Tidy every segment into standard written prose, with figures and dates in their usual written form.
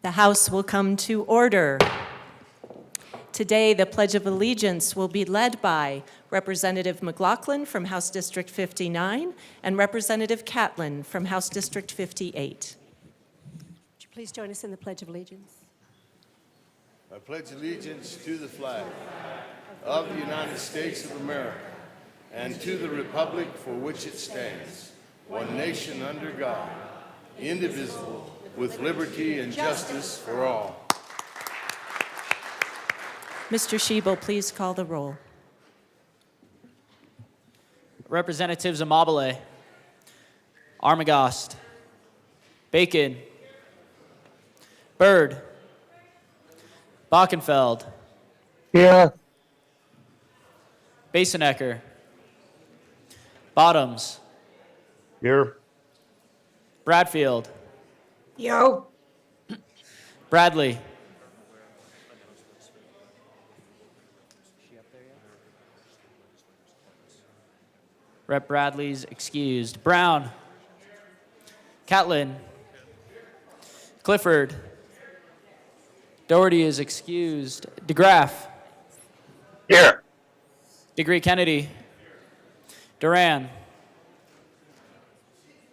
The House will come to order. Today, the Pledge of Allegiance will be led by Representative McLaughlin from House District 59 and Representative Catlin from House District 58. Would you please join us in the Pledge of Allegiance? I pledge allegiance to the flag of the United States of America and to the republic for which it stands, one nation under God, indivisible, with liberty and justice for all. Mr. Schiebel, please call the roll. Representatives Amabile, Armagost, Bacon, Byrd, Bockenfeld, Here. Basenecker, Bottoms, Here. Bradfield, Yo. Bradley, Rep. Bradley's excused. Brown, Catlin, Clifford, Doherty is excused. DeGraff, Here. Degree Kennedy, Duran,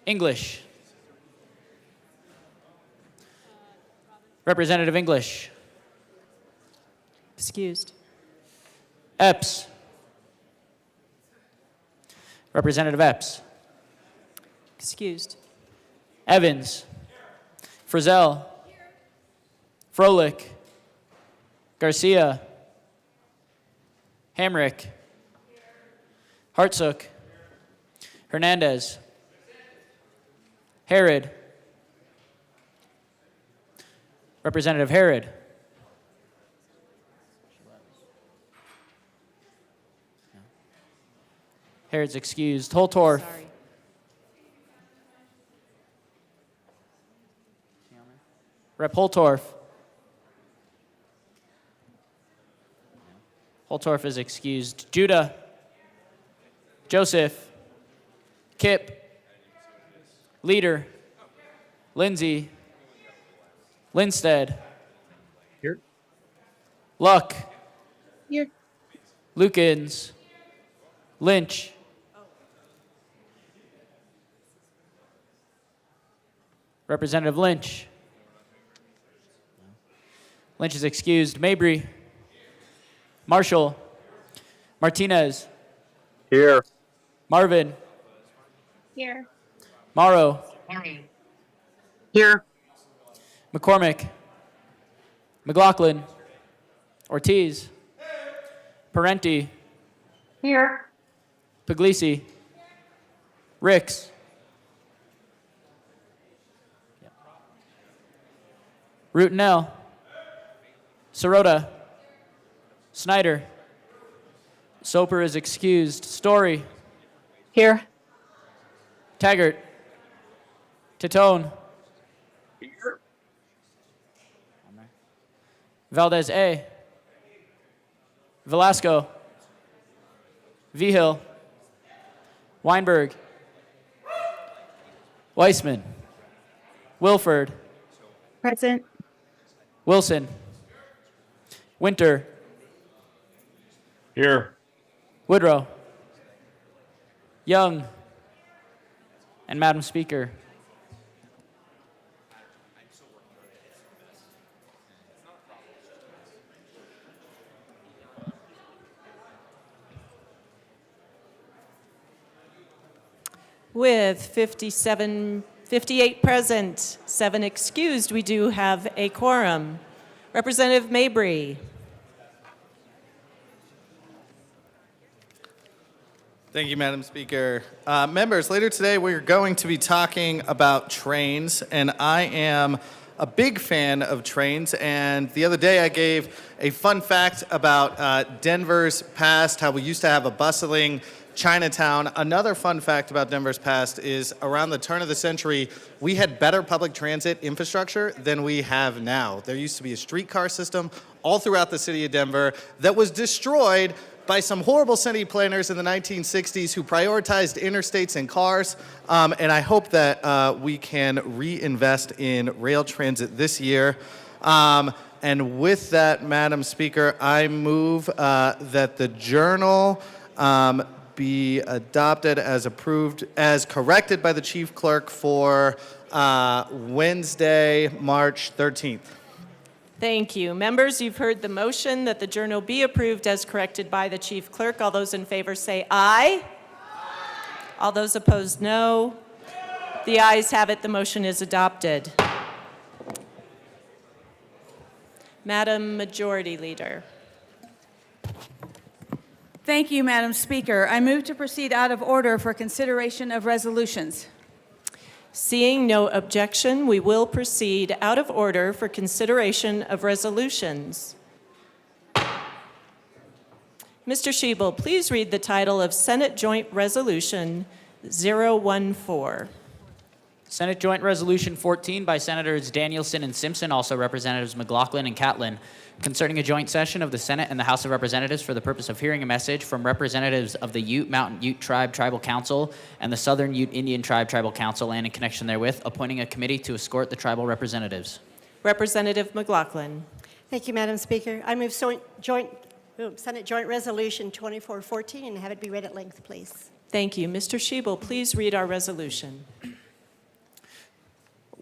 English, Representative English, Excused. Epps, Representative Epps, Excused. Evans, Frizzell, Froelich, Garcia, Hamrick, Hartsook, Hernandez, Harrod, Representative Harrod, Harrod's excused. Holtorf, Sorry. Rep. Holtorf. Holtorf is excused. Judah, Joseph, Kip, Leader, Lindsay, Linstead, Here. Luck, Here. Lukens, Lynch, Representative Lynch. Lynch is excused. Mabry, Marshall, Martinez, Here. Marvin, Here. Morrow, Here. McCormick, McLaughlin, Ortiz, Parenti, Here. Puglisi, Ricks, Rutinel, Sirota, Snyder, Soper is excused. Story, Here. Taggart, Titone, Here. Valdez A, Velasco, Vigil, Weinberg, Weissman, Wilford, Present. Wilson, Winter, Here. Woodrow, Young, and Madam Speaker. With 58 present, 7 excused, we do have a quorum. Representative Mabry. Thank you, Madam Speaker. Members, later today we're going to be talking about trains, and I am a big fan of trains. And the other day I gave a fun fact about Denver's past, how we used to have a bustling Chinatown. Another fun fact about Denver's past is around the turn of the century, we had better public transit infrastructure than we have now. There used to be a streetcar system all throughout the city of Denver that was destroyed by some horrible city planners in the 1960s who prioritized interstates and cars. And I hope that we can reinvest in rail transit this year. And with that, Madam Speaker, I move that the journal be adopted as approved, as corrected by the Chief Clerk for Wednesday, March 13th. Thank you. Members, you've heard the motion that the journal be approved as corrected by the Chief Clerk. All those in favor say aye. All those opposed, no. The ayes have it. The motion is adopted. Madam Majority Leader. Thank you, Madam Speaker. I move to proceed out of order for consideration of resolutions. Seeing no objection, we will proceed out of order for consideration of resolutions. Mr. Schiebel, please read the title of Senate Joint Resolution 014. Senate Joint Resolution 14 by Senators Danielson and Simpson, also Representatives McLaughlin and Catlin, concerning a joint session of the Senate and the House of Representatives for the purpose of hearing a message from representatives of the Ute Mountain Ute Tribe Tribal Council and the Southern Ute Indian Tribe Tribal Council, and in connection therewith, appointing a committee to escort the tribal representatives. Representative McLaughlin. Thank you, Madam Speaker. I move Senate Joint Resolution 2414 and have it be read at length, please. Thank you. Mr. Schiebel, please read our resolution.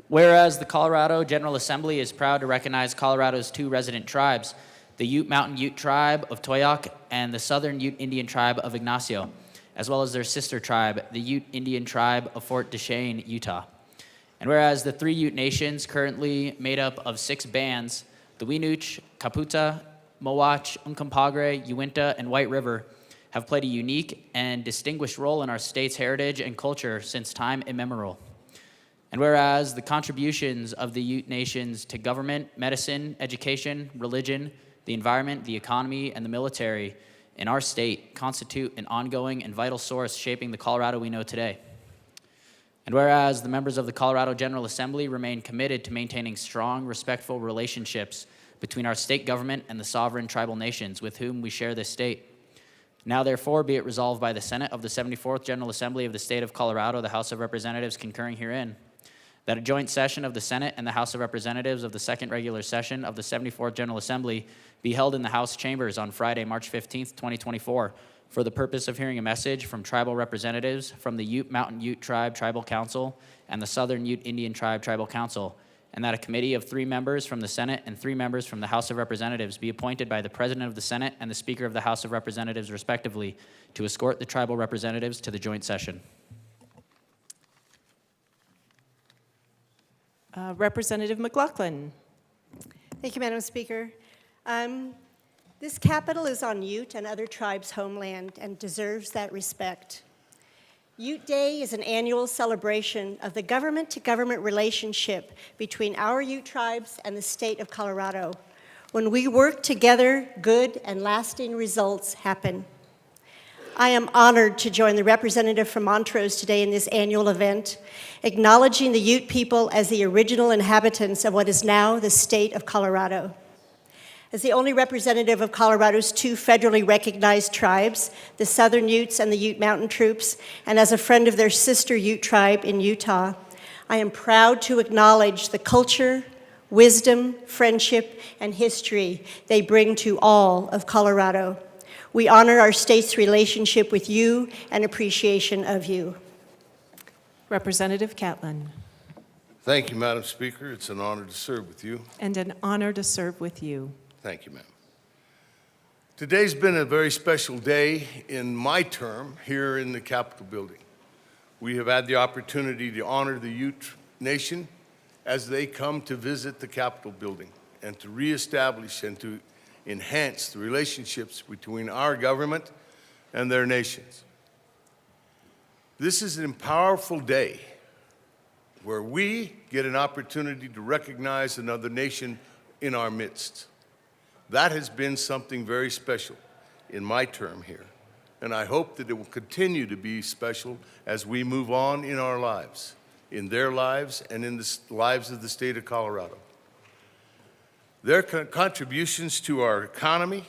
Whereas the Colorado General Assembly is proud to recognize Colorado's two resident tribes, the Ute Mountain Ute Tribe of Toyac and the Southern Ute Indian Tribe of Ignacio, as well as their sister tribe, the Ute Indian Tribe of Fort Duchesne, Utah. And whereas the three Ute nations, currently made up of 6 bands, the Weenuch, Caputa, Mowach, Uncompahgre, Uinta, and White River, have played a unique and distinguished role in our state's heritage and culture since time immemorial. And whereas the contributions of the Ute nations to government, medicine, education, religion, the environment, the economy, and the military in our state constitute an ongoing and vital source shaping the Colorado we know today. And whereas the members of the Colorado General Assembly remain committed to maintaining strong, respectful relationships between our state government and the sovereign tribal nations with whom we share this state. Now, therefore, be it resolved by the Senate of the 74th General Assembly of the State of Colorado, the House of Representatives concurring herein, that a joint session of the Senate and the House of Representatives of the second regular session of the 74th General Assembly be held in the House chambers on Friday, March 15th, 2024, for the purpose of hearing a message from tribal representatives from the Ute Mountain Ute Tribe Tribal Council and the Southern Ute Indian Tribe Tribal Council, and that a committee of 3 members from the Senate and 3 members from the House of Representatives be appointed by the President of the Senate and the Speaker of the House of Representatives, respectively, to escort the tribal representatives to the joint session. Representative McLaughlin. Thank you, Madam Speaker. This capital is on Ute and other tribes' homeland and deserves that respect. Ute Day is an annual celebration of the government-to-government relationship between our Ute tribes and the state of Colorado. When we work together, good and lasting results happen. I am honored to join the representative from Montrose today in this annual event, acknowledging the Ute people as the original inhabitants of what is now the state of Colorado. As the only representative of Colorado's 2 federally recognized tribes, the Southern Utes and the Ute Mountain Troops, and as a friend of their sister Ute tribe in Utah, I am proud to acknowledge the culture, wisdom, friendship, and history they bring to all of Colorado. We honor our state's relationship with you and appreciation of you. Representative Catlin. Thank you, Madam Speaker. It's an honor to serve with you. And an honor to serve with you. Thank you, ma'am. Today's been a very special day in my term here in the Capitol building. We have had the opportunity to honor the Ute Nation as they come to visit the Capitol building and to reestablish and to enhance the relationships between our government and their nations. This is a powerful day where we get an opportunity to recognize another nation in our midst. That has been something very special in my term here, and I hope that it will continue to be special as we move on in our lives, in their lives, and in the lives of the state of Colorado. Their contributions to our economy,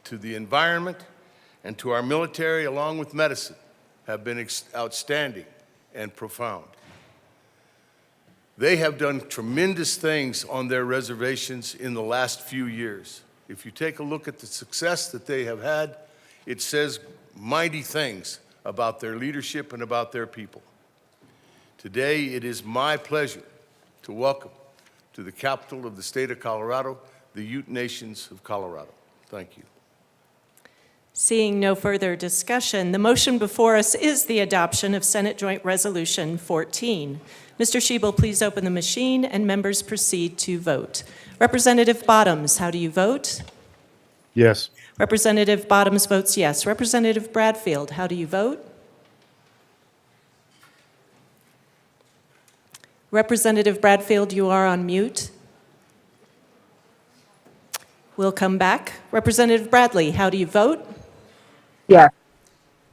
to the environment, and to our military, along with medicine, have been outstanding and profound. They have done tremendous things on their reservations in the last few years. If you take a look at the success that they have had, it says mighty things about their leadership and about their people. Today, it is my pleasure to welcome to the capital of the state of Colorado, the Ute Nations of Colorado. Thank you. Seeing no further discussion, the motion before us is the adoption of Senate Joint Resolution 14. Mr. Schiebel, please open the machine and members proceed to vote. Representative Bottoms, how do you vote? Yes. Representative Bottoms votes yes. Representative Bradfield, how do you vote? Representative Bradfield, you are on mute. We'll come back. Representative Bradley, how do you vote? Yes.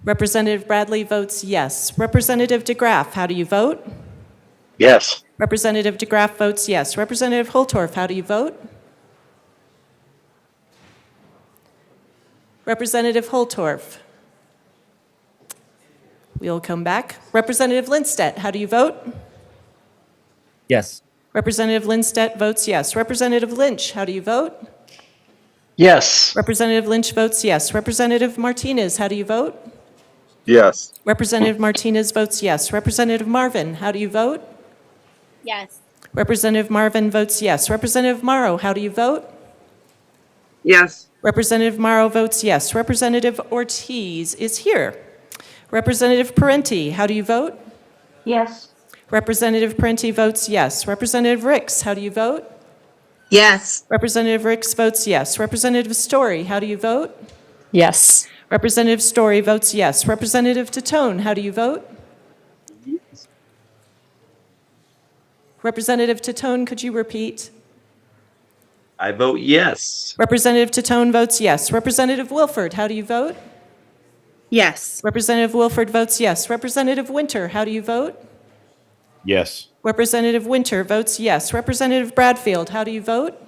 Representative Bradley votes yes. Representative DeGraff, how do you vote? Yes. Representative DeGraff votes yes. Representative Holtorf, how do you vote? Representative Holtorf. We'll come back. Representative Lindstedt, how do you vote? Yes. Representative Lindstedt votes yes. Representative Lynch, how do you vote? Yes. Representative Lynch votes yes. Representative Martinez, how do you vote? Yes. Representative Martinez votes yes. Representative Marvin, how do you vote? Yes. Representative Marvin votes yes. Representative Morrow, how do you vote? Yes. Representative Morrow votes yes. Representative Ortiz is here. Representative Parenti, how do you vote? Yes. Representative Parenti votes yes. Representative Ricks, how do you vote? Yes. Representative Ricks votes yes. Representative Story, how do you vote? Yes. Representative Story votes yes. Representative Tatone, how do you vote? Representative Tatone, could you repeat? I vote yes. Representative Tatone votes yes. Representative Wilford, how do you vote? Yes. Representative Wilford votes yes. Representative Winter, how do you vote? Yes. Representative Winter votes yes. Representative Bradfield, how do you vote?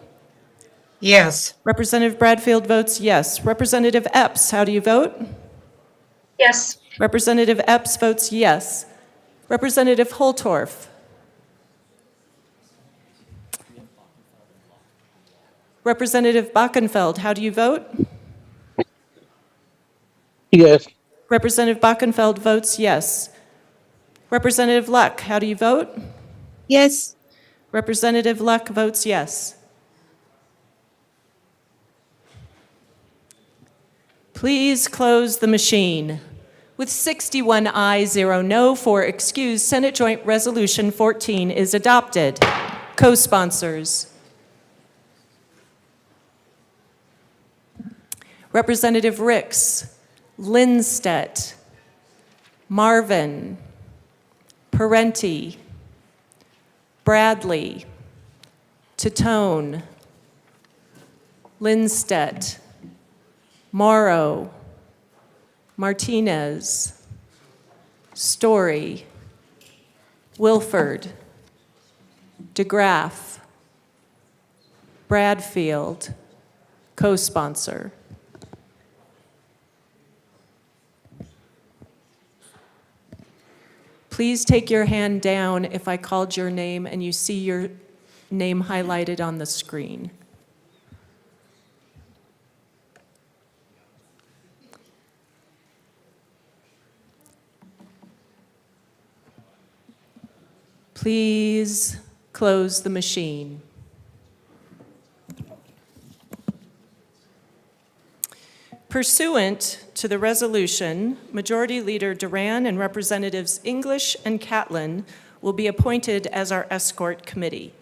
Yes. Representative Bradfield votes yes. Representative Epps, how do you vote? Yes. Representative Epps votes yes. Representative Holtorf. Representative Bachenfeld, how do you vote? Yes. Representative Bachenfeld votes yes. Representative Luck, how do you vote? Yes. Representative Luck votes yes. Please close the machine. With 61 ayes, 0 no, 4 excused, Senate Joint Resolution 14 is adopted. Co-sponsors. Representative Ricks, Lindstedt, Marvin, Parenti, Bradley, Tatone, Lindstedt, Morrow, Martinez, Story, Wilford, DeGraff, Bradfield, co-sponsor. Please take your hand down if I called your name and you see your name highlighted on the screen. Please close the machine. Pursuant to the resolution, Majority Leader Duran and Representatives English and Catlin will be appointed as our escort committee.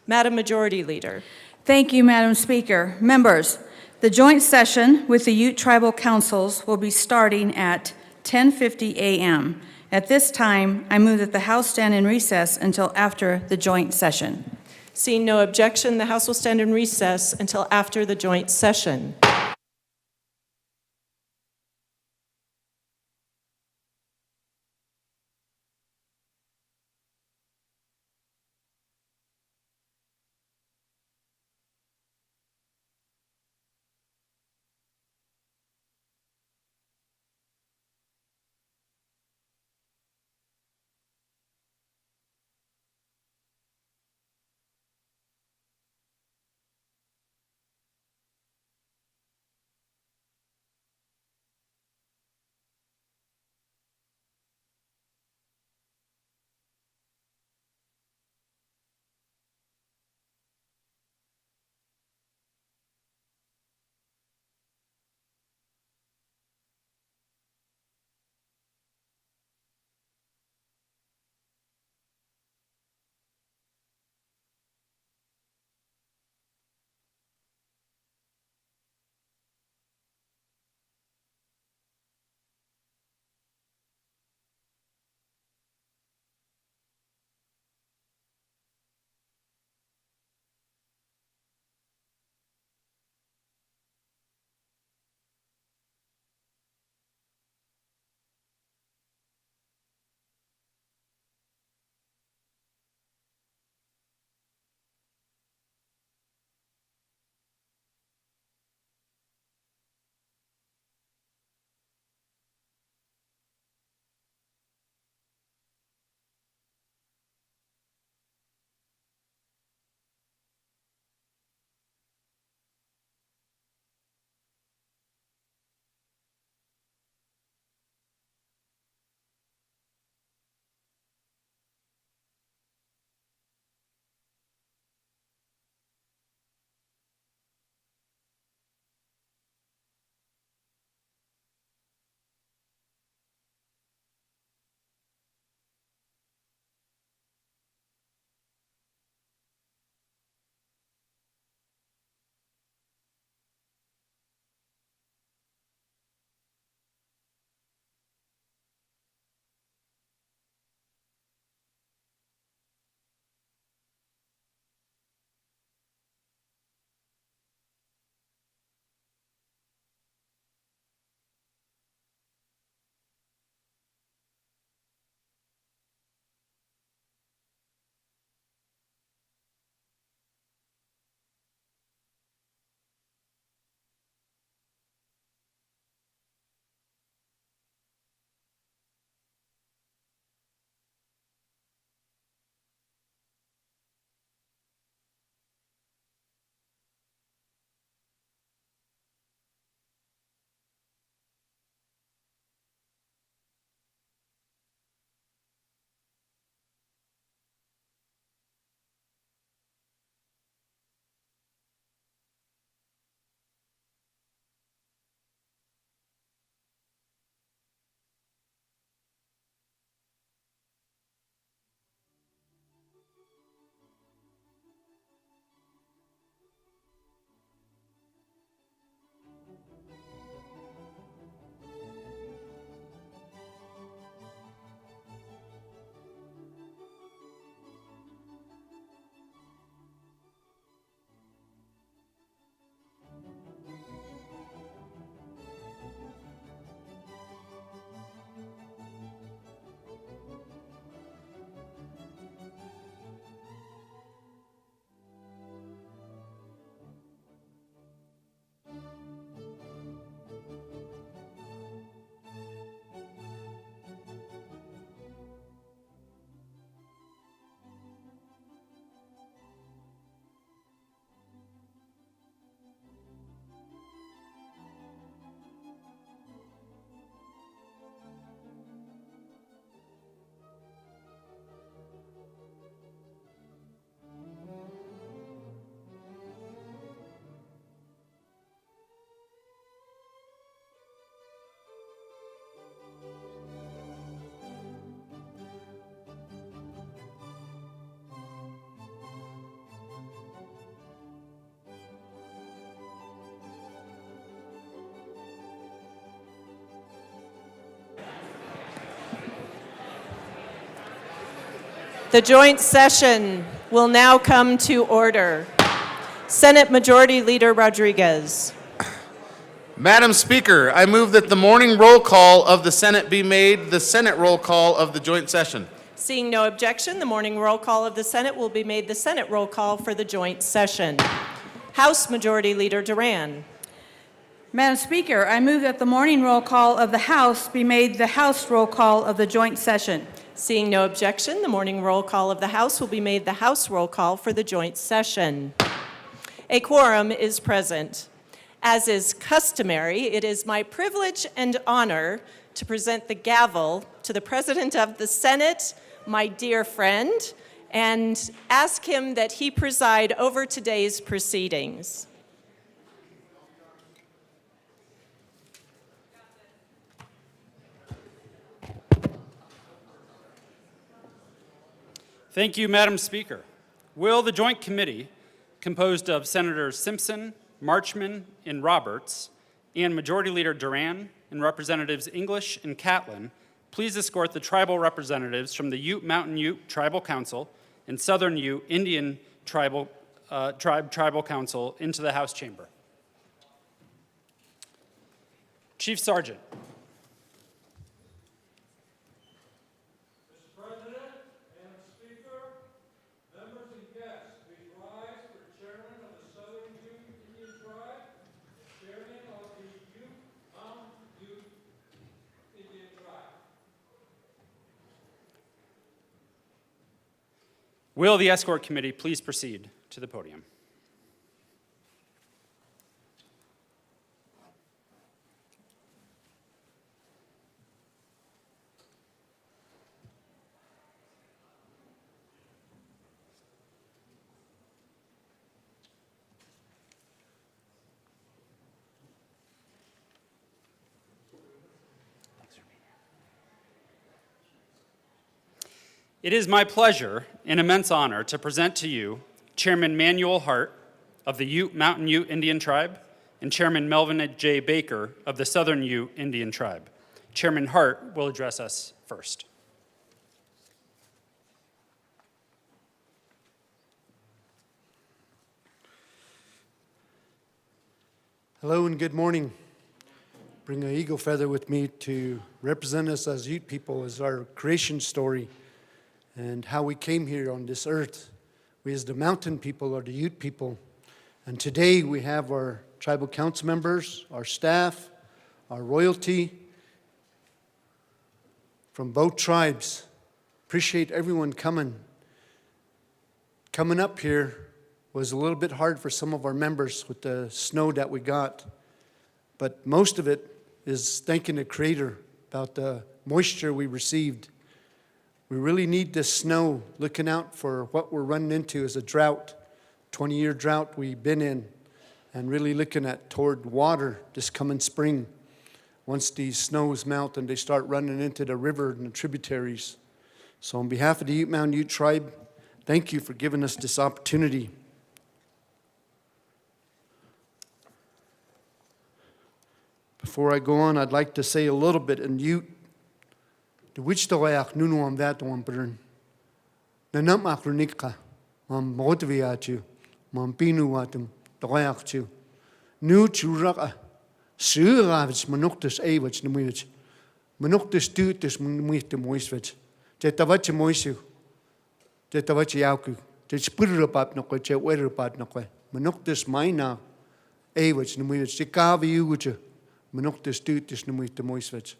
Madam Majority Leader. Thank you, Madam Speaker. Members, the joint session with the Ute Tribal Councils will be starting at 10:50 a.m. At this time, I move that the House stand in recess until after the joint session. Seeing no objection, the House will stand in recess until after the joint session. The joint session will now come to order. Senate Majority Leader Rodriguez. Madam Speaker, I move that the morning roll call of the Senate be made the Senate roll call of the joint session. Seeing no objection, the morning roll call of the Senate will be made the Senate roll call for the joint session. House Majority Leader Duran. Madam Speaker, I move that the morning roll call of the House be made the House roll call of the joint session. Seeing no objection, the morning roll call of the House will be made the House roll call for the joint session. A quorum is present. As is customary, it is my privilege and honor to present the gavel to the President of the Senate, my dear friend, and ask him that he preside over today's proceedings. Thank you, Madam Speaker. Will the Joint Committee, composed of Senators Simpson, Marchman, and Roberts, and Majority Leader Duran, and Representatives English and Catlin, please escort the tribal representatives from the Ute Mountain Ute Tribal Council and Southern Ute Indian Tribal Council into the House chamber. Chief Sergeant. Will the Escort Committee please proceed to the podium? It is my pleasure and immense honor to present to you Chairman Manuel Hart of the Ute Mountain Ute Indian Tribe and Chairman Melvin J. Baker of the Southern Ute Indian Tribe. Chairman Hart will address us first. Hello and good morning. Bring an eagle feather with me to represent us as Ute people, as our creation story and how we came here on this earth. We as the mountain people are the Ute people. And today we have our tribal council members, our staff, our royalty from both tribes. Appreciate everyone coming. Coming up here was a little bit hard for some of our members with the snow that we got. But most of it is thanking the Creator about the moisture we received. We really need this snow, looking out for what we're running into as a drought, 20-year drought we've been in, and really looking at toward water this coming spring. Once these snows melt and they start running into the river and the tributaries. So on behalf of the Ute Mountain Ute Tribe, thank you for giving us this opportunity. Before I go on, I'd like to say a little bit in Ute. The witch the layak nunu am that one burn. The num akronika, mam motiviatu, mam pinu watum, the layak chu. Nu churaka, suravits manoctus avich nemuich. Manoctus tutus muit the moisvich. Jetavachi moisu. Jetavachi yauku. Jetspurrapat no quet, weatherpat no quet. Manoctus mina avich nemuich. Jekavi ugucha. Manoctus tutus nemuit the moisvich.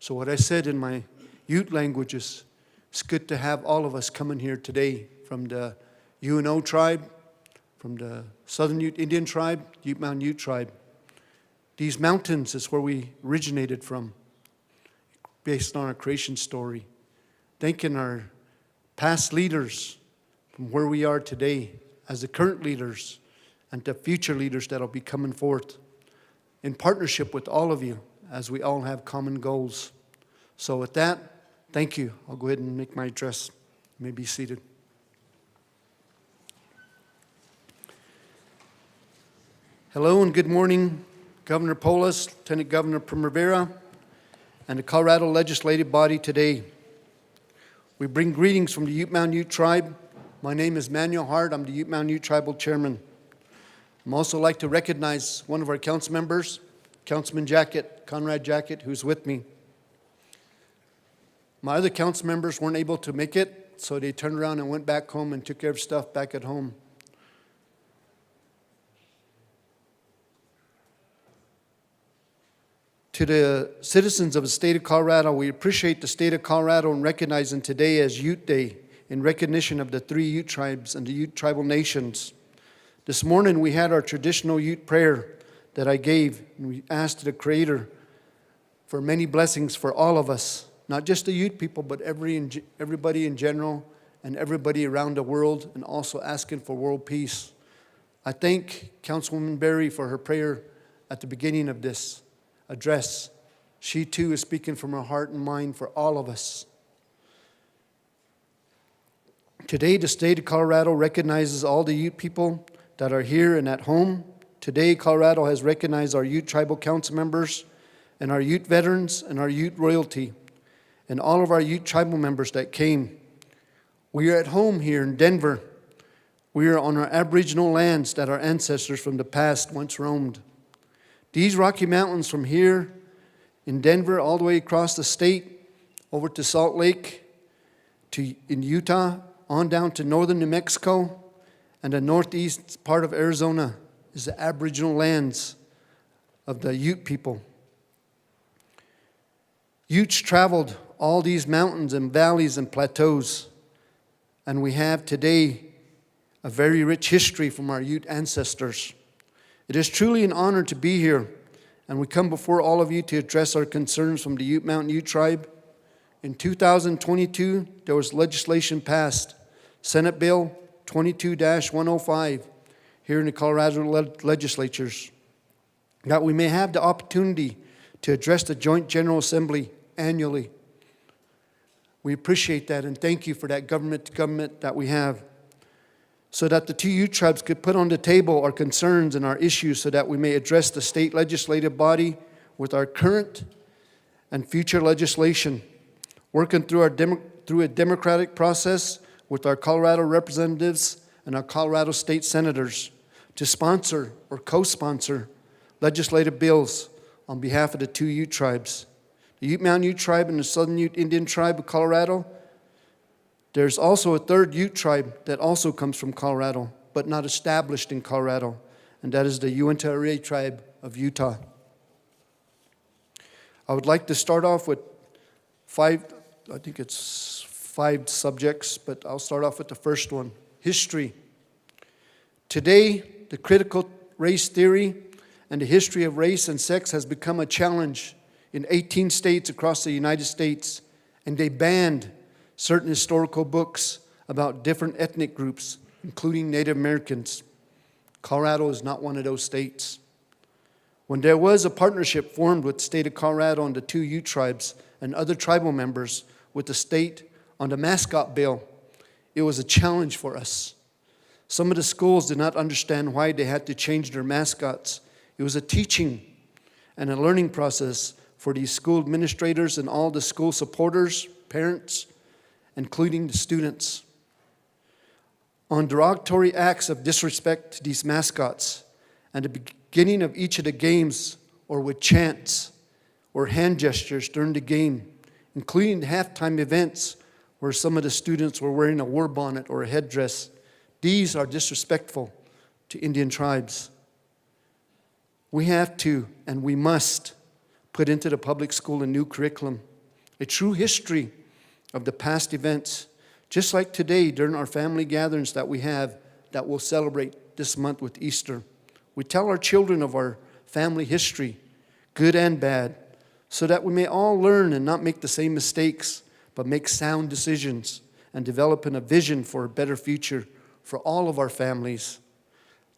So what I said in my Ute language is, it's good to have all of us coming here today from the UNO tribe, from the Southern Ute Indian tribe, Ute Mountain Ute tribe. These mountains is where we originated from, based on our creation story. Thanking our past leaders from where we are today as the current leaders and the future leaders that will be coming forth in partnership with all of you, as we all have common goals. So with that, thank you. I'll go ahead and make my address. You may be seated. Hello and good morning, Governor Polis, Lieutenant Governor Primavera, and the Colorado Legislative Body today. We bring greetings from the Ute Mountain Ute Tribe. My name is Manuel Hart. I'm the Ute Mountain Ute Tribal Chairman. I'm also like to recognize one of our council members, Councilman Jacket, Conrad Jacket, who's with me. My other council members weren't able to make it, so they turned around and went back home and took care of stuff back at home. To the citizens of the state of Colorado, we appreciate the state of Colorado in recognizing today as Ute Day in recognition of the 3 Ute tribes and the Ute tribal nations. This morning we had our traditional Ute prayer that I gave, and we asked the Creator for many blessings for all of us, not just the Ute people, but everybody in general and everybody around the world, and also asking for world peace. I thank Councilwoman Berry for her prayer at the beginning of this address. She too is speaking from her heart and mind for all of us. Today, the state of Colorado recognizes all the Ute people that are here and at home. Today, Colorado has recognized our Ute tribal council members and our Ute veterans and our Ute royalty and all of our Ute tribal members that came. We are at home here in Denver. We are on our Aboriginal lands that our ancestors from the past once roamed. These Rocky Mountains from here in Denver all the way across the state, over to Salt Lake, in Utah, on down to northern New Mexico, and the northeast part of Arizona is the Aboriginal lands of the Ute people. Utes traveled all these mountains and valleys and plateaus, and we have today a very rich history from our Ute ancestors. It is truly an honor to be here, and we come before all of you to address our concerns from the Ute Mountain Ute Tribe. In 2022, there was legislation passed, Senate Bill 22-105, here in the Colorado legislatures, that we may have the opportunity to address the Joint General Assembly annually. We appreciate that and thank you for that government that we have, so that the 2 Ute tribes could put on the table our concerns and our issues so that we may address the state legislative body with our current and future legislation, working through a democratic process with our Colorado representatives and our Colorado state senators to sponsor or co-sponsor legislative bills on behalf of the 2 Ute tribes. The Ute Mountain Ute Tribe and the Southern Ute Indian Tribe of Colorado. There's also a 3rd Ute tribe that also comes from Colorado, but not established in Colorado, and that is the Uinta Array tribe of Utah. I would like to start off with 5 subjects, but I'll start off with the first one, history. Today, the critical race theory and the history of race and sex has become a challenge in 18 states across the United States, and they banned certain historical books about different ethnic groups, including Native Americans. Colorado is not one of those states. When there was a partnership formed with the state of Colorado and the 2 Ute tribes and other tribal members with the state on the mascot bill, it was a challenge for us. Some of the schools did not understand why they had to change their mascots. It was a teaching and a learning process for these school administrators and all the school supporters, parents, including the students. On derogatory acts of disrespect to these mascots and the beginning of each of the games, or with chants or hand gestures during the game, including the halftime events where some of the students were wearing a war bonnet or a headdress, these are disrespectful to Indian tribes. We have to and we must put into the public school a new curriculum, a true history of the past events, just like today during our family gatherings that we have that we'll celebrate this month with Easter. We tell our children of our family history, good and bad, so that we may all learn and not make the same mistakes, but make sound decisions and developing a vision for a better future for all of our families.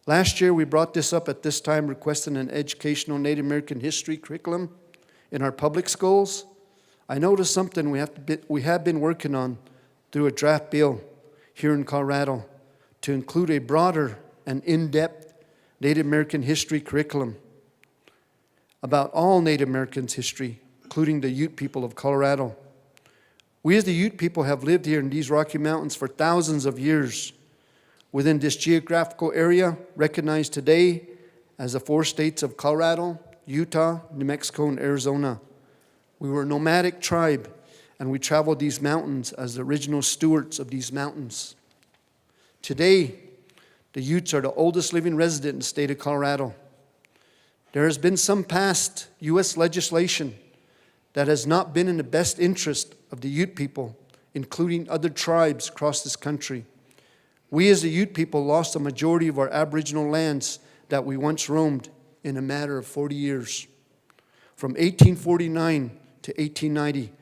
Last year, we brought this up at this time, requesting an educational Native American history curriculum in our public schools. I noticed something we have been working on through a draft bill here in Colorado to include a broader and in-depth Native American history curriculum about all Native Americans' history, including the Ute people of Colorado. We as the Ute people have lived here in these Rocky Mountains for thousands of years. Within this geographical area, recognized today as the 4 states of Colorado, Utah, New Mexico, and Arizona. We were a nomadic tribe, and we traveled these mountains as the original stewards of these mountains. Today, the Utes are the oldest living resident in the state of Colorado. There has been some past U.S. legislation that has not been in the best interest of the Ute people, including other tribes across this country. We as the Ute people lost a majority of our Aboriginal lands that we once roamed in a matter of 40 years. From 1849 to 1890,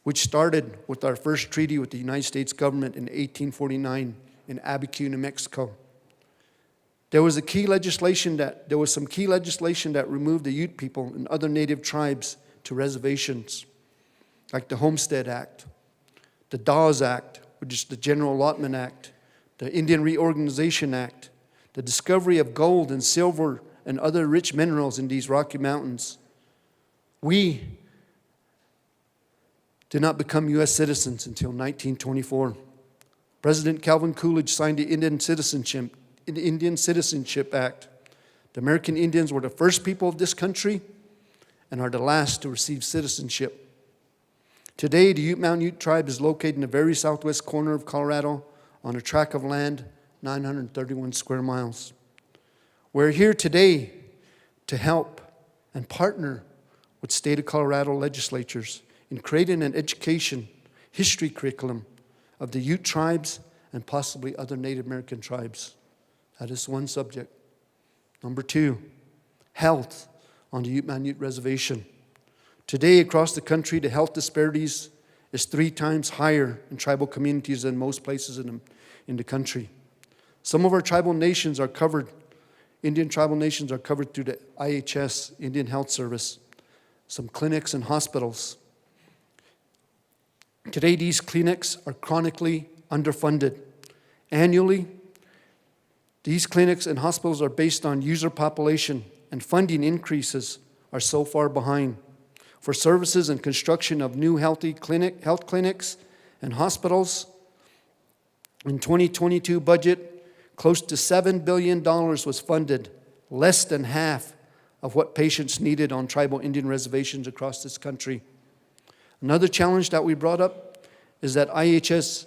which started with our first treaty with the United States government in 1849 in Abiquiu, New Mexico. There was some key legislation that removed the Ute people and other native tribes to reservations, like the Homestead Act, the Dawes Act, which is the General Allotment Act, the Indian Reorganization Act, the discovery of gold and silver and other rich minerals in these Rocky Mountains. We did not become U.S. citizens until 1924. President Calvin Coolidge signed the Indian Citizenship Act. The American Indians were the first people of this country and are the last to receive citizenship. Today, the Ute Mountain Ute tribe is located in the very southwest corner of Colorado on a tract of land 931 square miles. We're here today to help and partner with state of Colorado legislatures in creating an education history curriculum of the Ute tribes and possibly other Native American tribes. That is one subject. Number 2, health on the Ute Mountain Ute Reservation. Today, across the country, the health disparities is 3 times higher in tribal communities than most places in the country. Some of our tribal nations are covered, Indian tribal nations are covered through the IHS, Indian Health Service, some clinics and hospitals. Today, these clinics are chronically underfunded. Annually, these clinics and hospitals are based on user population, and funding increases are so far behind. For services and construction of new health clinics and hospitals, in 2022 budget, close to $7 billion was funded, less than half of what patients needed on tribal Indian reservations across this country. Another challenge that we brought up is that IHS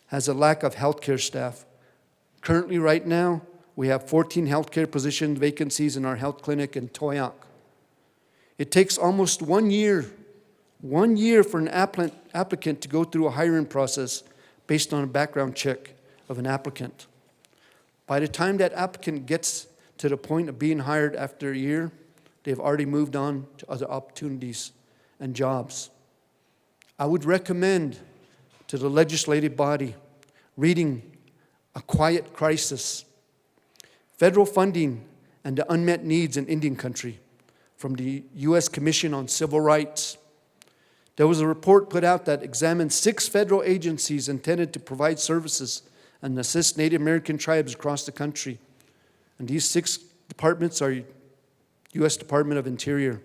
has a lack of healthcare staff. Currently, right now, we have 14 healthcare position vacancies in our health clinic in Toyac. It takes almost 1 year for an applicant to go through a hiring process based on a background check of an applicant. By the time that applicant gets to the point of being hired after a year, they've already moved on to other opportunities and jobs. I would recommend to the legislative body reading A Quiet Crisis, Federal Funding and the Unmet Needs in Indian Country from the U.S. Commission on Civil Rights. There was a report put out that examined 6 federal agencies intended to provide services and assist Native American tribes across the country. And these 6 departments are U.S. Department of Interior,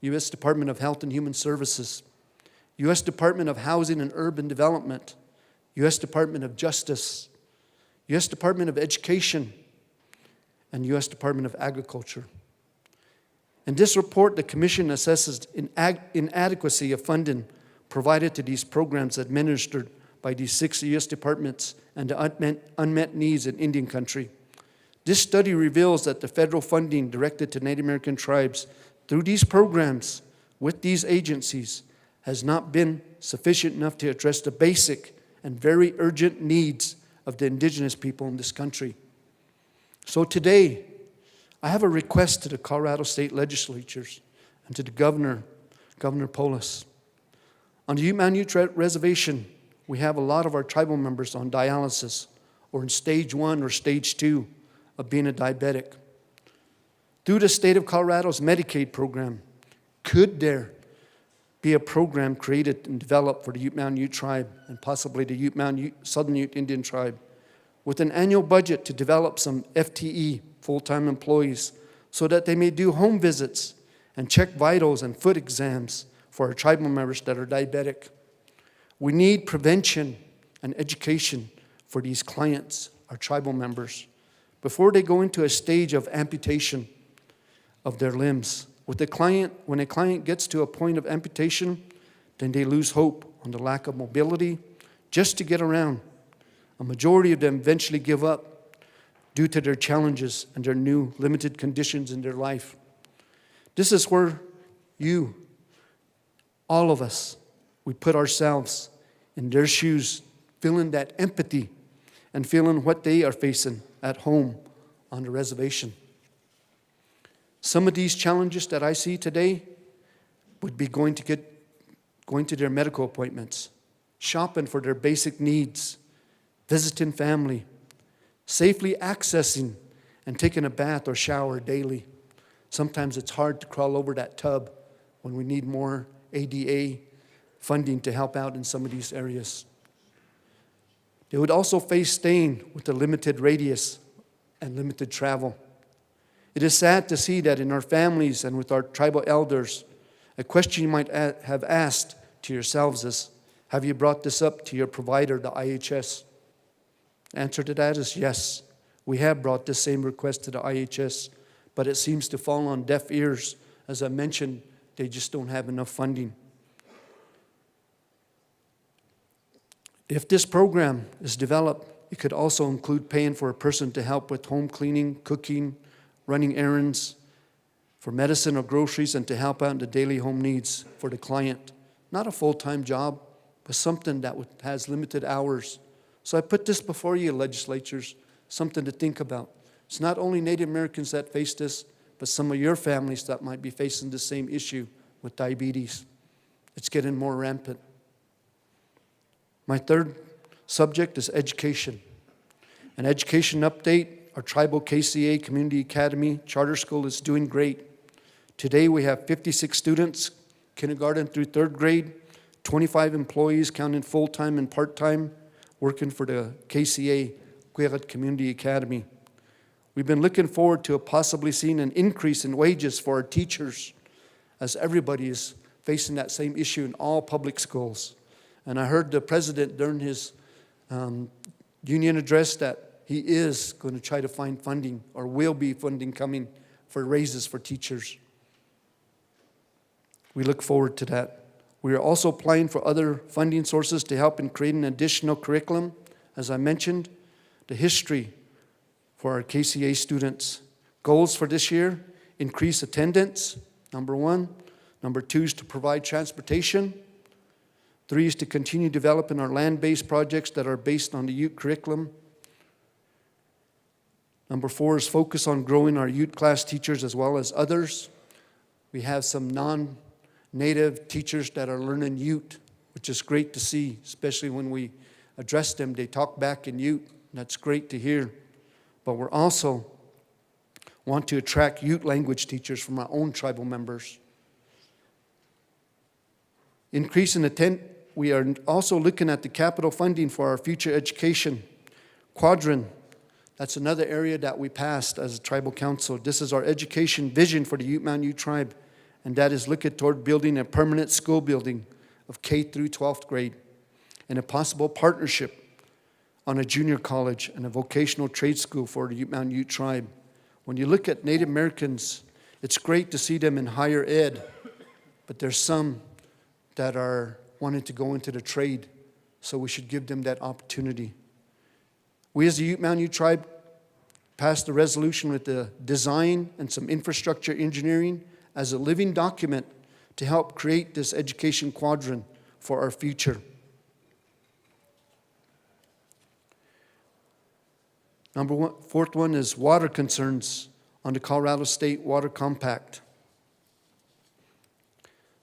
U.S. Department of Health and Human Services, U.S. Department of Housing and Urban Development, U.S. Department of Justice, U.S. Department of Education, and U.S. Department of Agriculture. In this report, the Commission assesses inadequacy of funding provided to these programs administered by these 6 U.S. departments and the unmet needs in Indian Country. This study reveals that the federal funding directed to Native American tribes through these programs with these agencies has not been sufficient enough to address the basic and very urgent needs of the indigenous people in this country. So today, I have a request to the Colorado State legislatures and to the Governor Polis. On the Ute Mountain Ute Reservation, we have a lot of our tribal members on dialysis or in stage 1 or stage 2 of being a diabetic. Through the state of Colorado's Medicaid program, could there be a program created and developed for the Ute Mountain Ute tribe and possibly the Ute Mountain Southern Ute Indian tribe with an annual budget to develop some FTE, full-time employees, so that they may do home visits and check vitals and foot exams for our tribal members that are diabetic? We need prevention and education for these clients, our tribal members, before they go into a stage of amputation of their limbs. When a client gets to a point of amputation, then they lose hope on the lack of mobility just to get around. A majority of them eventually give up due to their challenges and their new limited conditions in their life. This is where you, all of us, we put ourselves in their shoes, feeling that empathy and feeling what they are facing at home on the reservation. Some of these challenges that I see today would be going to their medical appointments, shopping for their basic needs, visiting family, safely accessing and taking a bath or shower daily. Sometimes it's hard to crawl over that tub when we need more ADA funding to help out in some of these areas. They would also face staying with the limited radius and limited travel. It is sad to see that in our families and with our tribal elders, a question you might have asked to yourselves is, have you brought this up to your provider, the IHS? The answer to that is yes. We have brought this same request to the IHS, but it seems to fall on deaf ears. As I mentioned, they just don't have enough funding. If this program is developed, it could also include paying for a person to help with home cleaning, cooking, running errands, for medicine or groceries, and to help out in the daily home needs for the client. Not a full-time job, but something that has limited hours. So I put this before you, legislatures, something to think about. It's not only Native Americans that face this, but some of your families that might be facing the same issue with diabetes. It's getting more rampant. My third subject is education. An education update, our tribal KCA Community Academy Charter School is doing great. Today we have 56 students, kindergarten through third grade, 25 employees counting full-time and part-time, working for the KCA Queret Community Academy. We've been looking forward to possibly seeing an increase in wages for our teachers, as everybody is facing that same issue in all public schools. And I heard the president during his union address that he is going to try to find funding, or will be funding coming for raises for teachers. We look forward to that. We are also applying for other funding sources to help in creating additional curriculum. As I mentioned, the history for our KCA students. Goals for this year: increase attendance, number one. Number two is to provide transportation. 3 is to continue developing our land-based projects that are based on the Ute curriculum. Number 4 is focus on growing our Ute class teachers as well as others. We have some non-native teachers that are learning Ute, which is great to see, especially when we address them. They talk back in Ute, and that's great to hear. But we're also want to attract Ute language teachers from our own tribal members. Increasing we are also looking at the capital funding for our future education. Quadrant, that's another area that we passed as a tribal council. This is our education vision for the Ute Mountain Ute tribe, and that is looking toward building a permanent school building of K through 12th grade, and a possible partnership on a junior college and a vocational trade school for the Ute Mountain Ute tribe. When you look at Native Americans, it's great to see them in higher ed, but there's some that are wanting to go into the trade, so we should give them that opportunity. We as the Ute Mountain Ute tribe passed a resolution with the design and some infrastructure engineering as a living document to help create this education quadrant for our future. Fourth one is water concerns on the Colorado State Water Compact.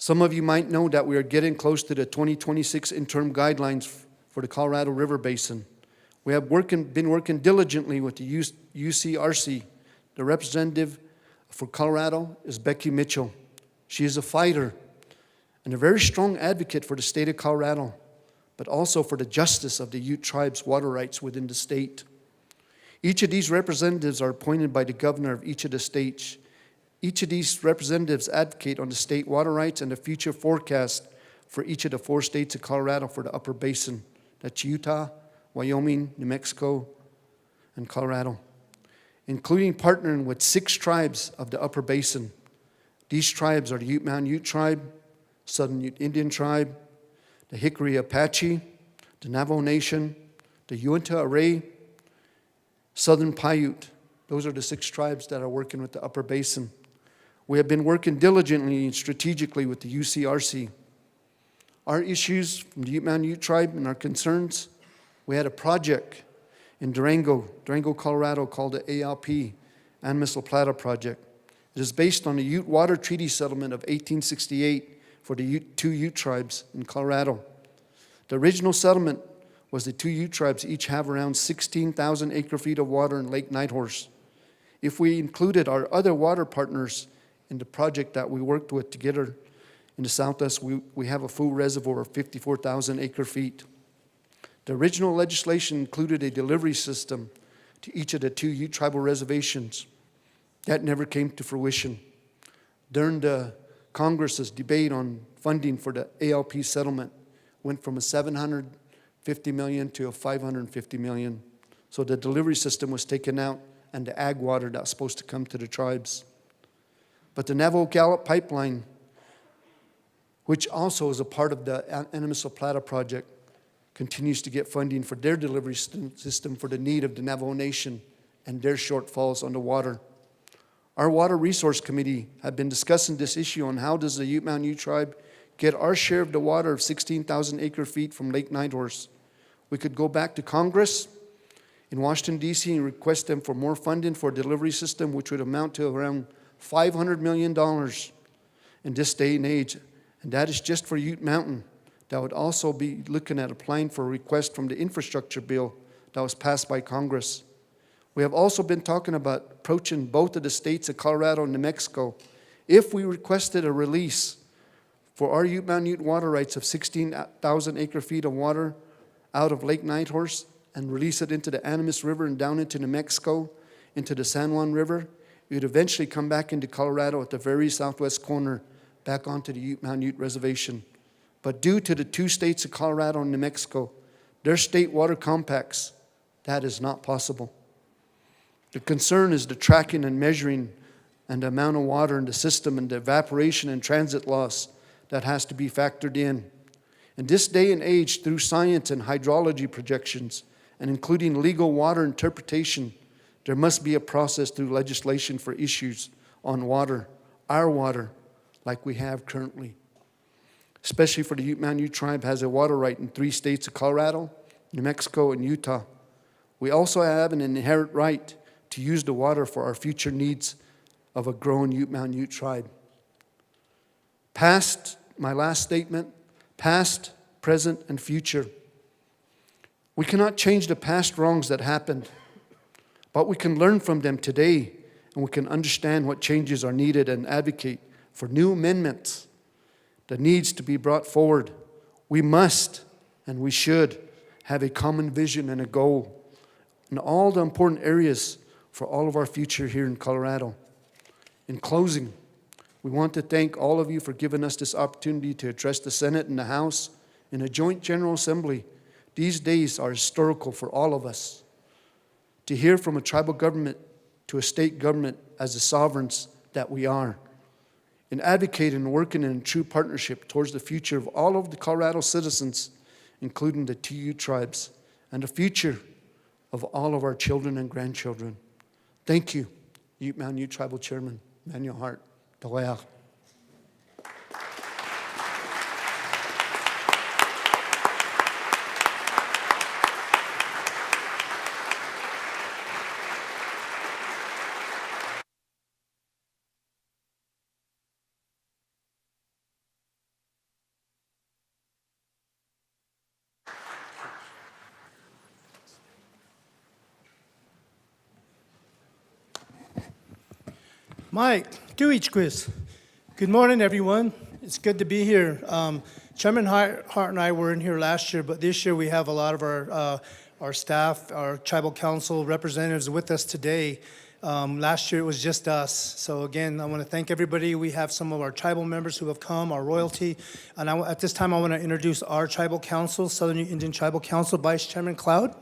Some of you might know that we are getting close to the 2026 interim guidelines for the Colorado River Basin. We have been working diligently with the UCRC. The representative for Colorado is Becky Mitchell. She is a fighter and a very strong advocate for the state of Colorado, but also for the justice of the Ute tribe's water rights within the state. Each of these representatives are appointed by the governor of each of the states. Each of these representatives advocate on the state water rights and the future forecast for each of the 4 states of Colorado for the upper basin. That's Utah, Wyoming, New Mexico, and Colorado, including partnering with 6 tribes of the upper basin. These tribes are the Ute Mountain Ute Tribe, Southern Ute Indian Tribe, the Hickory Apache, the Navajo Nation, the Uinta Array, Southern Paiute. Those are the 6 tribes that are working with the upper basin. We have been working diligently and strategically with the UCRC. Our issues from the Ute Mountain Ute Tribe and our concerns, we had a project in Durango, Colorado, called the ALP, Animas La Plata Project. It is based on the Ute Water Treaty Settlement of 1868 for the 2 Ute tribes in Colorado. The original settlement was the 2 Ute tribes each have around 16,000 acre-feet of water in Lake Nighthorse. If we included our other water partners in the project that we worked with together in the Southwest, we have a full reservoir of 54,000 acre-feet. The original legislation included a delivery system to each of the 2 Ute tribal reservations. That never came to fruition. During the Congress's debate on funding for the ALP settlement, went from a $750 million to a $550 million. So the delivery system was taken out and the ag water that was supposed to come to the tribes. But the Navajo Gallup Pipeline, which also is a part of the Animas La Plata project, continues to get funding for their delivery system for the need of the Navajo Nation and their shortfalls on the water. Our Water Resource Committee have been discussing this issue on how does the Ute Mountain Ute Tribe get our share of the water of 16,000 acre-feet from Lake Nighthorse. We could go back to Congress in Washington, D.C. and request them for more funding for a delivery system, which would amount to around $500 million in this day and age. And that is just for Ute Mountain. That would also be looking at applying for a request from the infrastructure bill that was passed by Congress. We have also been talking about approaching both of the states of Colorado and New Mexico. If we requested a release for our Ute Mountain Ute water rights of 16,000 acre-feet of water out of Lake Nighthorse and release it into the Animas River and down into New Mexico, into the San Juan River, it would eventually come back into Colorado at the very southwest corner, back onto the Ute Mountain Ute Reservation. But due to the 2 states of Colorado and New Mexico, their state water compacts, that is not possible. The concern is the tracking and measuring and the amount of water in the system and the evaporation and transit loss that has to be factored in. In this day and age, through science and hydrology projections, and including legal water interpretation, there must be a process through legislation for issues on water, our water, like we have currently. Especially for the Ute Mountain Ute Tribe has a water right in 3 states of Colorado, New Mexico, and Utah. We also have an inherent right to use the water for our future needs of a growing Ute Mountain Ute Tribe. Past, my last statement, past, present, and future. We cannot change the past wrongs that happened, but we can learn from them today, and we can understand what changes are needed and advocate for new amendments that needs to be brought forward. We must and we should have a common vision and a goal in all the important areas for all of our future here in Colorado. In closing, we want to thank all of you for giving us this opportunity to address the Senate and the House in a joint General Assembly. These days are historical for all of us. To hear from a tribal government to a state government as the sovereigns that we are, in advocating and working in true partnership towards the future of all of the Colorado citizens, including the 2 Ute tribes, and the future of all of our children and grandchildren. Thank you, Ute Mountain Ute Tribal Chairman Manuel Hart. Doleach. Mike, Tuichquist. Good morning, everyone. It's good to be here. Chairman Hart and I were in here last year, but this year we have a lot of our staff, our tribal council representatives with us today. Last year it was just us. So again, I want to thank everybody. We have some of our tribal members who have come, our royalty. And at this time, I want to introduce our tribal council, Southern Indian Tribal Council, Vice Chairman Cloud.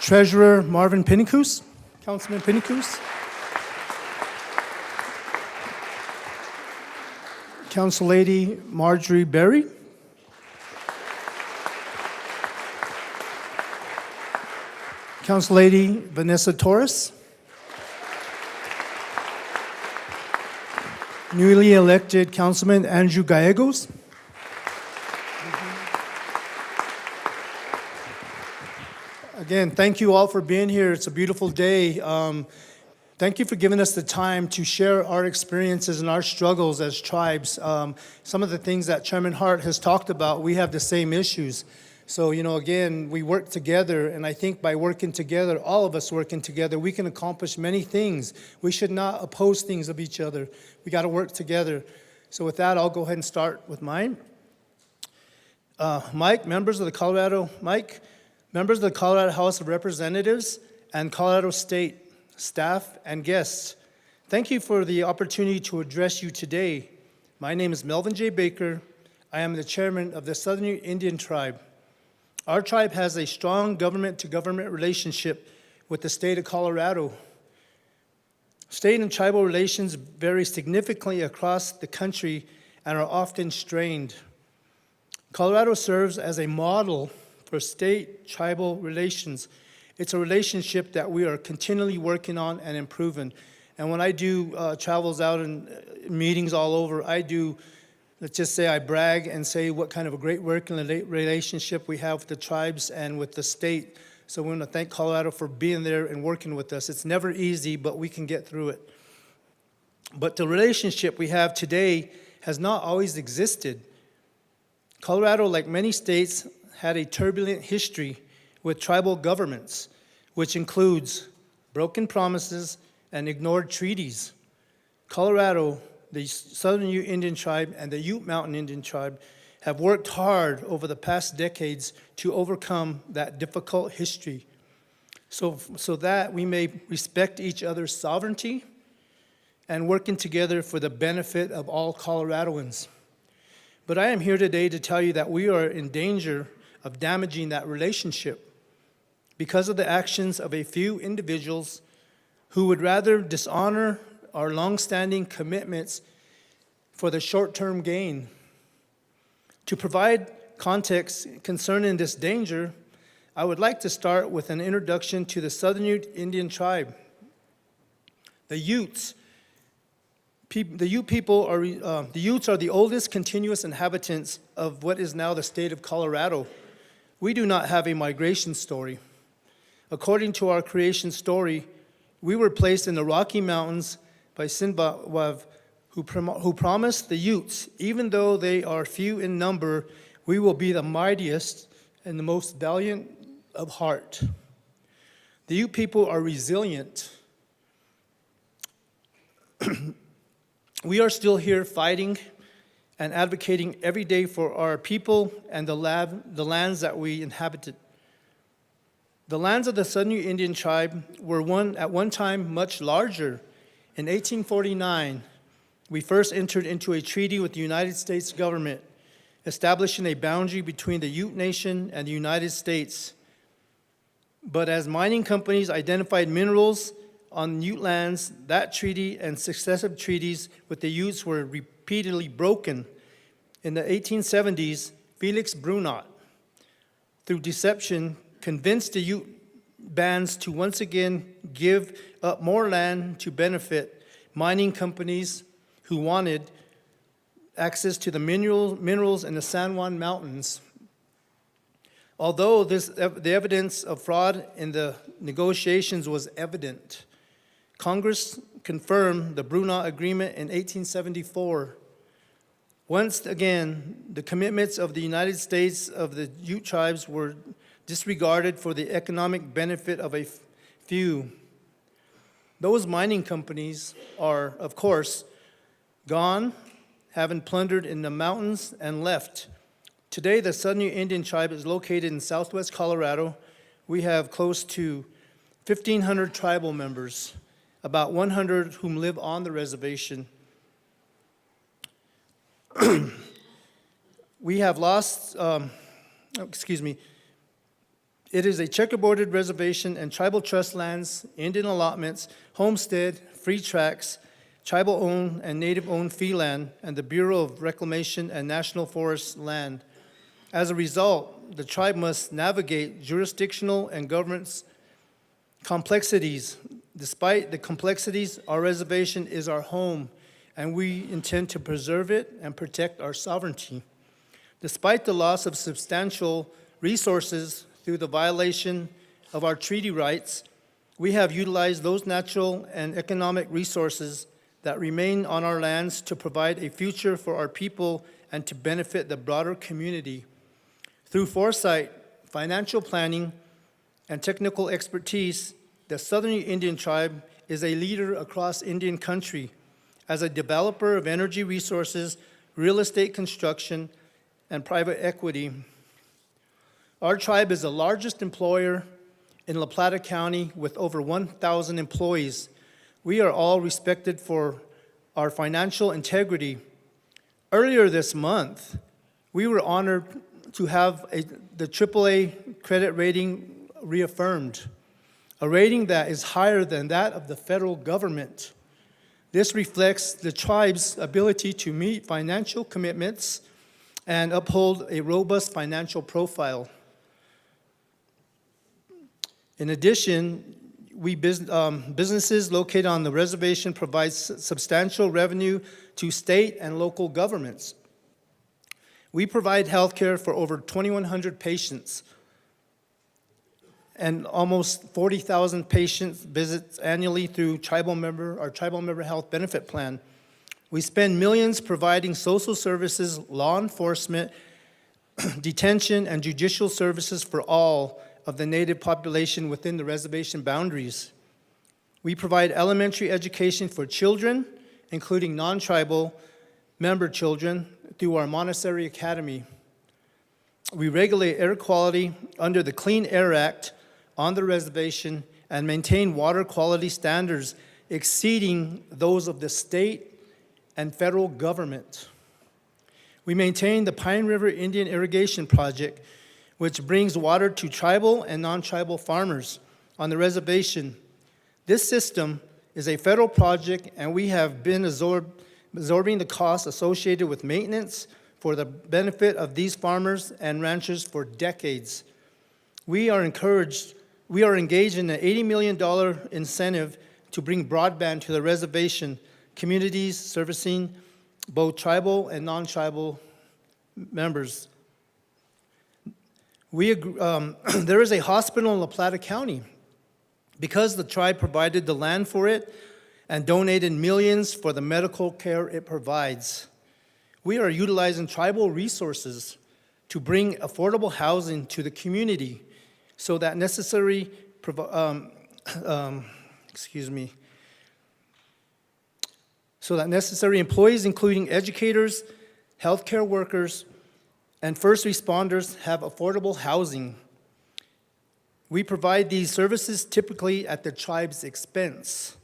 Treasurer Marvin Pinnacus, Councilman Pinnacus. Council Lady Marjorie Berry. Council Lady Vanessa Torres. Newly elected Councilman Andrew Gallegos. Again, thank you all for being here. It's a beautiful day. Thank you for giving us the time to share our experiences and our struggles as tribes. Some of the things that Chairman Hart has talked about, we have the same issues. So, again, we work together, and I think by working together, all of us working together, we can accomplish many things. We should not oppose things of each other. We got to work together. So with that, I'll go ahead and start with mine. Mike, members of the Colorado House of Representatives and Colorado State staff and guests, thank you for the opportunity to address you today. My name is Melvin J. Baker. I am the chairman of the Southern Indian Tribe. Our tribe has a strong government-to-government relationship with the state of Colorado. State and tribal relations vary significantly across the country and are often strained. Colorado serves as a model for state-tribal relations. It's a relationship that we are continually working on and improving. And when I do travels out and meetings all over, let's just say I brag and say what kind of a great working relationship we have with the tribes and with the state. So we want to thank Colorado for being there and working with us. It's never easy, but we can get through it. But the relationship we have today has not always existed. Colorado, like many states, had a turbulent history with tribal governments, which includes broken promises and ignored treaties. Colorado, the Southern Ute Indian Tribe, and the Ute Mountain Indian Tribe have worked hard over the past decades to overcome that difficult history so that we may respect each other's sovereignty and working together for the benefit of all Coloradoans. But I am here today to tell you that we are in danger of damaging that relationship because of the actions of a few individuals who would rather dishonor our longstanding commitments for the short-term gain. To provide context concerning this danger, I would like to start with an introduction to the Southern Ute Indian Tribe. The Utes. The Ute people are the Utes are the oldest continuous inhabitants of what is now the state of Colorado. We do not have a migration story. According to our creation story, we were placed in the Rocky Mountains by Sinbad, who promised the Utes, even though they are few in number, we will be the mightiest and the most valiant of heart. The Ute people are resilient. We are still here fighting and advocating every day for our people and the lands that we inhabited. The lands of the Southern Ute Indian Tribe were at one time much larger. In 1849, we first entered into a treaty with the United States government, establishing a boundary between the Ute Nation and the United States. But as mining companies identified minerals on Ute lands, that treaty and successive treaties with the Utes were repeatedly broken. In the 1870s, Felix Brunot, through deception, convinced the Ute bands to once again give up more land to benefit mining companies who wanted access to the minerals in the San Juan Mountains. Although the evidence of fraud in the negotiations was evident, Congress confirmed the Brunot Agreement in 1874. Once again, the commitments of the United States of the Ute tribes were disregarded for the economic benefit of a few. Those mining companies are, of course, gone, having plundered in the mountains and left. Today, the Southern Ute Indian Tribe is located in southwest Colorado. We have close to 1,500 tribal members, about 100 whom live on the reservation. We have lost, it is a checkerboarded reservation and tribal trust lands, Indian allotments, homestead, free tracts, tribal-owned and native-owned fee land, and the Bureau of Reclamation and National Forest land. As a result, the tribe must navigate jurisdictional and governance complexities. Despite the complexities, our reservation is our home, and we intend to preserve it and protect our sovereignty. Despite the loss of substantial resources through the violation of our treaty rights, we have utilized those natural and economic resources that remain on our lands to provide a future for our people and to benefit the broader community. Through foresight, financial planning, and technical expertise, the Southern Ute Indian Tribe is a leader across Indian country as a developer of energy resources, real estate construction, and private equity. Our tribe is the largest employer in La Plata County with over 1,000 employees. We are all respected for our financial integrity. Earlier this month, we were honored to have the AAA credit rating reaffirmed, a rating that is higher than that of the federal government. This reflects the tribe's ability to meet financial commitments and uphold a robust financial profile. In addition, businesses located on the reservation provide substantial revenue to state and local governments. We provide health care for over 2,100 patients and almost 40,000 patient visits annually through our tribal member health benefit plan. We spend millions providing social services, law enforcement, detention, and judicial services for all of the Native population within the reservation boundaries. We provide elementary education for children, including non-tribal member children, through our Montessori Academy. We regulate air quality under the Clean Air Act on the reservation and maintain water quality standards exceeding those of the state and federal government. We maintain the Pine River Indian Irrigation Project, which brings water to tribal and non-tribal farmers on the reservation. This system is a federal project, and we have been absorbing the costs associated with maintenance for the benefit of these farmers and ranchers for decades. We are engaged in an $80 million incentive to bring broadband to the reservation communities servicing both tribal and non-tribal members. There is a hospital in La Plata County. Because the tribe provided the land for it and donated millions for the medical care it provides, we are utilizing tribal resources to bring affordable housing to the community so that necessary employees, including educators, healthcare workers, and first responders, have affordable housing. We provide these services typically at the tribe's expense.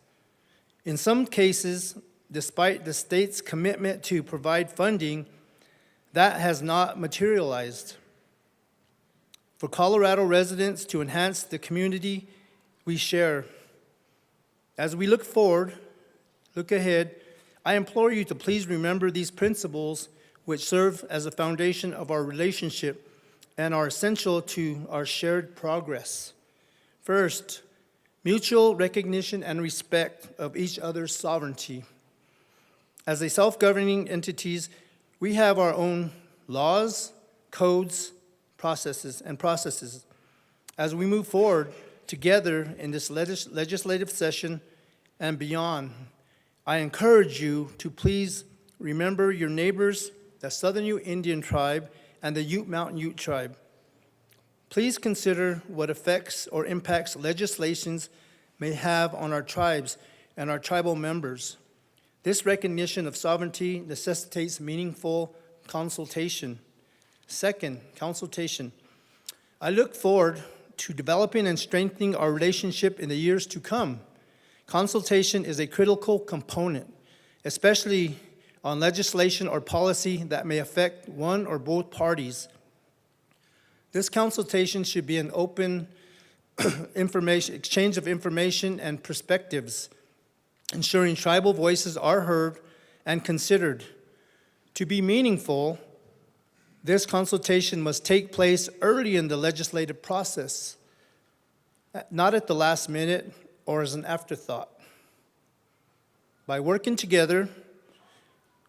In some cases, despite the state's commitment to provide funding, that has not materialized. For Colorado residents to enhance the community we share. As we look ahead, I implore you to please remember these principles which serve as a foundation of our relationship and are essential to our shared progress. First, mutual recognition and respect of each other's sovereignty. As a self-governing entities, we have our own laws, codes, processes. As we move forward together in this legislative session and beyond, I encourage you to please remember your neighbors, the Southern Ute Indian Tribe and the Ute Mountain Ute Tribe. Please consider what effects or impacts legislations may have on our tribes and our tribal members. This recognition of sovereignty necessitates meaningful consultation. Second, consultation. I look forward to developing and strengthening our relationship in the years to come. Consultation is a critical component, especially on legislation or policy that may affect one or both parties. This consultation should be an open exchange of information and perspectives, ensuring tribal voices are heard and considered. To be meaningful, this consultation must take place early in the legislative process, not at the last minute or as an afterthought. By working together,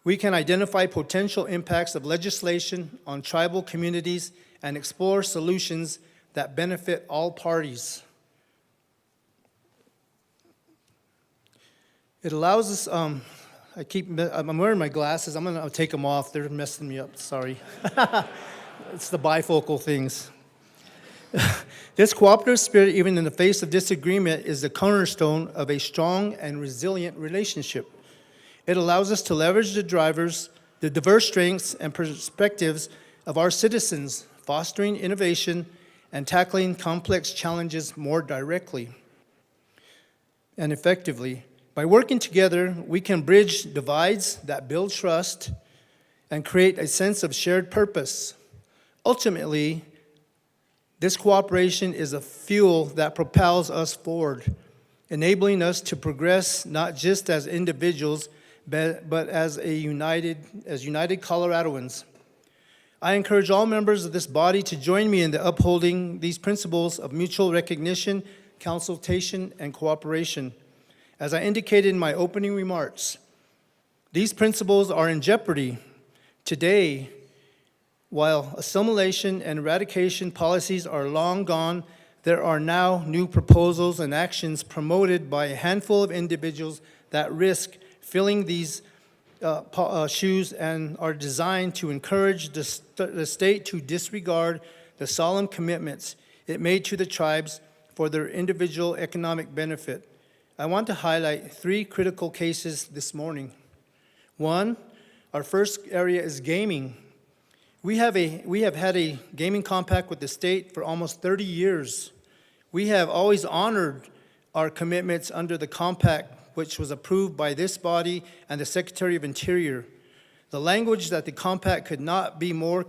we can identify potential impacts of legislation on tribal communities and explore solutions that benefit all parties. It allows us, I'm wearing my glasses. I'm gonna take them off. They're messing me up, sorry. It's the bifocal things. This cooperative spirit, even in the face of disagreement, is the cornerstone of a strong and resilient relationship. It allows us to leverage the diverse strengths and perspectives of our citizens, fostering innovation and tackling complex challenges more directly and effectively. By working together, we can bridge divides that build trust and create a sense of shared purpose. Ultimately, this cooperation is a fuel that propels us forward, enabling us to progress not just as individuals, but as united Coloradoans. I encourage all members of this body to join me in upholding these principles of mutual recognition, consultation, and cooperation. As I indicated in my opening remarks, these principles are in jeopardy today. While assimilation and eradication policies are long gone, there are now new proposals and actions promoted by a handful of individuals that risk filling these shoes and are designed to encourage the state to disregard the solemn commitments it made to the tribes for their individual economic benefit. I want to highlight 3 critical cases this morning. One, our first area is gaming. We have had a gaming compact with the state for almost 30 years. We have always honored our commitments under the compact, which was approved by this body and the Secretary of Interior. The language that the compact could not be more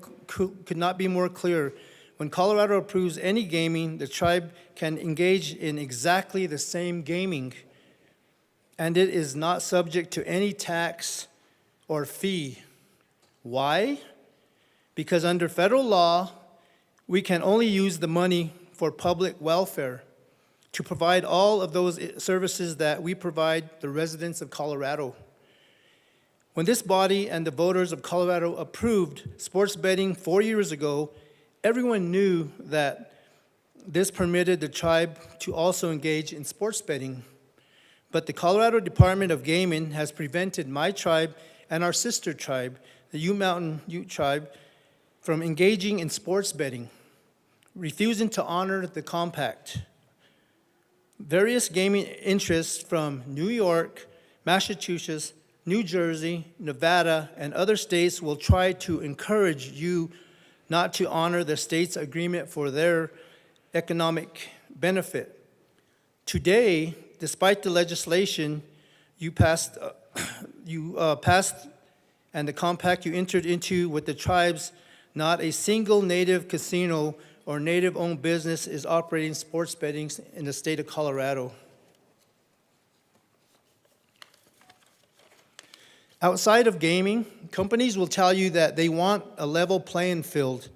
clear. When Colorado approves any gaming, the tribe can engage in exactly the same gaming, and it is not subject to any tax or fee. Why? Because under federal law, we can only use the money for public welfare, to provide all of those services that we provide the residents of Colorado. When this body and the voters of Colorado approved sports betting 4 years ago, everyone knew that this permitted the tribe to also engage in sports betting. But the Colorado Department of Gaming has prevented my tribe and our sister tribe, the Ute Mountain Ute tribe, from engaging in sports betting, refusing to honor the compact. Various gaming interests from New York, Massachusetts, New Jersey, Nevada, and other states will try to encourage you not to honor the state's agreement for their economic benefit. Today, despite the legislation you passed and the compact you entered into with the tribes, not a single native casino or native-owned business is operating sports betting in the state of Colorado. Outside of gaming, companies will tell you that they want a level playing field,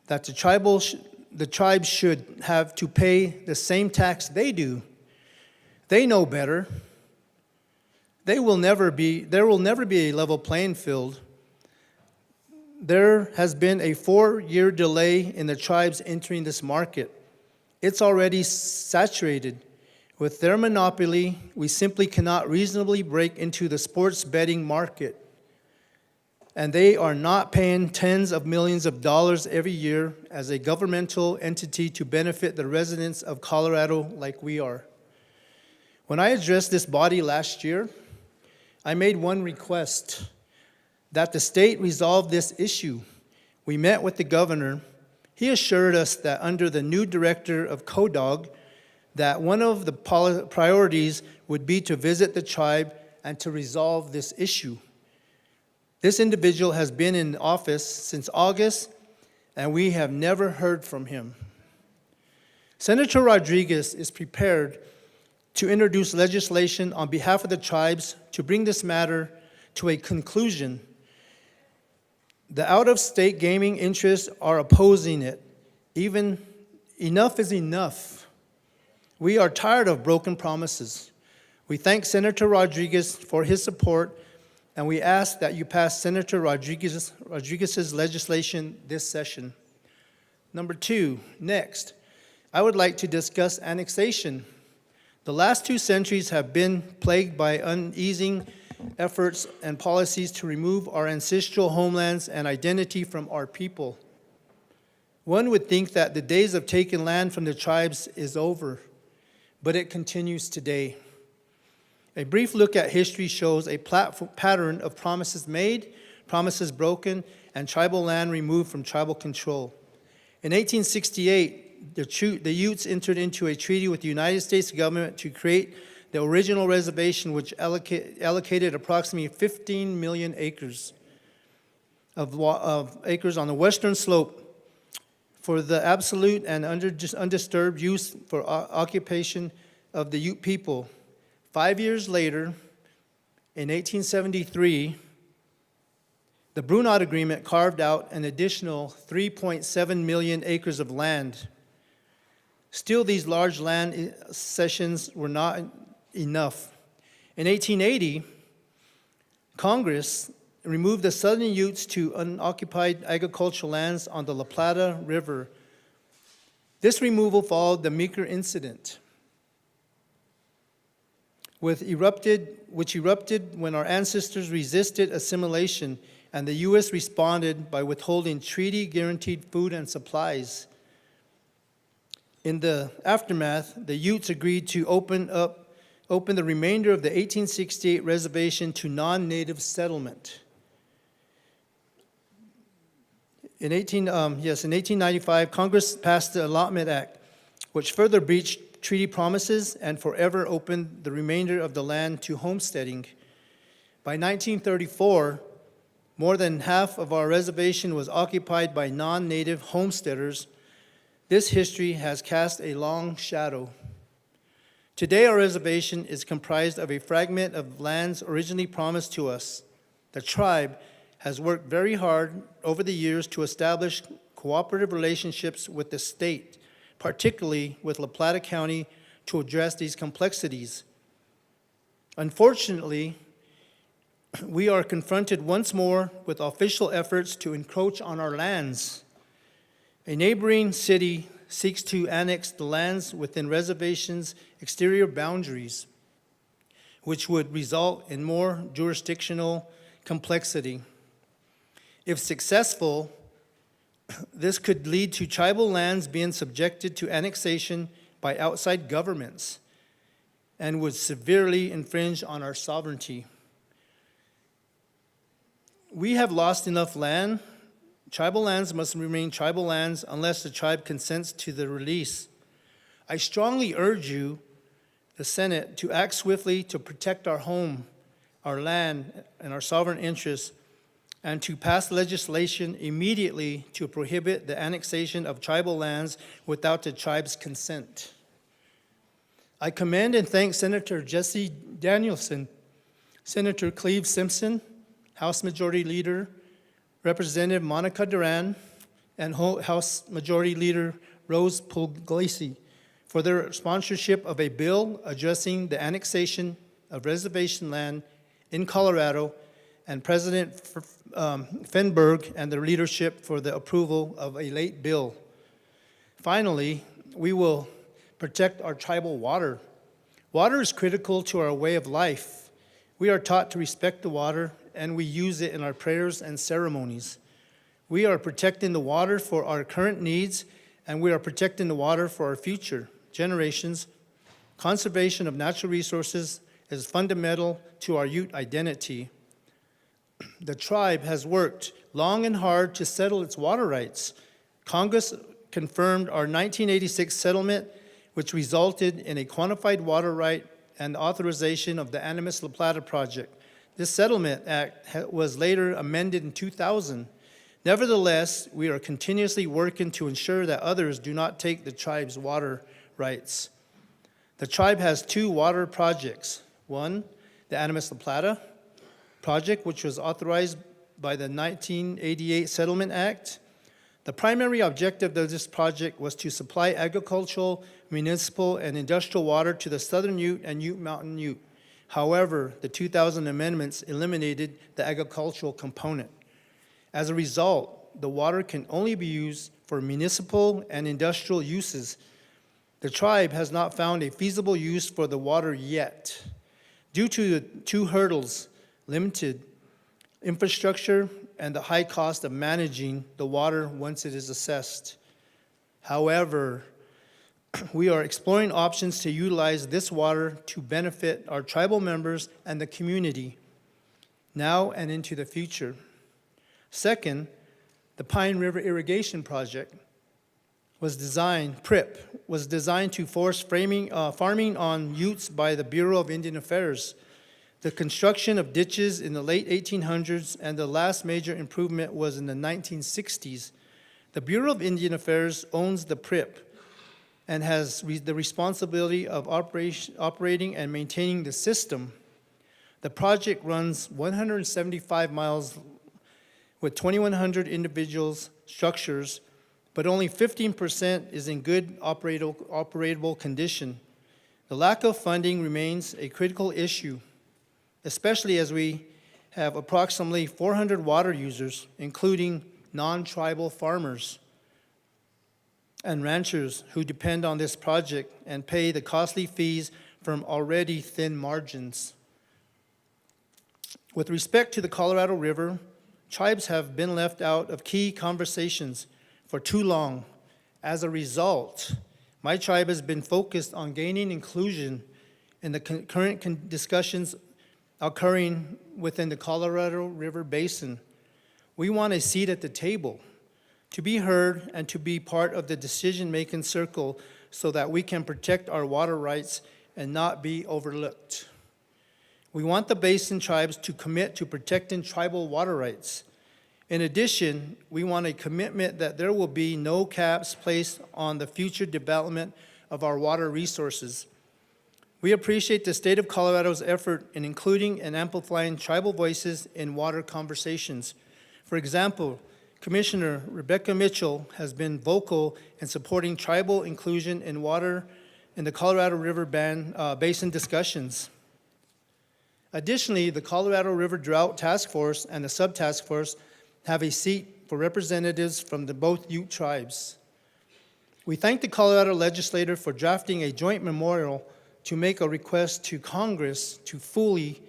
that the tribes should have to pay the same tax they do. They know better. There will never be a level playing field. There has been a 4-year delay in the tribes entering this market. It's already saturated. With their monopoly, we simply cannot reasonably break into the sports betting market. And they are not paying tens of millions of dollars every year as a governmental entity to benefit the residents of Colorado like we are. When I addressed this body last year, I made one request, that the state resolve this issue. We met with the governor. He assured us that under the new director of CODOG, that one of the priorities would be to visit the tribe and to resolve this issue. This individual has been in office since August, and we have never heard from him. Senator Rodriguez is prepared to introduce legislation on behalf of the tribes to bring this matter to a conclusion. The out-of-state gaming interests are opposing it. Even enough is enough. We are tired of broken promises. We thank Senator Rodriguez for his support, and we ask that you pass Senator Rodriguez's legislation this session. Number 2, next, I would like to discuss annexation. The last 2 centuries have been plagued by uneasing efforts and policies to remove our ancestral homelands and identity from our people. One would think that the days of taking land from the tribes is over, but it continues today. A brief look at history shows a pattern of promises made, promises broken, and tribal land removed from tribal control. In 1868, the Utes entered into a treaty with the United States government to create the original reservation, which allocated approximately 15 million acres of acres on the western slope for the absolute and undisturbed use for occupation of the Ute people. 5 years later, in 1873, the Brunot Agreement carved out an additional 3.7 million acres of land. Still, these large land cessions were not enough. In 1880, Congress removed the Southern Utes to unoccupied agricultural lands on the La Plata River. This removal followed the Meeker Incident, which erupted when our ancestors resisted assimilation, and the U.S. responded by withholding treaty-guaranteed food and supplies. In the aftermath, the Utes agreed to open the remainder of the 1868 reservation to non-native settlement. In 1895, Congress passed the Allotment Act, which further breached treaty promises and forever opened the remainder of the land to homesteading. By 1934, more than half of our reservation was occupied by non-native homesteaders. This history has cast a long shadow. Today, our reservation is comprised of a fragment of lands originally promised to us. The tribe has worked very hard over the years to establish cooperative relationships with the state, particularly with La Plata County, to address these complexities. Unfortunately, we are confronted once more with official efforts to encroach on our lands. A neighboring city seeks to annex the lands within reservations' exterior boundaries, which would result in more jurisdictional complexity. If successful, this could lead to tribal lands being subjected to annexation by outside governments and would severely infringe on our sovereignty. We have lost enough land. Tribal lands must remain tribal lands unless the tribe consents to the release. I strongly urge you, the Senate, to act swiftly to protect our home, our land, and our sovereign interests, and to pass legislation immediately to prohibit the annexation of tribal lands without the tribe's consent. I commend and thank Senator Jesse Danielson, Senator Cleve Simpson, House Majority Leader Representative Monica Duran, and House Majority Leader Rose Pugliese for their sponsorship of a bill addressing the annexation of reservation land in Colorado, and President Fenberg and their leadership for the approval of a late bill. Finally, we will protect our tribal water. Water is critical to our way of life. We are taught to respect the water, and we use it in our prayers and ceremonies. We are protecting the water for our current needs, and we are protecting the water for our future generations. Conservation of natural resources is fundamental to our Ute identity. The tribe has worked long and hard to settle its water rights. Congress confirmed our 1986 settlement, which resulted in a quantified water right and authorization of the Animas La Plata project. This settlement act was later amended in 2000. Nevertheless, we are continuously working to ensure that others do not take the tribe's water rights. The tribe has 2 water projects. One, the Animas La Plata project, which was authorized by the 1988 Settlement Act. The primary objective of this project was to supply agricultural, municipal, and industrial water to the Southern Ute and Ute Mountain Ute. However, the 2000 amendments eliminated the agricultural component. As a result, the water can only be used for municipal and industrial uses. The tribe has not found a feasible use for the water yet, due to the 2 hurdles: limited infrastructure and the high cost of managing the water once it is assessed. However, we are exploring options to utilize this water to benefit our tribal members and the community now and into the future. Second, the Pine River Irrigation Project was designed, PRIP, was designed to force farming on Utes by the Bureau of Indian Affairs. The construction of ditches in the late 1800s and the last major improvement was in the 1960s. The Bureau of Indian Affairs owns the PRIP and has the responsibility of operating and maintaining the system. The project runs 175 miles with 2,100 individuals, structures, but only 15% is in good operable condition. The lack of funding remains a critical issue, especially as we have approximately 400 water users, including non-tribal farmers and ranchers who depend on this project and pay the costly fees from already thin margins. With respect to the Colorado River, tribes have been left out of key conversations for too long. As a result, my tribe has been focused on gaining inclusion in the current discussions occurring within the Colorado River Basin. We want a seat at the table, to be heard and to be part of the decision-making circle so that we can protect our water rights and not be overlooked. We want the basin tribes to commit to protecting tribal water rights. In addition, we want a commitment that there will be no caps placed on the future development of our water resources. We appreciate the state of Colorado's effort in including and amplifying tribal voices in water conversations. For example, Commissioner Rebecca Mitchell has been vocal in supporting tribal inclusion in water in the Colorado River Basin discussions. Additionally, the Colorado River Drought Task Force and the Subtask Force have a seat for representatives from both Ute tribes. We thank the Colorado legislature for drafting a joint memorial to make a request to Congress to fully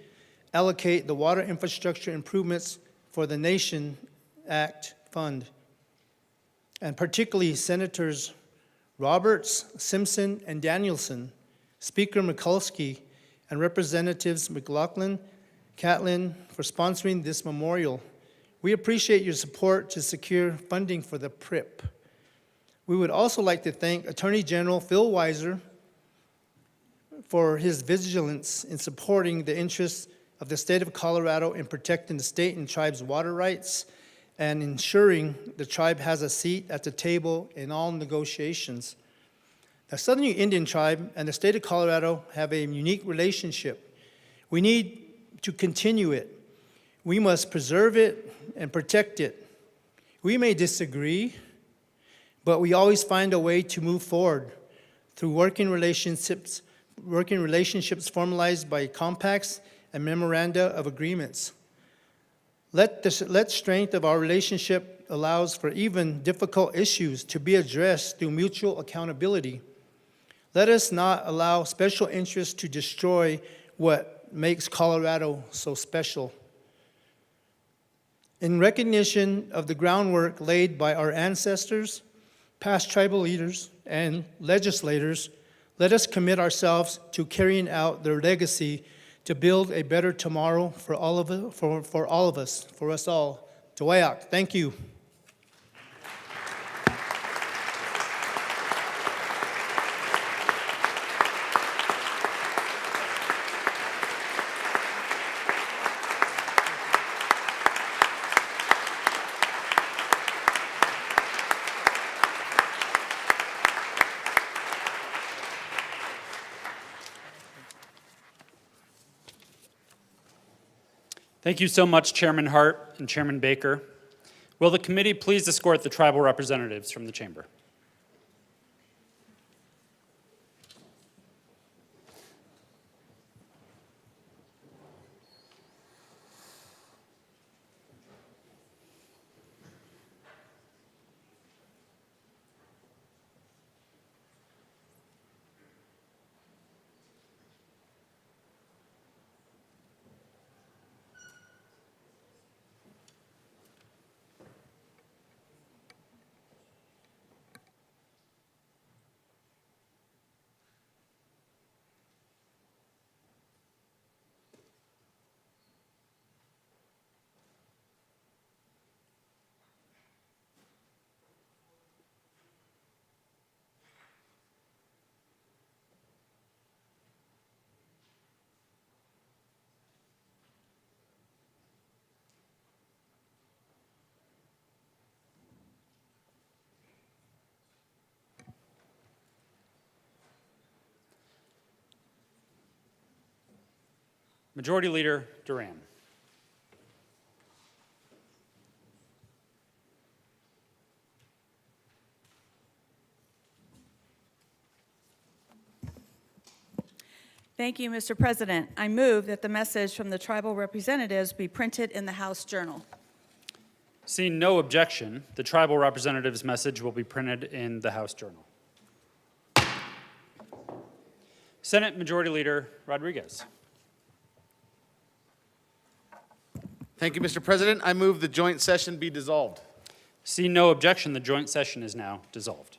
allocate the water infrastructure improvements for the Nation Act fund, and particularly Senators Roberts, Simpson, and Danielson, Speaker Mikulski, and Representatives McLaughlin, Catlin for sponsoring this memorial. We appreciate your support to secure funding for the PRIP. We would also like to thank Attorney General Phil Weiser for his vigilance in supporting the interests of the state of Colorado in protecting the state and tribe's water rights and ensuring the tribe has a seat at the table in all negotiations. The Southern Ute Indian Tribe and the state of Colorado have a unique relationship. We need to continue it. We must preserve it and protect it. We may disagree, but we always find a way to move forward through working relationships formalized by compacts and memoranda of agreements. Let strength of our relationship allows for even difficult issues to be addressed through mutual accountability. Let us not allow special interests to destroy what makes Colorado so special. In recognition of the groundwork laid by our ancestors, past tribal leaders, and legislators, let us commit ourselves to carrying out their legacy to build a better tomorrow for all of us, for us all. Tuayak, thank you. Thank you so much, Chairman Hart and Chairman Baker. Will the committee please escort the tribal representatives from the chamber? Majority Leader Duran. Thank you, Mr. President. I move that the message from the tribal representatives be printed in the House Journal. Seeing no objection, the tribal representative's message will be printed in the House Journal. Senate Majority Leader Rodriguez. Thank you, Mr. President. I move the joint session be dissolved. Seeing no objection, the joint session is now dissolved.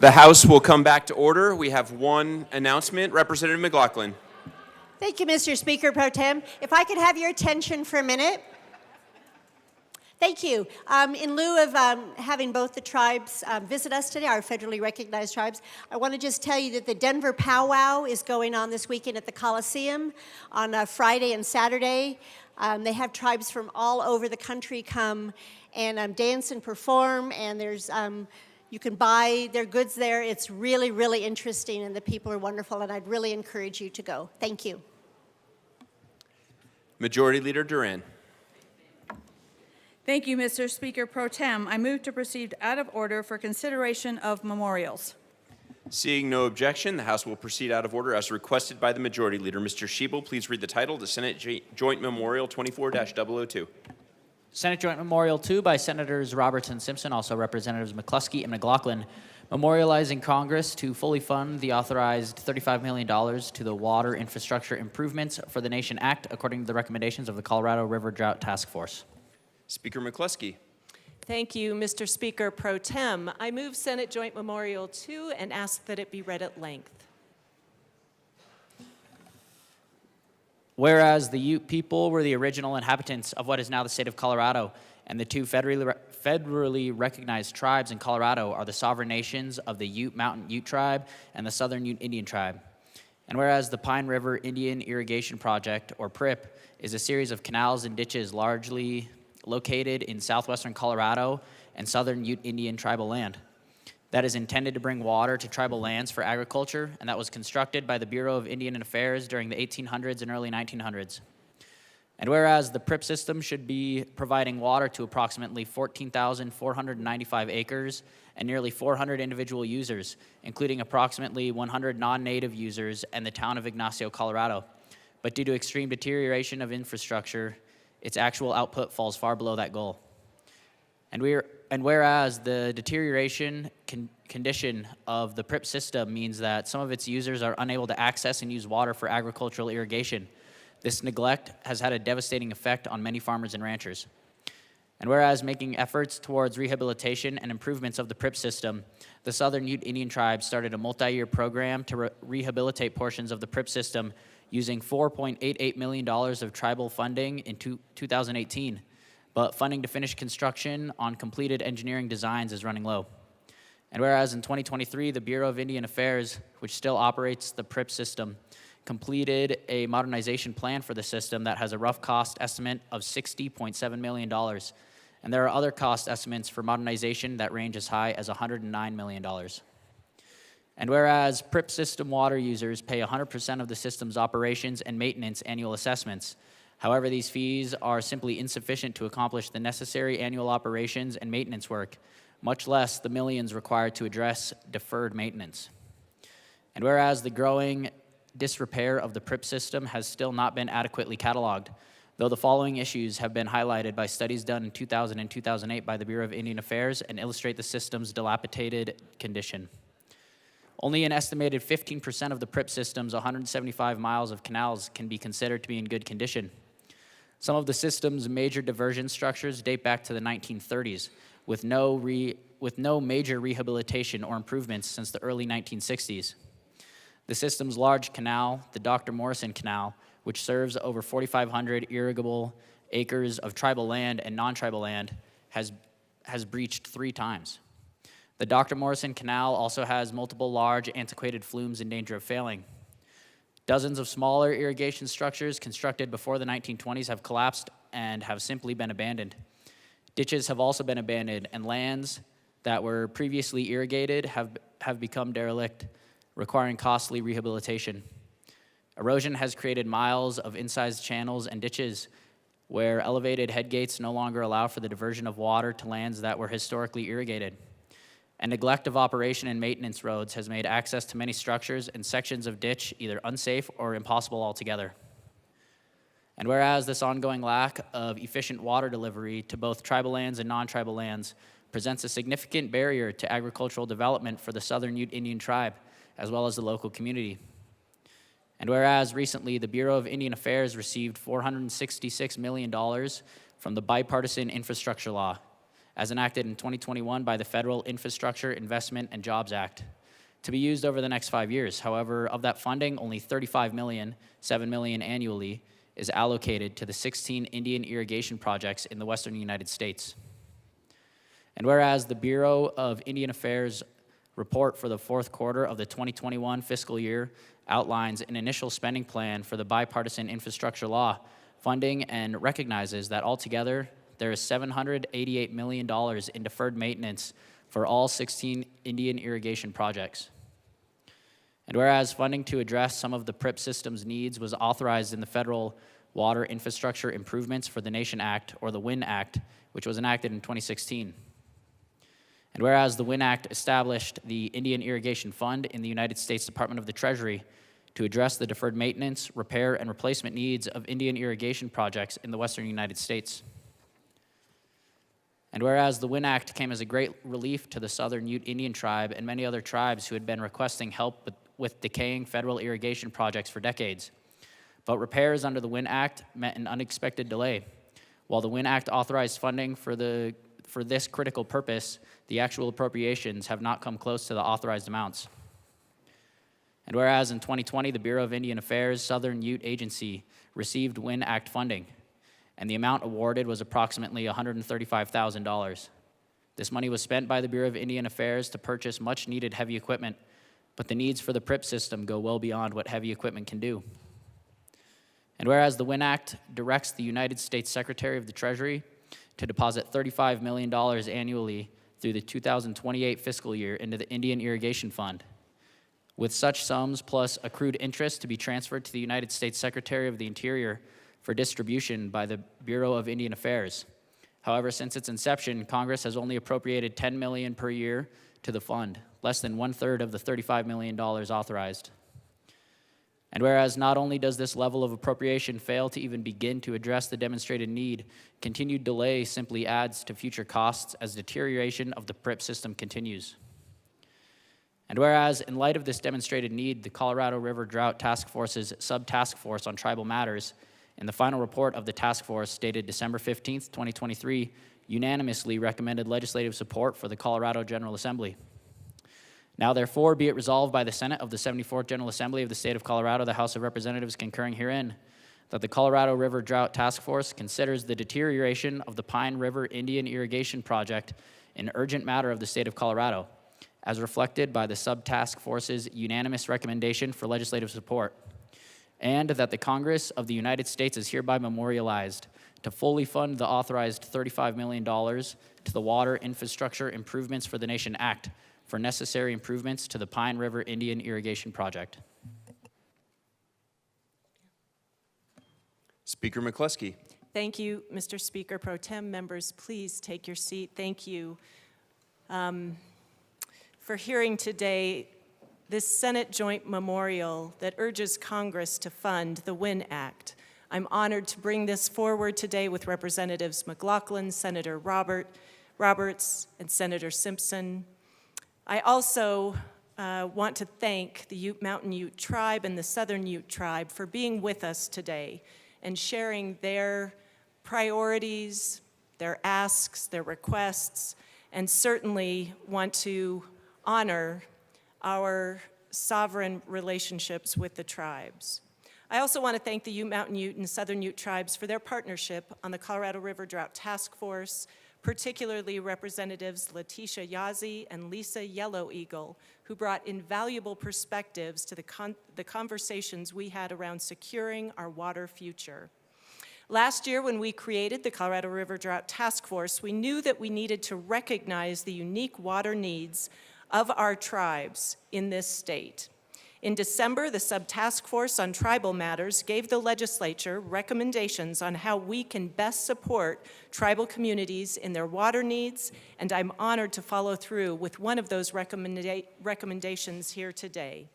The House will come back to order. We have one announcement. Representative McLaughlin. Thank you, Mr. Speaker Pro Tem. If I could have your attention for a minute. Thank you. In lieu of having both the tribes visit us today, our federally recognized tribes, I want to just tell you that the Denver Powwow is going on this weekend at the Coliseum on Friday and Saturday. They have tribes from all over the country come and dance and perform, and there's you can buy their goods there. It's really, really interesting, and the people are wonderful, and I'd really encourage you to go. Thank you. Majority Leader Duran. Thank you, Mr. Speaker Pro Tem. I move to proceed out of order for consideration of memorials. Seeing no objection, the House will proceed out of order as requested by the Majority Leader. Mr. Schiebel, please read the title, the Senate Joint Memorial 24-002. Senate Joint Memorial 2 by Senators Roberts and Simpson, also Representatives McCluskey and McLaughlin, memorializing Congress to fully fund the authorized $35 million to the Water Infrastructure Improvements for the Nation Act, according to the recommendations of the Colorado River Drought Task Force. Speaker McCluskey. Thank you, Mr. Speaker Pro Tem. I move Senate Joint Memorial 2 and ask that it be read at length. Whereas the Ute people were the original inhabitants of what is now the state of Colorado, and the two federally recognized tribes in Colorado are the sovereign nations of the Ute Mountain Ute Tribe and the Southern Ute Indian Tribe. And whereas the Pine River Indian Irrigation Project, or PRIP, is a series of canals and ditches largely located in southwestern Colorado and southern Ute Indian tribal land that is intended to bring water to tribal lands for agriculture, and that was constructed by the Bureau of Indian Affairs during the 1800s and early 1900s. And whereas the PRIP system should be providing water to approximately 14,495 acres and nearly 400 individual users, including approximately 100 non-native users and the town of Ignacio, Colorado. But due to extreme deterioration of infrastructure, its actual output falls far below that goal. And whereas the deterioration condition of the PRIP system means that some of its users are unable to access and use water for agricultural irrigation, this neglect has had a devastating effect on many farmers and ranchers. And whereas making efforts towards rehabilitation and improvements of the PRIP system, the Southern Ute Indian Tribe started a multi-year program to rehabilitate portions of the PRIP system using $4.88 million of tribal funding in 2018, but funding to finish construction on completed engineering designs is running low. And whereas in 2023, the Bureau of Indian Affairs, which still operates the PRIP system, completed a modernization plan for the system that has a rough cost estimate of $60.7 million. And there are other cost estimates for modernization that range as high as $109 million. And whereas PRIP system water users pay 100% of the system's operations and maintenance annual assessments, however, these fees are simply insufficient to accomplish the necessary annual operations and maintenance work, much less the millions required to address deferred maintenance. And whereas the growing disrepair of the PRIP system has still not been adequately cataloged, though the following issues have been highlighted by studies done in 2000 and 2008 by the Bureau of Indian Affairs and illustrate the system's dilapidated condition. Only an estimated 15% of the PRIP system's 175 miles of canals can be considered to be in good condition. Some of the system's major diversion structures date back to the 1930s, with no major rehabilitation or improvements since the early 1960s. The system's large canal, the Dr. Morrison Canal, which serves over 4,500 irrigable acres of tribal land and non-tribal land, has breached 3 times. The Dr. Morrison Canal also has multiple large, antiquated flumes in danger of failing. Dozens of smaller irrigation structures constructed before the 1920s have collapsed and have simply been abandoned. Ditches have also been abandoned, and lands that were previously irrigated have become derelict, requiring costly rehabilitation. Erosion has created miles of incised channels and ditches where elevated headgates no longer allow for the diversion of water to lands that were historically irrigated. And neglect of operation and maintenance roads has made access to many structures and sections of ditch either unsafe or impossible altogether. And whereas this ongoing lack of efficient water delivery to both tribal lands and non-tribal lands presents a significant barrier to agricultural development for the Southern Ute Indian Tribe, as well as the local community. And whereas recently the Bureau of Indian Affairs received $466 million from the Bipartisan Infrastructure Law, as enacted in 2021 by the Federal Infrastructure Investment and Jobs Act, to be used over the next 5 years. However, of that funding, only $35 million, $7 million annually, is allocated to the 16 Indian irrigation projects in the western United States. And whereas the Bureau of Indian Affairs report for the fourth quarter of the 2021 fiscal year outlines an initial spending plan for the bipartisan infrastructure law funding and recognizes that altogether there is $788 million in deferred maintenance for all 16 Indian irrigation projects. And whereas funding to address some of the PRIP system's needs was authorized in the Federal Water Infrastructure Improvements for the Nation Act, or the WIN Act, which was enacted in 2016. And whereas the WIN Act established the Indian Irrigation Fund in the United States Department of the Treasury to address the deferred maintenance, repair, and replacement needs of Indian irrigation projects in the western United States. And whereas the WIN Act came as a great relief to the Southern Ute Indian Tribe and many other tribes who had been requesting help with decaying federal irrigation projects for decades. But repairs under the WIN Act meant an unexpected delay. While the WIN Act authorized funding for this critical purpose, the actual appropriations have not come close to the authorized amounts. And whereas in 2020, the Bureau of Indian Affairs Southern Ute Agency received WIN Act funding, and the amount awarded was approximately $135,000. This money was spent by the Bureau of Indian Affairs to purchase much-needed heavy equipment, but the needs for the PRIP system go well beyond what heavy equipment can do. And whereas the WIN Act directs the United States Secretary of the Treasury to deposit $35 million annually through the 2028 fiscal year into the Indian Irrigation Fund, with such sums plus accrued interest to be transferred to the United States Secretary of the Interior for distribution by the Bureau of Indian Affairs. However, since its inception, Congress has only appropriated $10 million per year to the fund, less than 1/3 of the $35 million authorized. And whereas not only does this level of appropriation fail to even begin to address the demonstrated need, continued delay simply adds to future costs as deterioration of the PRIP system continues. And whereas in light of this demonstrated need, the Colorado River Drought Task Force's Sub-Task Force on Tribal Matters, in the final report of the task force dated December 15th, 2023, unanimously recommended legislative support for the Colorado General Assembly. Now therefore be it resolved by the Senate of the 74th General Assembly of the State of Colorado, the House of Representatives concurring herein, that the Colorado River Drought Task Force considers the deterioration of the Pine River Indian Irrigation Project an urgent matter of the State of Colorado, as reflected by the Sub-Task Force's unanimous recommendation for legislative support, and that the Congress of the United States is hereby memorialized to fully fund the authorized $35 million to the Water Infrastructure Improvements for the Nation Act for necessary improvements to the Pine River Indian Irrigation Project. Speaker McCluskey. Thank you, Mr. Speaker Pro Tem. Members, please take your seat. Thank you for hearing today this Senate joint memorial that urges Congress to fund the WIN Act. I'm honored to bring this forward today with Representatives McLaughlin, Senator Roberts, and Senator Simpson. I also want to thank the Ute Mountain Ute Tribe and the Southern Ute Tribe for being with us today and sharing their priorities, their asks, their requests, and certainly want to honor our sovereign relationships with the tribes. I also want to thank the Ute Mountain Ute and Southern Ute tribes for their partnership on the Colorado River Drought Task Force, particularly Representatives Letitia Yazzie and Lisa Yellow Eagle, who brought invaluable perspectives to the conversations we had around securing our water future. Last year, when we created the Colorado River Drought Task Force, we knew that we needed to recognize the unique water needs of our tribes in this state. In December, the Sub-Task Force on Tribal Matters gave the legislature recommendations on how we can best support tribal communities in their water needs, and I'm honored to follow through with one of those recommendations here today.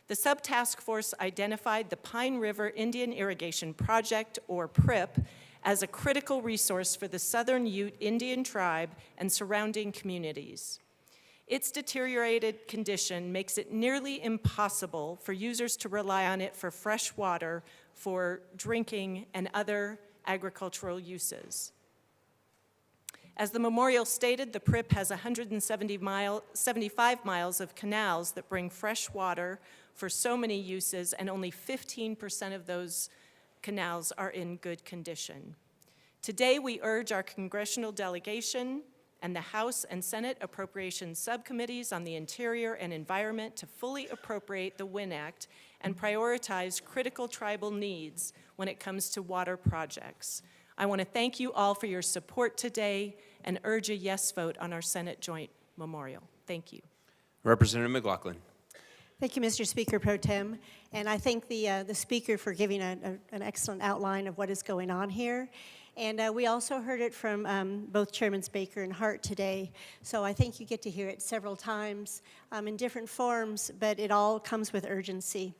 The Sub-Task Force identified the Pine River Indian Irrigation Project, or PRIP, as a critical resource for the Southern Ute Indian Tribe and surrounding communities. Its deteriorated condition makes it nearly impossible for users to rely on it for fresh water for drinking and other agricultural uses. As the memorial stated, the PRIP has 175 miles of canals that bring fresh water for so many uses, and only 15% of those canals are in good condition. Today, we urge our congressional delegation and the House and Senate Appropriations Subcommittees on the Interior and Environment to fully appropriate the WIN Act and prioritize critical tribal needs when it comes to water projects. I want to thank you all for your support today and urge a yes vote on our Senate Joint Memorial. Thank you. Representative McLaughlin. Thank you, Mr. Speaker Pro Tem. And I thank the Speaker for giving an excellent outline of what is going on here. And we also heard it from both Chairmans Baker and Hart today. So I think you get to hear it several times in different forms, but it all comes with urgency.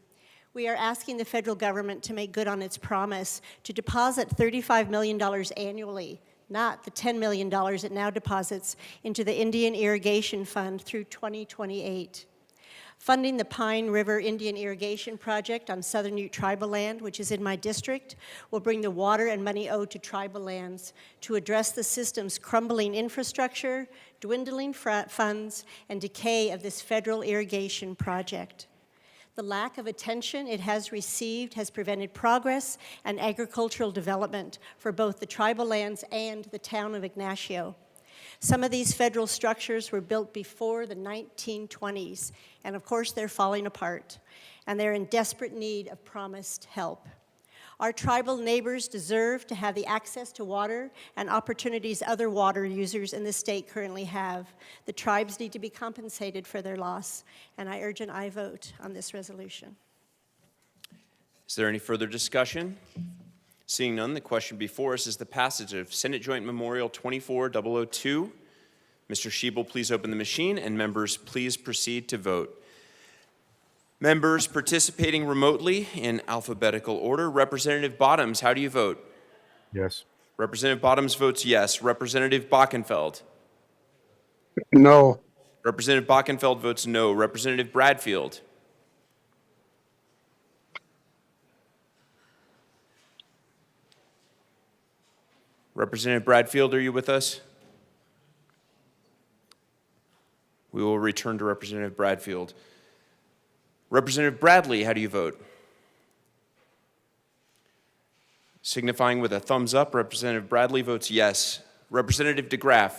We are asking the federal government to make good on its promise to deposit $35 million annually, not the $10 million it now deposits into the Indian Irrigation Fund through 2028. Funding the Pine River Indian Irrigation Project on Southern Ute tribal land, which is in my district, will bring the water and money owed to tribal lands to address the system's crumbling infrastructure, dwindling funds, and decay of this federal irrigation project. The lack of attention it has received has prevented progress and agricultural development for both the tribal lands and the town of Ignacio. Some of these federal structures were built before the 1920s, and of course they're falling apart, and they're in desperate need of promised help. Our tribal neighbors deserve to have the access to water and opportunities other water users in the state currently have. The tribes need to be compensated for their loss, and I urge an aye vote on this resolution. Is there any further discussion? Seeing none, the question before us is the passage of Senate Joint Memorial 24002. Mr. Schiebel, please open the machine, and members, please proceed to vote. Members participating remotely in alphabetical order, Representative Bottoms, how do you vote? Yes. Representative Bottoms votes yes. Representative Bockenfeld. No. Representative Bockenfeld votes no. Representative Bradfield. Representative Bradfield, are you with us? We will return to Representative Bradfield. Representative Bradley, how do you vote? Signifying with a thumbs up, Representative Bradley votes yes. Representative DeGraff.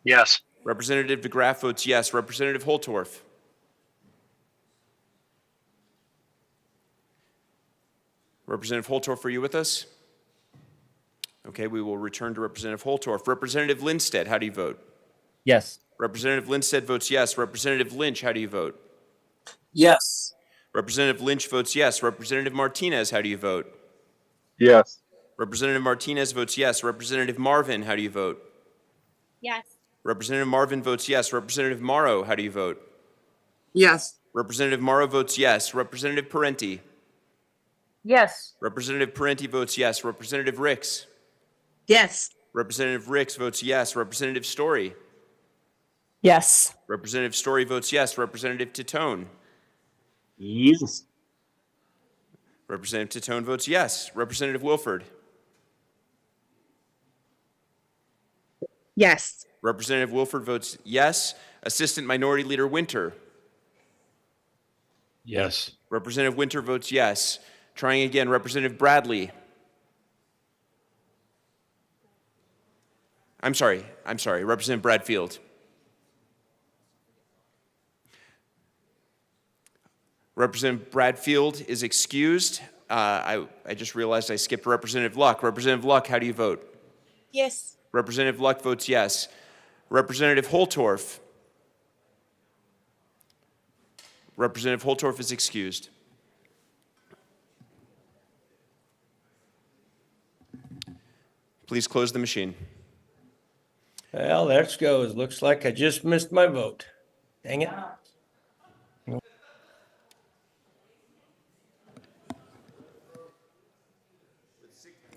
Yes. Representative DeGraff votes yes. Representative Holtorf. Representative Holtorf, are you with us? Okay, we will return to Representative Holtorf. Representative Lindstedt, how do you vote? Yes. Representative Lindstedt votes yes. Representative Lynch, how do you vote? Yes. Representative Lynch votes yes. Representative Martinez, how do you vote? Yes. Representative Martinez votes yes. Representative Marvin, how do you vote? Yes. Representative Marvin votes yes. Representative Morrow, how do you vote? Yes. Representative Morrow votes yes. Representative Parenti. Yes. Representative Parenti votes yes. Representative Ricks. Yes. Representative Ricks votes yes. Representative Story. Yes. Representative Story votes yes. Representative Titone. Yes. Representative Titone votes yes. Representative Wilford. Yes. Representative Wilford votes yes. Assistant Minority Leader Winter. Yes. Representative Winter votes yes. Trying again, Representative Bradley. I'm sorry, Representative Bradfield. Representative Bradfield is excused. I just realized I skipped Representative Luck. Representative Luck, how do you vote? Yes. Representative Luck votes yes. Representative Holtorf. Representative Holtorf is excused. Please close the machine. Well, there it goes. Looks like I just missed my vote. Dang it.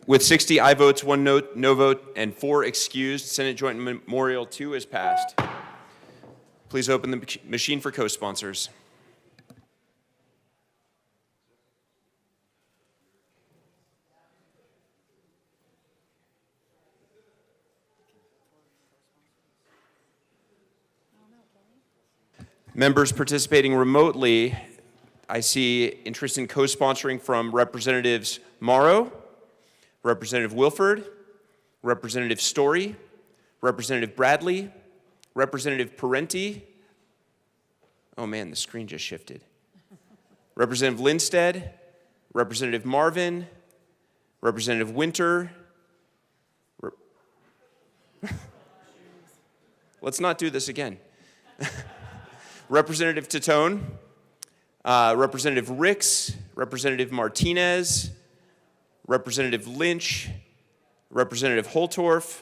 With 60 aye votes, 1 no vote, and 4 excused, Senate Joint Memorial 2 is passed. Please open the machine for co-sponsors. Members participating remotely, I see interest in co-sponsoring from Representatives Morrow, Representative Wilford, Representative Story, Representative Bradley, Representative Parenti. Oh man, the screen just shifted. Representative Lindsted, Representative Marvin, Representative Winter. Let's not do this again. Representative Titone, Representative Ricks, Representative Martinez, Representative Lynch, Representative Holtorf,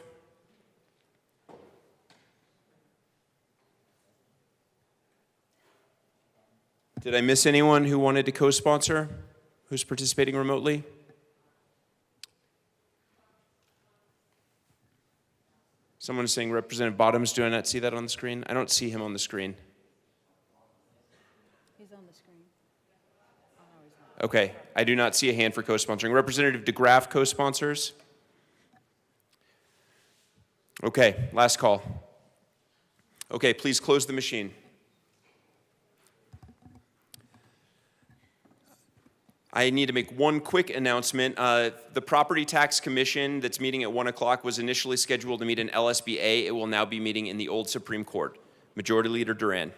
did I miss anyone who wanted to co-sponsor, who's participating remotely? Someone is saying Representative Bottoms. Do I not see that on the screen? I don't see him on the screen. He's on the screen. Okay, I do not see a hand for co-sponsoring. Representative DeGraff co-sponsors. Okay, last call. Okay, please close the machine. I need to make one quick announcement. The Property Tax Commission that's meeting at 1 o'clock was initially scheduled to meet in LSBA. It will now be meeting in the Old Supreme Court. Majority Leader Duran.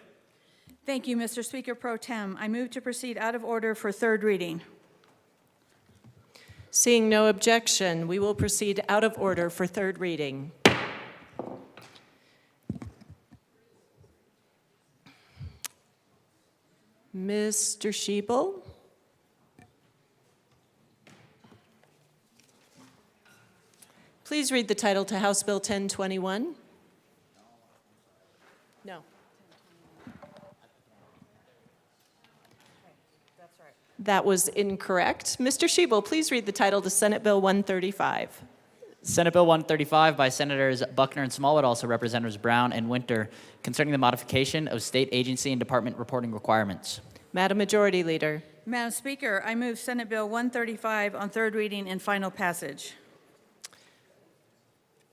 Thank you, Mr. Speaker Pro Tem. I move to proceed out of order for third reading. Seeing no objection, we will proceed out of order for third reading. Mr. Schiebel? Please read the title to House Bill 1021. No. That was incorrect. Mr. Schiebel, please read the title to Senate Bill 135. Senate Bill 135 by Senators Buckner and Smallwood, also Representatives Brown and Winter, concerning the modification of state agency and department reporting requirements. Madam Majority Leader. Madam Speaker, I move Senate Bill 135 on third reading and final passage.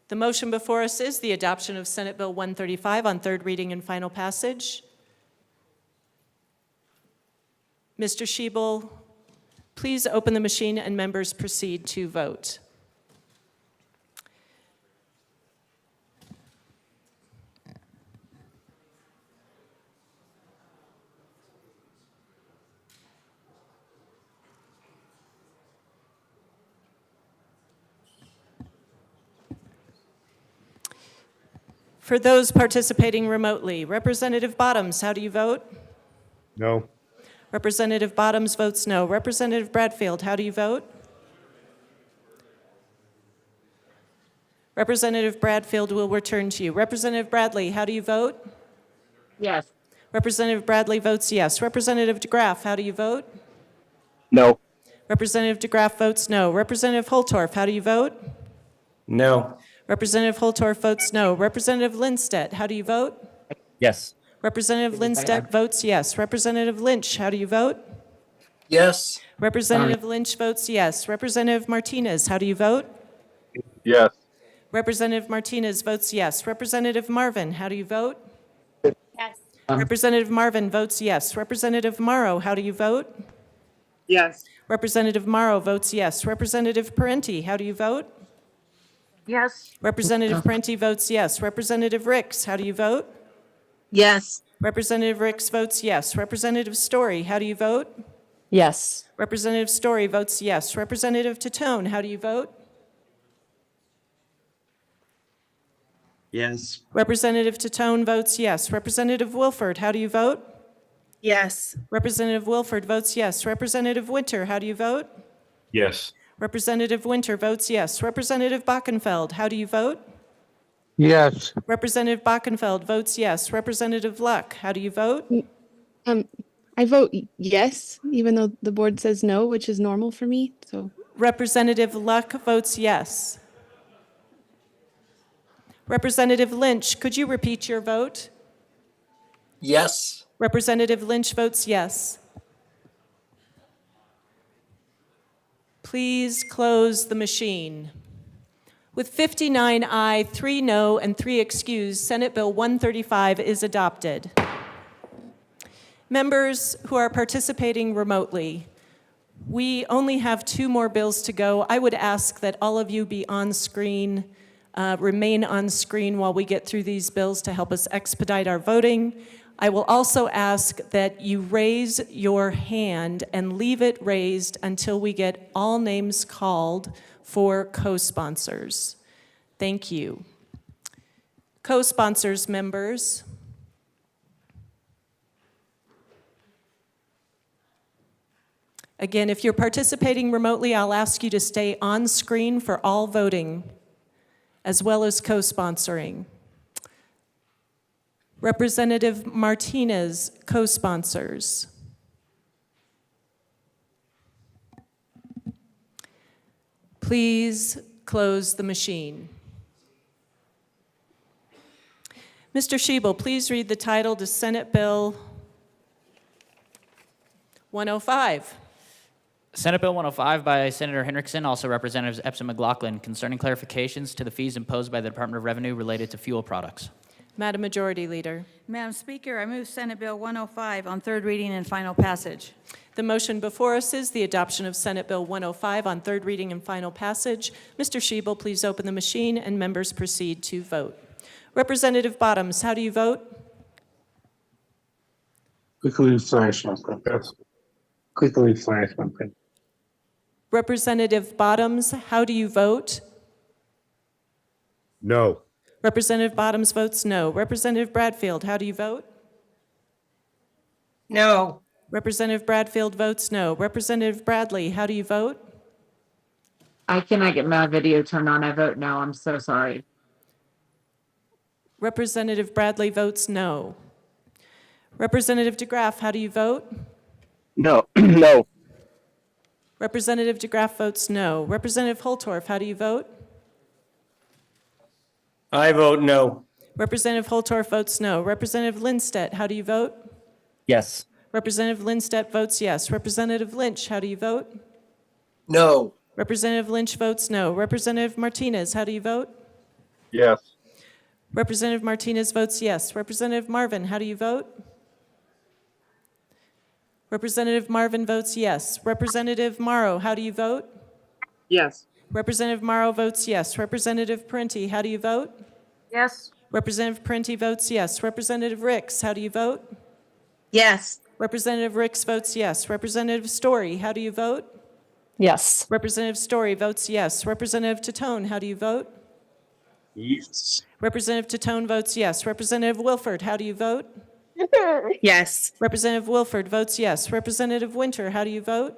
The motion before us is the adoption of Senate Bill 135 on third reading and final passage. Mr. Schiebel, please open the machine and members proceed to vote. For those participating remotely, Representative Bottoms, how do you vote? No. Representative Bottoms votes no. Representative Bradfield, how do you vote? Representative Bradfield will return to you. Representative Bradley, how do you vote? Yes. Representative Bradley votes yes. Representative DeGraff, how do you vote? No. Representative DeGraff votes no. Representative Holtorf, how do you vote? No. Representative Holtorf votes no. Representative Lindstedt, how do you vote? Yes. Representative Lindstedt votes yes. Representative Lynch, how do you vote? Yes. Representative Lynch votes yes. Representative Martinez, how do you vote? Yes. Representative Martinez votes yes. Representative Marvin, how do you vote? Yes. Representative Marvin votes yes. Representative Morrow, how do you vote? Yes. Representative Morrow votes yes. Representative Parenti, how do you vote? Yes. Representative Parenti votes yes. Representative Ricks, how do you vote? Yes. Representative Ricks votes yes. Representative Story, how do you vote? Yes. Representative Story votes yes. Representative Titone, how do you vote? Yes. Representative Titone votes yes. Representative Wilford, how do you vote? Yes. Representative Wilford votes yes. Representative Winter, how do you vote? Yes. Representative Winter votes yes. Representative Bockenfeld, how do you vote? Yes. Representative Bockenfeld votes yes. Representative Luck, how do you vote? I vote yes, even though the board says no, which is normal for me, so. Representative Luck votes yes. Representative Lynch, could you repeat your vote? Yes. Representative Lynch votes yes. Please close the machine. With 59 aye, 3 no, and 3 excused, Senate Bill 135 is adopted. Members who are participating remotely, we only have 2 more bills to go. I would ask that all of you be on screen, remain on screen while we get through these bills to help us expedite our voting. I will also ask that you raise your hand and leave it raised until we get all names called for co-sponsors. Thank you. Co-sponsors, members. Again, if you're participating remotely, I'll ask you to stay on screen for all voting, as well as co-sponsoring. Representative Martinez, co-sponsors. Please close the machine. Mr. Schiebel, please read the title to Senate Bill 105. Senate Bill 105 by Senator Henriksen, also Representatives Epps and McLaughlin, concerning clarifications to the fees imposed by the Department of Revenue related to fuel products. Madam Majority Leader. Madam Speaker, I move Senate Bill 105 on third reading and final passage. The motion before us is the adoption of Senate Bill 105 on third reading and final passage. Mr. Schiebel, please open the machine and members proceed to vote. Representative Bottoms, how do you vote? Quickly flash my purpose. Quickly flash my purpose. Representative Bottoms, how do you vote? No. Representative Bottoms votes no. Representative Bradfield, how do you vote? No. Representative Bradfield votes no. Representative Bradley, how do you vote? I cannot get my video turned on. I vote no. I'm so sorry. Representative Bradley votes no. Representative DeGraff, how do you vote? No. No. Representative DeGraff votes no. Representative Holtorf, how do you vote? I vote no. Representative Holtorf votes no. Representative Lindstedt, how do you vote? Yes. Representative Lindstedt votes yes. Representative Lynch, how do you vote? No. Representative Lynch votes no. Representative Martinez, how do you vote? Yes. Representative Martinez votes yes. Representative Marvin, how do you vote? Representative Marvin votes yes. Representative Morrow, how do you vote? Yes. Representative Morrow votes yes. Representative Parenti, how do you vote? Yes. Representative Parenti votes yes. Representative Ricks, how do you vote? Yes. Representative Ricks votes yes. Representative Story, how do you vote? Yes. Representative Story votes yes. Representative Tatone, how do you vote? Yes. Representative Tatone votes yes. Representative Wilford, how do you vote? Yes. Representative Wilford votes yes. Representative Winter, how do you vote?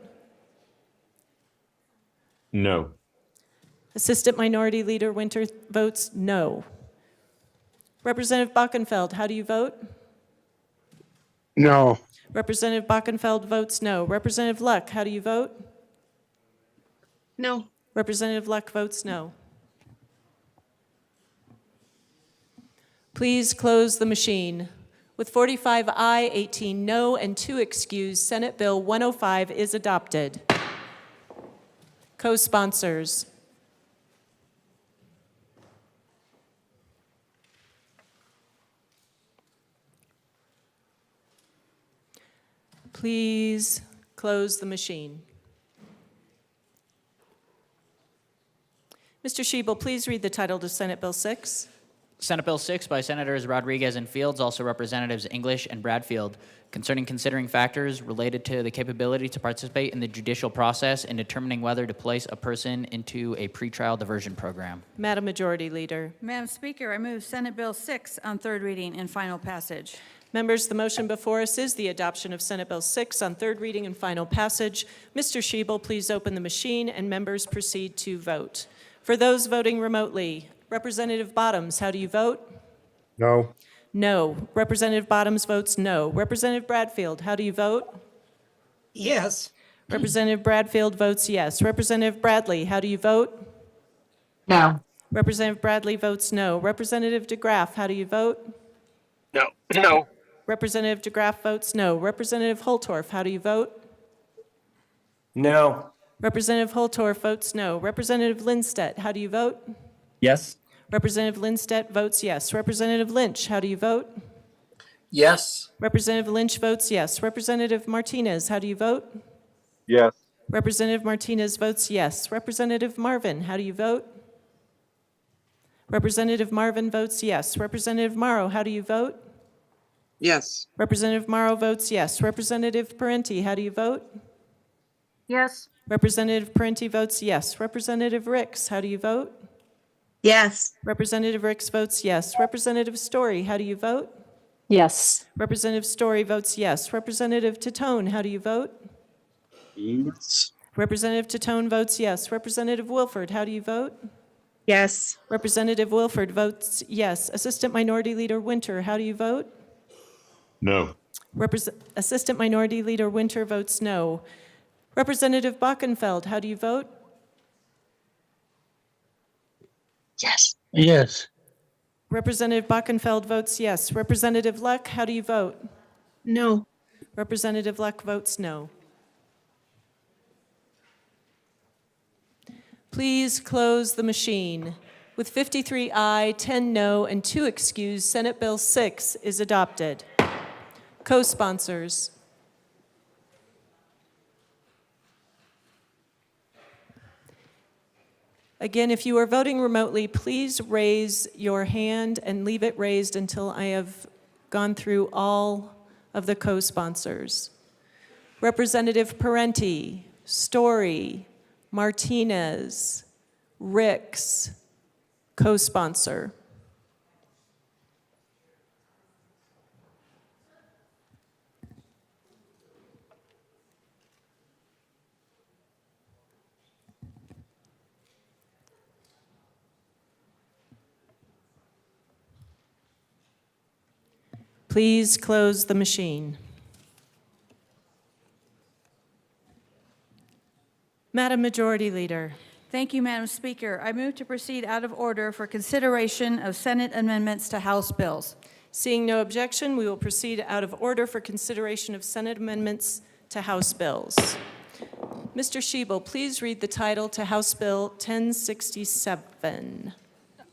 No. Assistant Minority Leader Winter votes no. Representative Bockenfeld, how do you vote? No. Representative Bockenfeld votes no. Representative Luck, how do you vote? No. Representative Luck votes no. Please close the machine. With 45 aye, 18 no, and 2 excused, Senate Bill 105 is adopted. Co-sponsors. Please close the machine. Mr. Schiebel, please read the title to Senate Bill 6. Senate Bill 6 by Senators Rodriguez and Fields, also Representatives English and Bradfield, concerning considering factors related to the capability to participate in the judicial process and determining whether to place a person into a pretrial diversion program. Madam Majority Leader. Madam Speaker, I move Senate Bill 6 on third reading and final passage. Members, the motion before us is the adoption of Senate Bill 6 on third reading and final passage. Mr. Schiebel, please open the machine and members proceed to vote. For those voting remotely, Representative Bottoms, how do you vote? No. No. Representative Bottoms votes no. Representative Bradfield, how do you vote? Yes. Representative Bradfield votes yes. Representative Bradley, how do you vote? No. Representative Bradley votes no. Representative DeGraff, how do you vote? No. No. Representative DeGraff votes no. Representative Holtorf, how do you vote? No. Representative Holtorf votes no. Representative Lindstedt, how do you vote? Yes. Representative Lindstedt votes yes. Representative Lynch, how do you vote? Yes. Representative Lynch votes yes. Representative Martinez, how do you vote? Yes. Representative Martinez votes yes. Representative Marvin, how do you vote? Representative Marvin votes yes. Representative Morrow, how do you vote? Yes. Representative Morrow votes yes. Representative Parenti, how do you vote? Yes. Representative Parenti votes yes. Representative Ricks, how do you vote? Yes. Representative Ricks votes yes. Representative Story, how do you vote? Yes. Representative Story votes yes. Representative Tatone, how do you vote? Yes. Representative Tatone votes yes. Representative Wilford, how do you vote? Yes. Representative Wilford votes yes. Assistant Minority Leader Winter, how do you vote? No. Assistant Minority Leader Winter votes no. Representative Bockenfeld, how do you vote? Yes. Yes. Representative Bockenfeld votes yes. Representative Luck, how do you vote? No. Representative Luck votes no. Please close the machine. With 53 aye, 10 no, and 2 excused, Senate Bill 6 is adopted. Co-sponsors. Again, if you are voting remotely, please raise your hand and leave it raised until I have gone through all of the co-sponsors. Representative Parenti, Story, Martinez, Ricks, co-sponsor. Please close the machine. Madam Majority Leader. Thank you, Madam Speaker. I move to proceed out of order for consideration of Senate amendments to House bills. Seeing no objection, we will proceed out of order for consideration of Senate amendments to House bills. Mr. Schiebel, please read the title to House Bill 1067.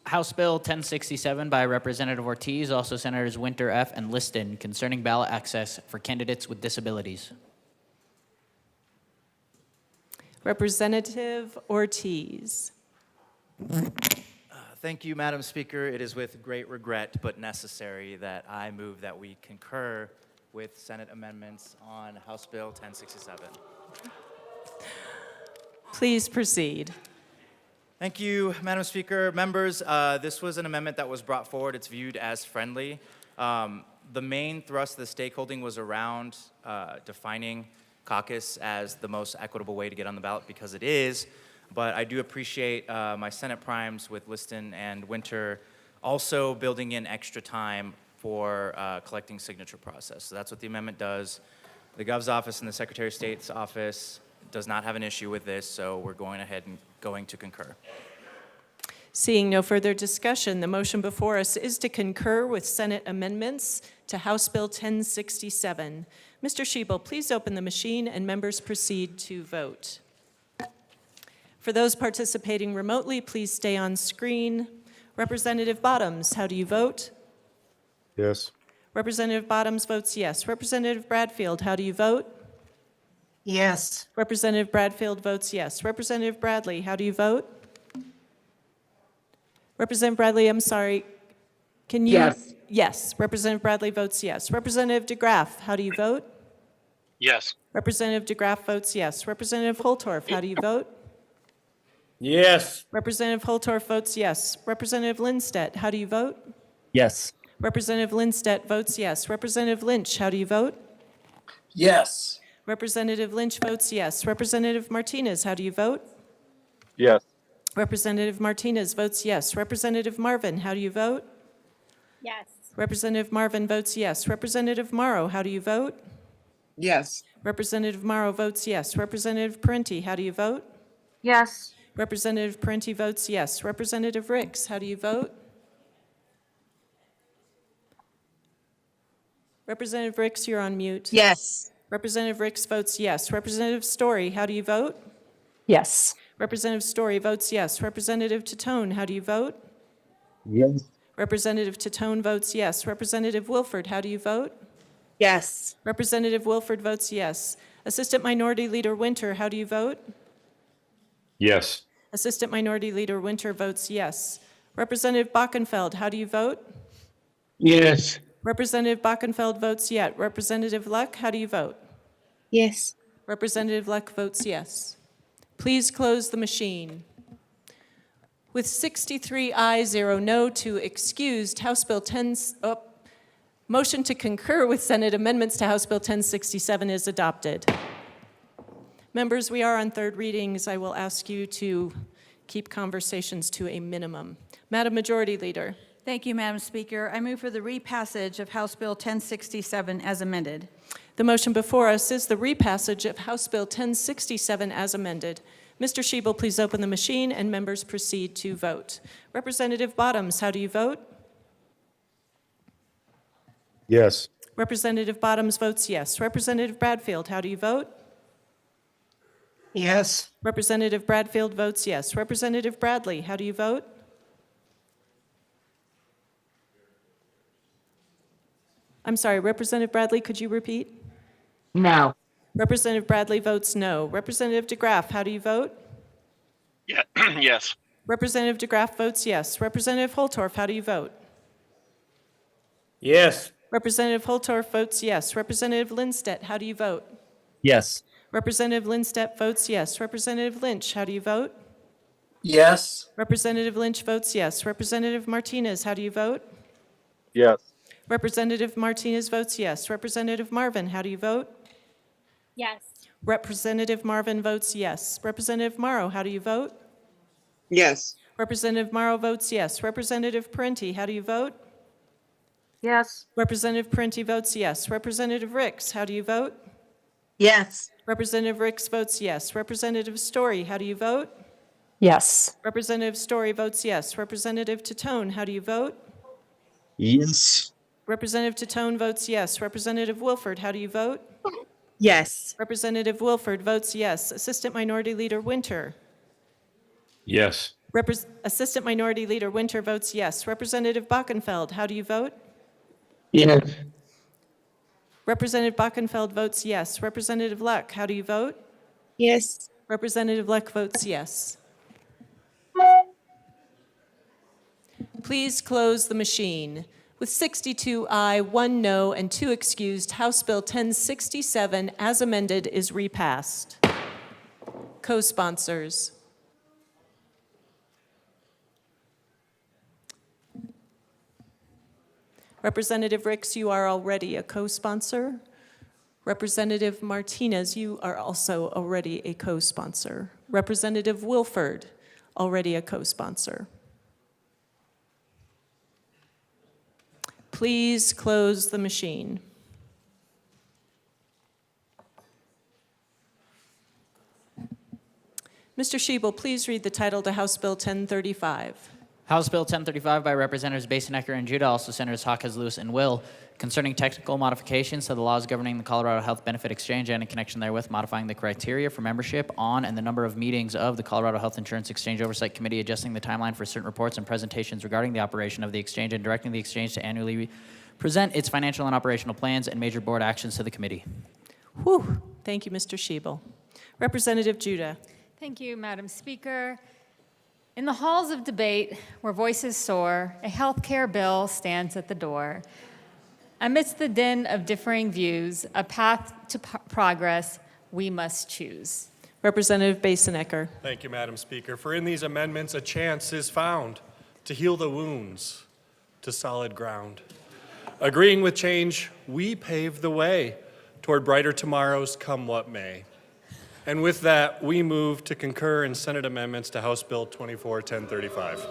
House Bill 1067 by Representative Ortiz, also Senators Winter F. and Liston, concerning ballot access for candidates with disabilities. Representative Ortiz. Thank you, Madam Speaker. It is with great regret but necessary that I move that we concur with Senate amendments on House Bill 1067. Please proceed. Thank you, Madam Speaker. Members, this was an amendment that was brought forward. It's viewed as friendly. The main thrust of the stakeholding was around defining caucus as the most equitable way to get on the ballot, because it is. But I do appreciate my Senate primes with Liston and Winter also building in extra time for collecting signature process. So that's what the amendment does. The Gov's office and the Secretary of State's office does not have an issue with this, so we're going ahead and going to concur. Seeing no further discussion, the motion before us is to concur with Senate amendments to House Bill 1067. Mr. Schiebel, please open the machine and members proceed to vote. For those participating remotely, please stay on screen. Representative Bottoms, how do you vote? Yes. Representative Bottoms votes yes. Representative Bradfield, how do you vote? Yes. Representative Bradfield votes yes. Representative Bradley, how do you vote? Representative Bradley, I'm sorry. Can you? Yes. Yes. Representative Bradley votes yes. Representative DeGraff, how do you vote? Yes. Representative DeGraff votes yes. Representative Holtorf, how do you vote? Yes. Representative Holtorf votes yes. Representative Lindstedt, how do you vote? Yes. Representative Lindstedt votes yes. Representative Lynch, how do you vote? Yes. Representative Lynch votes yes. Representative Martinez, how do you vote? Yes. Representative Martinez votes yes. Representative Marvin, how do you vote? Yes. Representative Marvin votes yes. Representative Morrow, how do you vote? Yes. Representative Morrow votes yes. Representative Parenti, how do you vote? Yes. Representative Parenti votes yes. Representative Ricks, how do you vote? Representative Ricks, you're on mute. Yes. Representative Ricks votes yes. Representative Story, how do you vote? Yes. Representative Story votes yes. Representative Tatone, how do you vote? Yes. Representative Tatone votes yes. Representative Wilford, how do you vote? Yes. Representative Wilford votes yes. Assistant Minority Leader Winter, how do you vote? Yes. Assistant Minority Leader Winter votes yes. Representative Bockenfeld, how do you vote? Yes. Representative Bockenfeld votes yes. Representative Luck, how do you vote? Yes. Representative Luck votes yes. Please close the machine. With 63 ayes, 0 no, 2 excused, House Bill 10, motion to concur with Senate amendments to House Bill 1067 is adopted. Members, we are on third readings. I will ask you to keep conversations to a minimum. Madam Majority Leader. Thank you, Madam Speaker. I move for the repassage of House Bill 1067 as amended. The motion before us is the repassage of House Bill 1067 as amended. Mr. Schiebel, please open the machine and members proceed to vote. Representative Bottoms, how do you vote? Yes. Representative Bottoms votes yes. Representative Bradfield, how do you vote? Yes. Representative Bradfield votes yes. Representative Bradley, how do you vote? I'm sorry, Representative Bradley, could you repeat? No. Representative Bradley votes no. Representative DeGraff, how do you vote? Yeah. Yes. Representative DeGraff votes yes. Representative Holtorf, how do you vote? Yes. Representative Holtorf votes yes. Representative Lindstedt, how do you vote? Yes. Representative Lindstedt votes yes. Representative Lynch, how do you vote? Yes. Representative Lynch votes yes. Representative Martinez, how do you vote? Yes. Representative Martinez votes yes. Representative Marvin, how do you vote? Yes. Representative Marvin votes yes. Representative Morrow, how do you vote? Yes. Representative Morrow votes yes. Representative Parenti, how do you vote? Yes. Representative Parenti votes yes. Representative Ricks, how do you vote? Yes. Representative Ricks votes yes. Representative Story, how do you vote? Yes. Representative Story votes yes. Representative Tatone, how do you vote? Yes. Representative Tatone votes yes. Representative Wilford, how do you vote? Yes. Representative Wilford votes yes. Assistant Minority Leader Winter. Yes. Assistant Minority Leader Winter votes yes. Representative Bockenfeld, how do you vote? Yes. Representative Bockenfeld votes yes. Representative Luck, how do you vote? Yes. Representative Luck votes yes. Please close the machine. With 62 aye, 1 no, and 2 excused, House Bill 1067, as amended, is repassed. Co-sponsors. Representative Ricks, you are already a co-sponsor. Representative Martinez, you are also already a co-sponsor. Representative Wilford, already a co-sponsor. Please close the machine. Mr. Schiebel, please read the title to House Bill 1035. House Bill 1035 by Representatives Basenecker and Judah, also Senators Hawkes, Lewis, and Will, concerning technical modifications to the laws governing the Colorado Health Benefit Exchange and in connection therewith modifying the criteria for membership on and the number of meetings of the Colorado Health Insurance Exchange Oversight Committee, adjusting the timeline for certain reports and presentations regarding the operation of the exchange, and directing the exchange to annually present its financial and operational plans and major board actions to the committee. Whew. Thank you, Mr. Schiebel. Representative Judah. Thank you, Madam Speaker. In the halls of debate, where voices soar, a health care bill stands at the door. Amidst the din of differing views, a path to progress we must choose. Representative Basenecker. Thank you, Madam Speaker. For in these amendments, a chance is found to heal the wounds to solid ground. Agreeing with change, we pave the way toward brighter tomorrows, come what may. And with that, we move to concur in Senate amendments to House Bill 1035.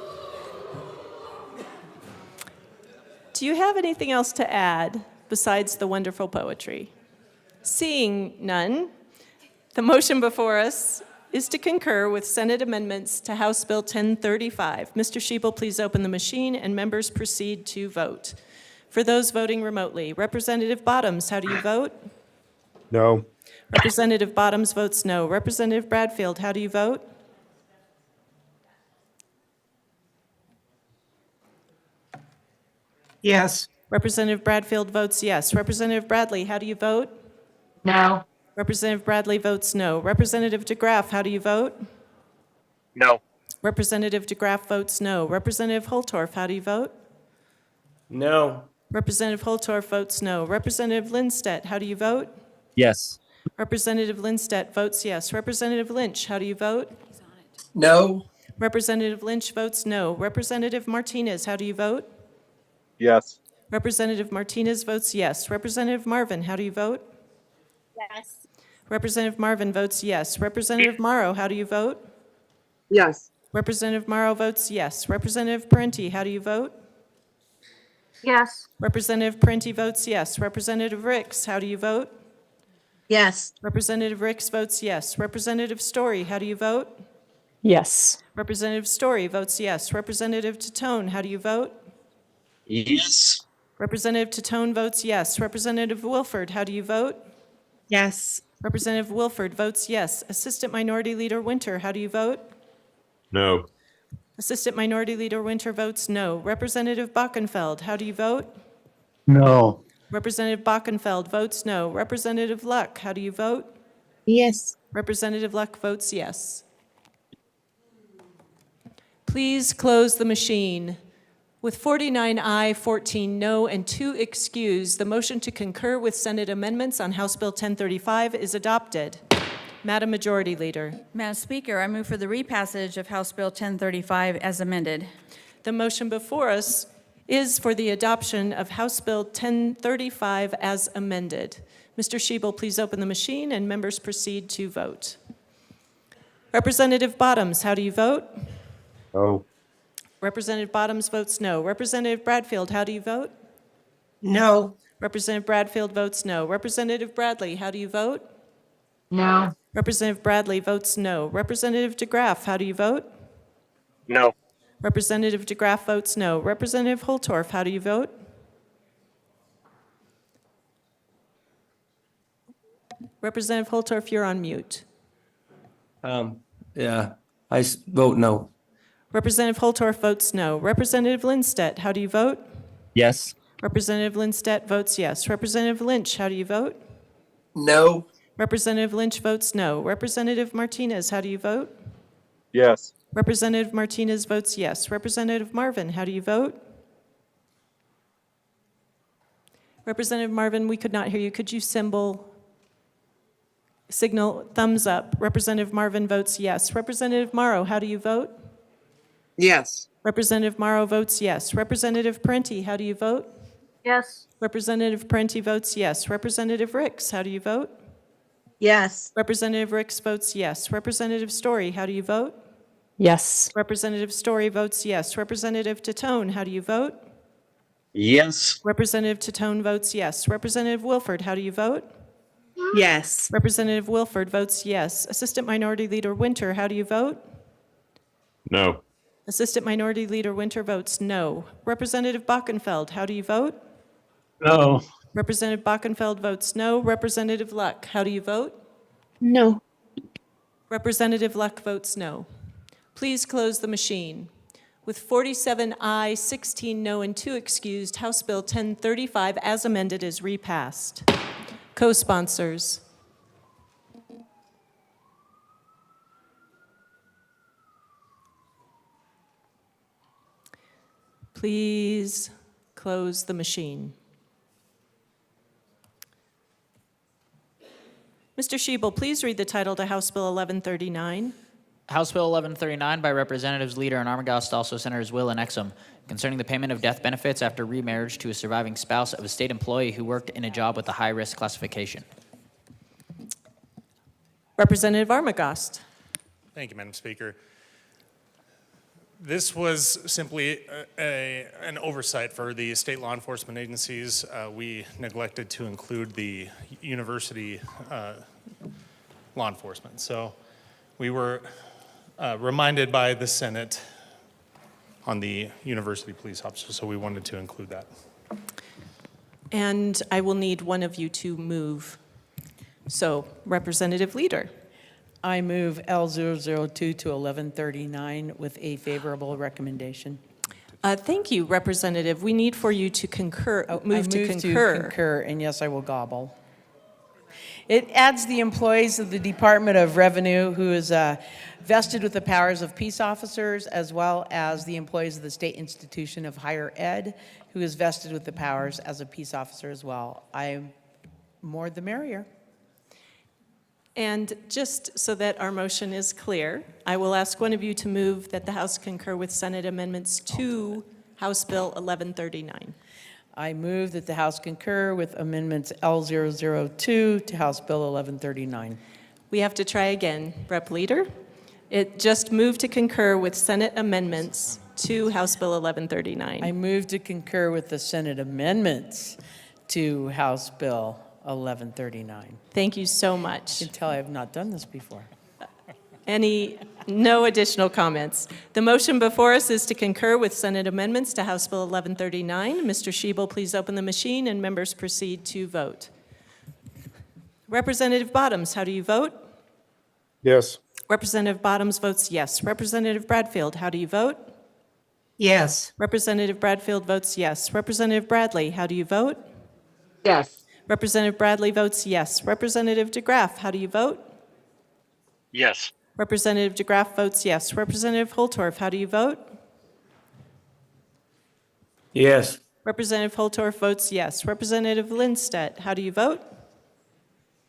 Do you have anything else to add besides the wonderful poetry? Seeing none, the motion before us is to concur with Senate amendments to House Bill 1035. Mr. Schiebel, please open the machine and members proceed to vote. For those voting remotely, Representative Bottoms, how do you vote? No. Representative Bottoms votes no. Representative Bradfield, how do you vote? Yes. Representative Bradfield votes yes. Representative Bradley, how do you vote? No. Representative Bradley votes no. Representative DeGraff, how do you vote? No. Representative DeGraff votes no. Representative Holtorf, how do you vote? No. Representative Holtorf votes no. Representative Lindstedt, how do you vote? Yes. Representative Lindstedt votes yes. Representative Lynch, how do you vote? No. Representative Lynch votes no. Representative Martinez, how do you vote? Yes. Representative Martinez votes yes. Representative Marvin, how do you vote? Yes. Representative Marvin votes yes. Representative Morrow, how do you vote? Yes. Representative Morrow votes yes. Representative Parenti, how do you vote? Yes. Representative Parenti votes yes. Representative Ricks, how do you vote? Yes. Representative Ricks votes yes. Representative Story, how do you vote? Yes. Representative Story votes yes. Representative Tatone, how do you vote? Yes. Representative Tatone votes yes. Representative Wilford, how do you vote? Yes. Representative Wilford votes yes. Assistant Minority Leader Winter, how do you vote? No. Assistant Minority Leader Winter votes no. Representative Bockenfeld, how do you vote? No. Representative Bockenfeld votes no. Representative Luck, how do you vote? Yes. Representative Luck votes yes. Please close the machine. With 49 aye, 14 no, and 2 excused, the motion to concur with Senate amendments on House Bill 1035 is adopted. Madam Majority Leader. Madam Speaker, I move for the repassage of House Bill 1035 as amended. The motion before us is for the adoption of House Bill 1035 as amended. Mr. Schiebel, please open the machine and members proceed to vote. Representative Bottoms, how do you vote? No. Representative Bottoms votes no. Representative Bradfield, how do you vote? No. Representative Bradfield votes no. Representative Bradley, how do you vote? No. Representative Bradley votes no. Representative DeGraff, how do you vote? No. Representative DeGraff votes no. Representative Holtorf, how do you vote? Representative Holtorf, you're on mute. Yeah, vote no. Representative Holtorf votes no. Representative Lindstedt, how do you vote? Yes. Representative Lindstedt votes yes. Representative Lynch, how do you vote? No. Representative Lynch votes no. Representative Martinez, how do you vote? Yes. Representative Martinez votes yes. Representative Marvin, how do you vote? Representative Marvin, we could not hear you. Could you signal thumbs up? Representative Marvin votes yes. Representative Morrow, how do you vote? Yes. Representative Morrow votes yes. Representative Parenti, how do you vote? Yes. Representative Parenti votes yes. Representative Ricks, how do you vote? Yes. Representative Ricks votes yes. Representative Story, how do you vote? Yes. Representative Story votes yes. Representative Tatone, how do you vote? Yes. Representative Tatone votes yes. Representative Wilford, how do you vote? Yes. Representative Wilford votes yes. Assistant Minority Leader Winter, how do you vote? No. Assistant Minority Leader Winter votes no. Representative Bockenfeld, how do you vote? No. Representative Bockenfeld votes no. Representative Luck, how do you vote? No. Representative Luck votes no. Please close the machine. With 47 aye, 16 no, and 2 excused, House Bill 1035 as amended is repassed. Co-sponsors. Please close the machine. Mr. Schiebel, please read the title to House Bill 1139. House Bill 1139 by Representatives Leader and Armagost, also Senators Will and Exum, concerning the payment of death benefits after remarriage to a surviving spouse of a state employee who worked in a job with a high-risk classification. Representative Armagost. Thank you, Madam Speaker. This was simply an oversight for the state law enforcement agencies. We neglected to include the university law enforcement. So we were reminded by the Senate on the university police officers, so we wanted to include that. And I will need one of you to move. So, Representative Leader. I move L002 to 1139 with a favorable recommendation. Thank you, Representative. We need for you to concur, move to concur. concur, and yes, I will gobble. It adds the employees of the Department of Revenue, who is vested with the powers of peace officers, as well as the employees of the State Institution of Higher Ed, who is vested with the powers as a peace officer as well. More the merrier. And just so that our motion is clear, I will ask one of you to move that the House concur with Senate amendments to House Bill 1139. I move that the House concur with amendments L002 to House Bill 1139. We have to try again. Rep. Leader, it just moved to concur with Senate amendments to House Bill 1139. I move to concur with the Senate amendments to House Bill 1139. Thank you so much. You can tell I have not done this before. No additional comments. The motion before us is to concur with Senate amendments to House Bill 1139. Mr. Schiebel, please open the machine and members proceed to vote. Representative Bottoms, how do you vote? Yes. Representative Bottoms votes yes. Representative Bradfield, how do you vote? Yes. Representative Bradfield votes yes. Representative Bradley, how do you vote? Yes. Representative Bradley votes yes. Representative DeGraff, how do you vote? Yes. Representative DeGraff votes yes. Representative Holtorf, how do you vote? Yes. Representative Holtorf votes yes. Representative Lindstedt, how do you vote?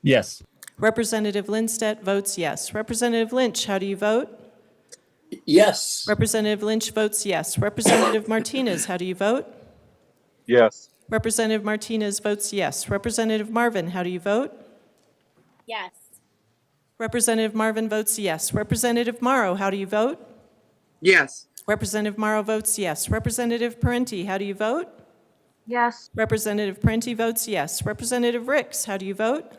Yes. Representative Lindstedt votes yes. Representative Lynch, how do you vote? Yes. Representative Lynch votes yes. Representative Martinez, how do you vote? Yes. Representative Martinez votes yes. Representative Marvin, how do you vote? Yes. Representative Marvin votes yes. Representative Morrow, how do you vote? Yes. Representative Morrow votes yes. Representative Parenti, how do you vote? Yes. Representative Parenti votes yes. Representative Ricks, how do you vote?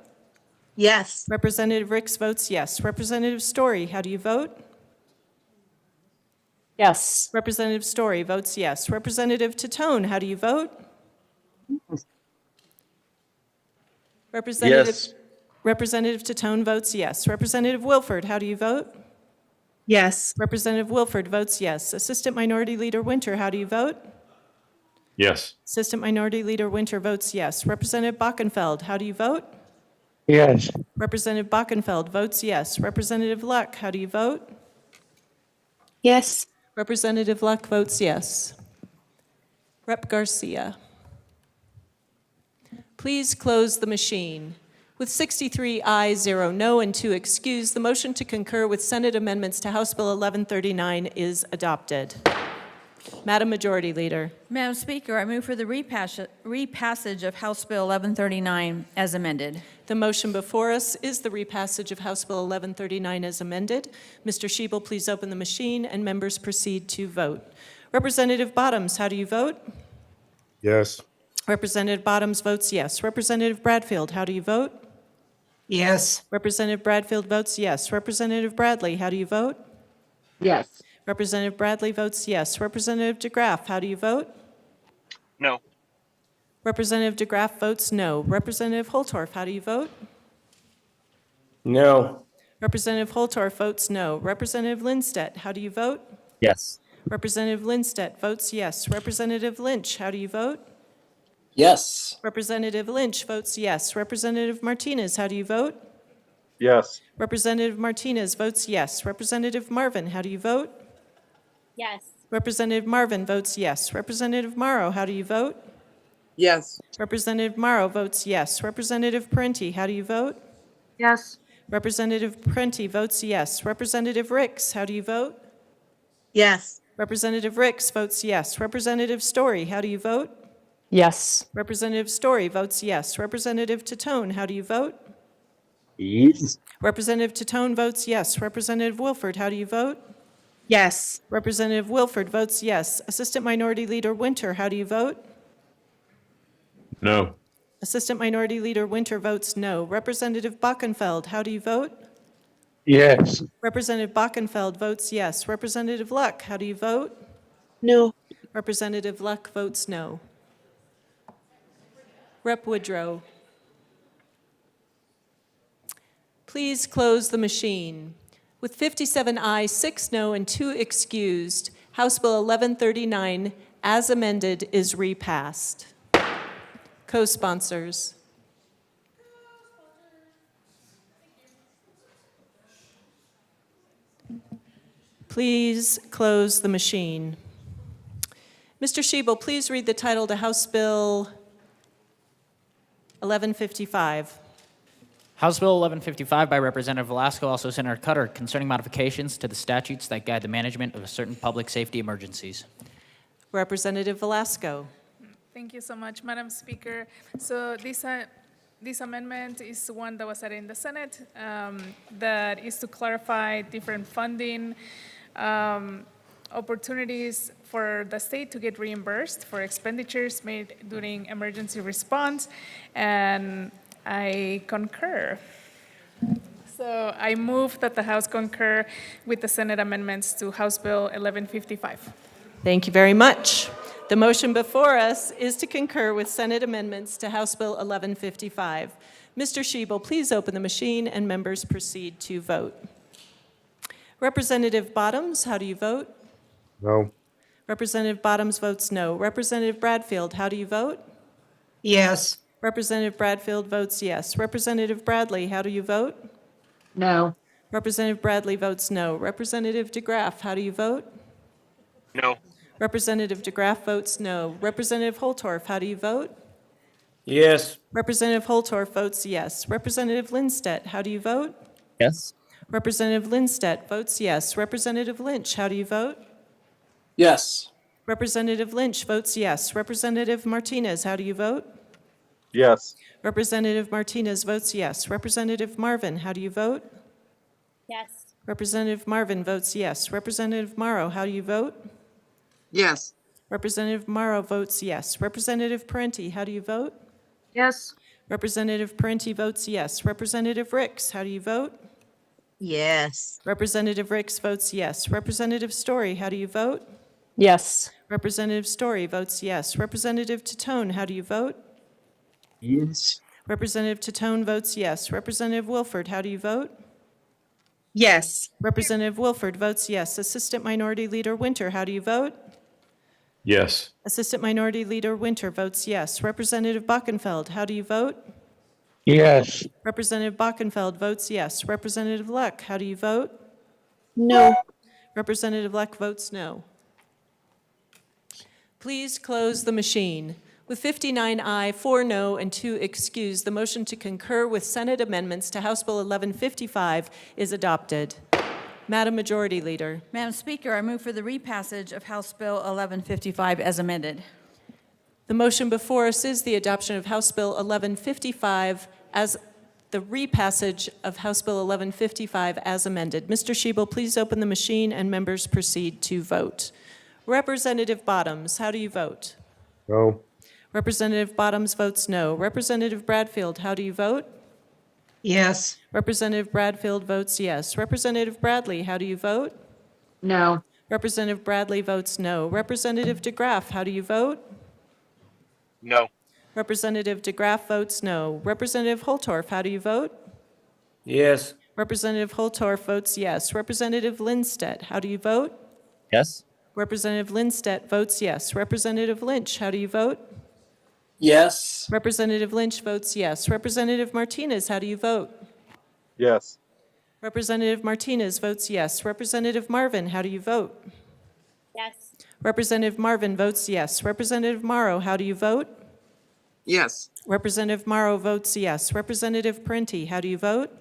Yes. Representative Ricks votes yes. Representative Story, how do you vote? Yes. Representative Story votes yes. Representative Tatone, how do you vote? Representative Tatone votes yes. Representative Wilford, how do you vote? Yes. Representative Wilford votes yes. Assistant Minority Leader Winter, how do you vote? Yes. Assistant Minority Leader Winter votes yes. Representative Bockenfeld, how do you vote? Yes. Representative Bockenfeld votes yes. Representative Luck, how do you vote? Yes. Representative Luck votes yes. Rep. Garcia. Please close the machine. With 63 ayes, 0 no, and 2 excused, the motion to concur with Senate amendments to House Bill 1139 is adopted. Madam Majority Leader. Madam Speaker, I move for the repassage of House Bill 1139 as amended. The motion before us is the repassage of House Bill 1139 as amended. Mr. Schiebel, please open the machine and members proceed to vote. Representative Bottoms, how do you vote? Yes. Representative Bottoms votes yes. Representative Bradfield, how do you vote? Yes. Representative Bradfield votes yes. Representative Bradley, how do you vote? Yes. Representative Bradley votes yes. Representative DeGraff, how do you vote? No. Representative DeGraff votes no. Representative Holtorf, how do you vote? No. Representative Holtorf votes no. Representative Lindstedt, how do you vote? Yes. Representative Lindstedt votes yes. Representative Lynch, how do you vote? Yes. Representative Lynch votes yes. Representative Martinez, how do you vote? Yes. Representative Martinez votes yes. Representative Marvin, how do you vote? Yes. Representative Marvin votes yes. Representative Morrow, how do you vote? Yes. Representative Morrow votes yes. Representative Parenti, how do you vote? Yes. Representative Parenti votes yes. Representative Ricks, how do you vote? Yes. Representative Ricks votes yes. Representative Story, how do you vote? Yes. Representative Story votes yes. Representative Tatone, how do you vote? Yes. Representative Tatone votes yes. Representative Wilford, how do you vote? Yes. Representative Wilford votes yes. Assistant Minority Leader Winter, how do you vote? No. Assistant Minority Leader Winter votes no. Representative Bockenfeld, how do you vote? Yes. Representative Bockenfeld votes yes. Representative Luck, how do you vote? No. Representative Luck votes no. Rep. Woodrow. Please close the machine. With 57 ayes, 6 no, and 2 excused, House Bill 1139, as amended, is repassed. Co-sponsors. Please close the machine. Mr. Schiebel, please read the title to House Bill 1155. House Bill 1155 by Representative Velasco, also Senator Cutter, concerning modifications to the statutes that guide the management of certain public safety emergencies. Representative Velasco. Thank you so much, Madam Speaker. So this amendment is one that was added in the Senate that is to clarify different funding opportunities for the state to get reimbursed for expenditures made during emergency response, and I concur. So I move that the House concur with the Senate amendments to House Bill 1155. Thank you very much. The motion before us is to concur with Senate amendments to House Bill 1155. Mr. Schiebel, please open the machine and members proceed to vote. Representative Bottoms, how do you vote? No. Representative Bottoms votes no. Representative Bradfield, how do you vote? Yes. Representative Bradfield votes yes. Representative Bradley, how do you vote? No. Representative Bradley votes no. Representative DeGraff, how do you vote? No. Representative DeGraff votes no. Representative Holtorf, how do you vote? Yes. Representative Holtorf votes yes. Representative Lindstedt, how do you vote? Yes. Representative Lindstedt votes yes. Representative Lynch, how do you vote? Yes. Representative Lynch votes yes. Representative Martinez, how do you vote? Yes. Representative Martinez votes yes. Representative Marvin, how do you vote? Yes. Representative Marvin votes yes. Representative Morrow, how do you vote? Yes. Representative Morrow votes yes. Representative Parenti, how do you vote? Yes. Representative Parenti votes yes. Representative Ricks, how do you vote? Yes. Representative Ricks votes yes. Representative Story, how do you vote? Yes. Representative Story votes yes. Representative Tatone, how do you vote? Yes. Representative Tatone votes yes. Representative Wilford, how do you vote? Yes. Representative Wilford votes yes. Assistant Minority Leader Winter, how do you vote? Yes. Assistant Minority Leader Winter votes yes. Representative Bockenfeld, how do you vote? Yes. Representative Bockenfeld votes yes. Representative Luck, how do you vote? No. Representative Luck votes no. Please close the machine. With 59 aye, 4 no, and 2 excused, the motion to concur with Senate amendments to House Bill 1155 is adopted. Madam Majority Leader. Madam Speaker, I move for the repassage of House Bill 1155 as amended. The motion before us is the adoption of House Bill 1155 as the repassage of House Bill 1155 as amended. Mr. Schiebel, please open the machine and members proceed to vote. Representative Bottoms, how do you vote? No. Representative Bottoms votes no. Representative Bradfield, how do you vote? Yes. Representative Bradfield votes yes. Representative Bradley, how do you vote? No. Representative Bradley votes no. Representative DeGraff, how do you vote? No. Representative DeGraff votes no. Representative Holtorf, how do you vote? Yes. Representative Holtorf votes yes. Representative Lindstedt, how do you vote? Yes. Representative Lindstedt votes yes. Representative Lynch, how do you vote? Yes. Representative Lynch votes yes. Representative Martinez, how do you vote? Yes. Representative Martinez votes yes. Representative Marvin, how do you vote? Yes. Representative Marvin votes yes. Representative Morrow, how do you vote? Yes. Representative Morrow votes yes. Representative Parenti, how do you vote?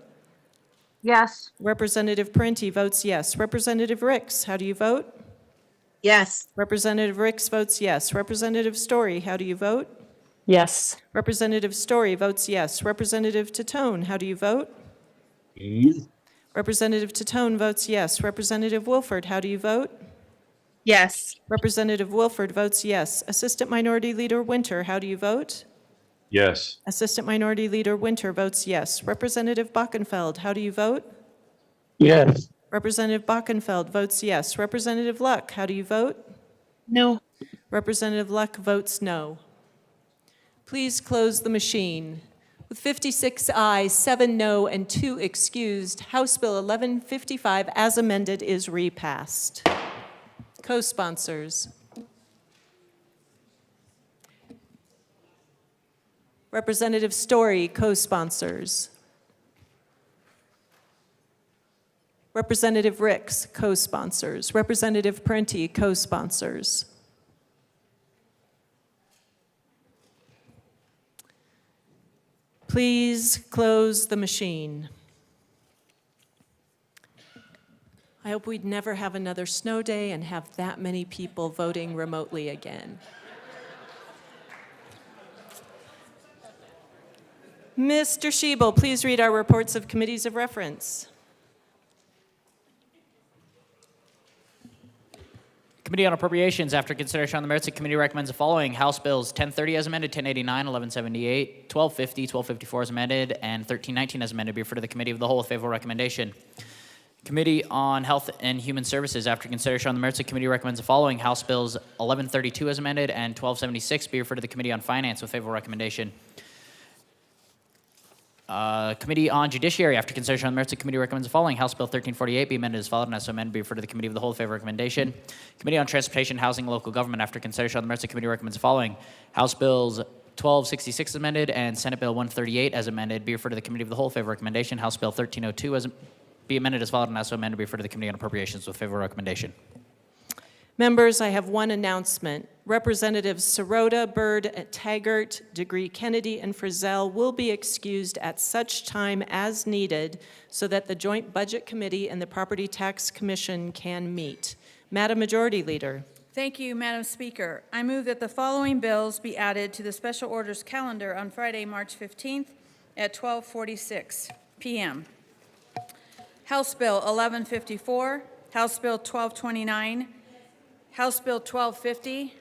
Yes. Representative Parenti votes yes. Representative Ricks, how do you vote? Yes. Representative Ricks votes yes. Representative Story, how do you vote? Yes. Representative Story votes yes. Representative Tatone, how do you vote? Yes. Representative Tatone votes yes. Representative Wilford, how do you vote? Yes. Representative Wilford votes yes. Assistant Minority Leader Winter, how do you vote? Yes. Assistant Minority Leader Winter votes yes. Representative Bockenfeld, how do you vote? Yes. Representative Bockenfeld votes yes. Representative Luck, how do you vote? No. Representative Luck votes no. Please close the machine. With 56 ayes, 7 no, and 2 excused, House Bill 1155 as amended is repassed. Co-sponsors. Representative Story, co-sponsors. Representative Ricks, co-sponsors. Representative Parenti, co-sponsors. Please close the machine. I hope we'd never have another snow day and have that many people voting remotely again. Mr. Schiebel, please read our reports of committees of reference. Committee on Appropriations, after consideration on the merits, the committee recommends the following: House Bills 1030 as amended, 1089, 1178, 1250, 1254 as amended, and 1319 as amended be referred to the Committee of the Whole with favorable recommendation. Committee on Health and Human Services, after consideration on the merits, the committee recommends the following: House Bills 1132 as amended and 1276 be referred to the Committee on Finance with favorable recommendation. Committee on Judiciary, after consideration on the merits, the committee recommends the following: House Bill 1348 be amended as followed, and as so amended be referred to the Committee of the Whole with favorable recommendation. Committee on Transportation, Housing, and Local Government, after consideration on the merits, the committee recommends the following: House Bills 1266 as amended and Senate Bill 138 as amended be referred to the Committee of the Whole with favorable recommendation. House Bill 1302 be amended as followed, and as so amended be referred to the Committee on Appropriations with favorable recommendation. Members, I have one announcement. Representatives Sirota, Byrd, Taggart, Degree, Kennedy, and Frizzell will be excused at such time as needed so that the Joint Budget Committee and the Property Tax Commission can meet. Madam Majority Leader. Thank you, Madam Speaker. I move that the following bills be added to the special orders calendar on Friday, March 15th at 12:46 p.m. House Bill 1154, House Bill 1229, House Bill 1250,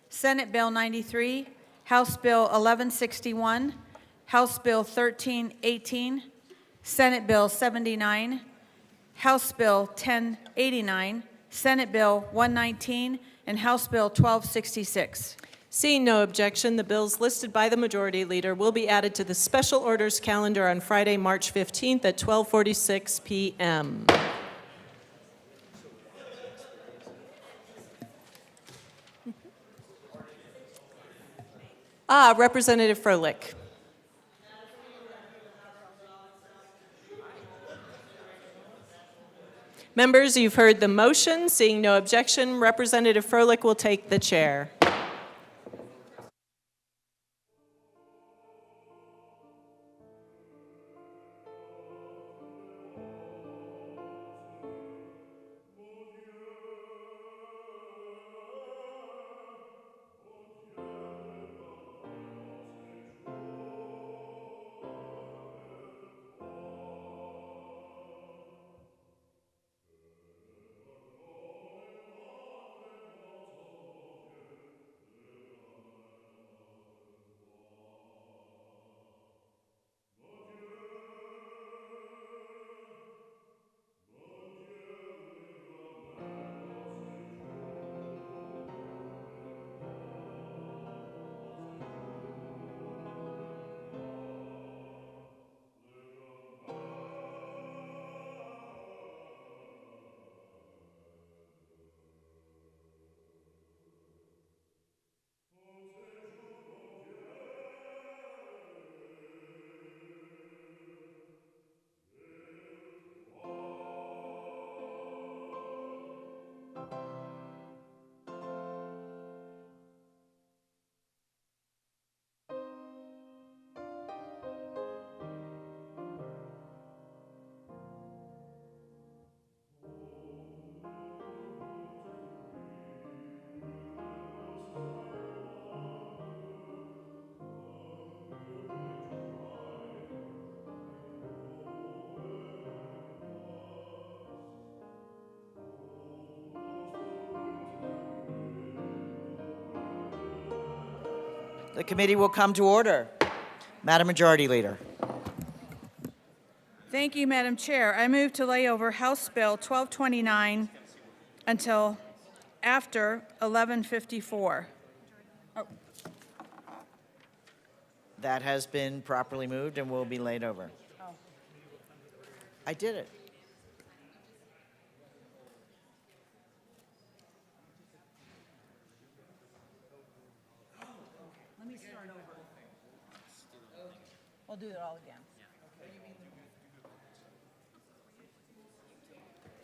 Senate Bill 93, House Bill 1161, House Bill 1318, Senate Bill 79, House Bill 1089, Senate Bill 119, and House Bill 1266. Seeing no objection, the bills listed by the Majority Leader will be added to the special orders calendar on Friday, March 15th at 12:46 p.m. Representative Froelich. Members, you've heard the motion. Seeing no objection, Representative Froelich will take the chair. The committee will come to order. Madam Majority Leader. Thank you, Madam Chair. I move to lay over House Bill 1229 until after 1154. That has been properly moved and will be laid over. I did it. We'll do it all again.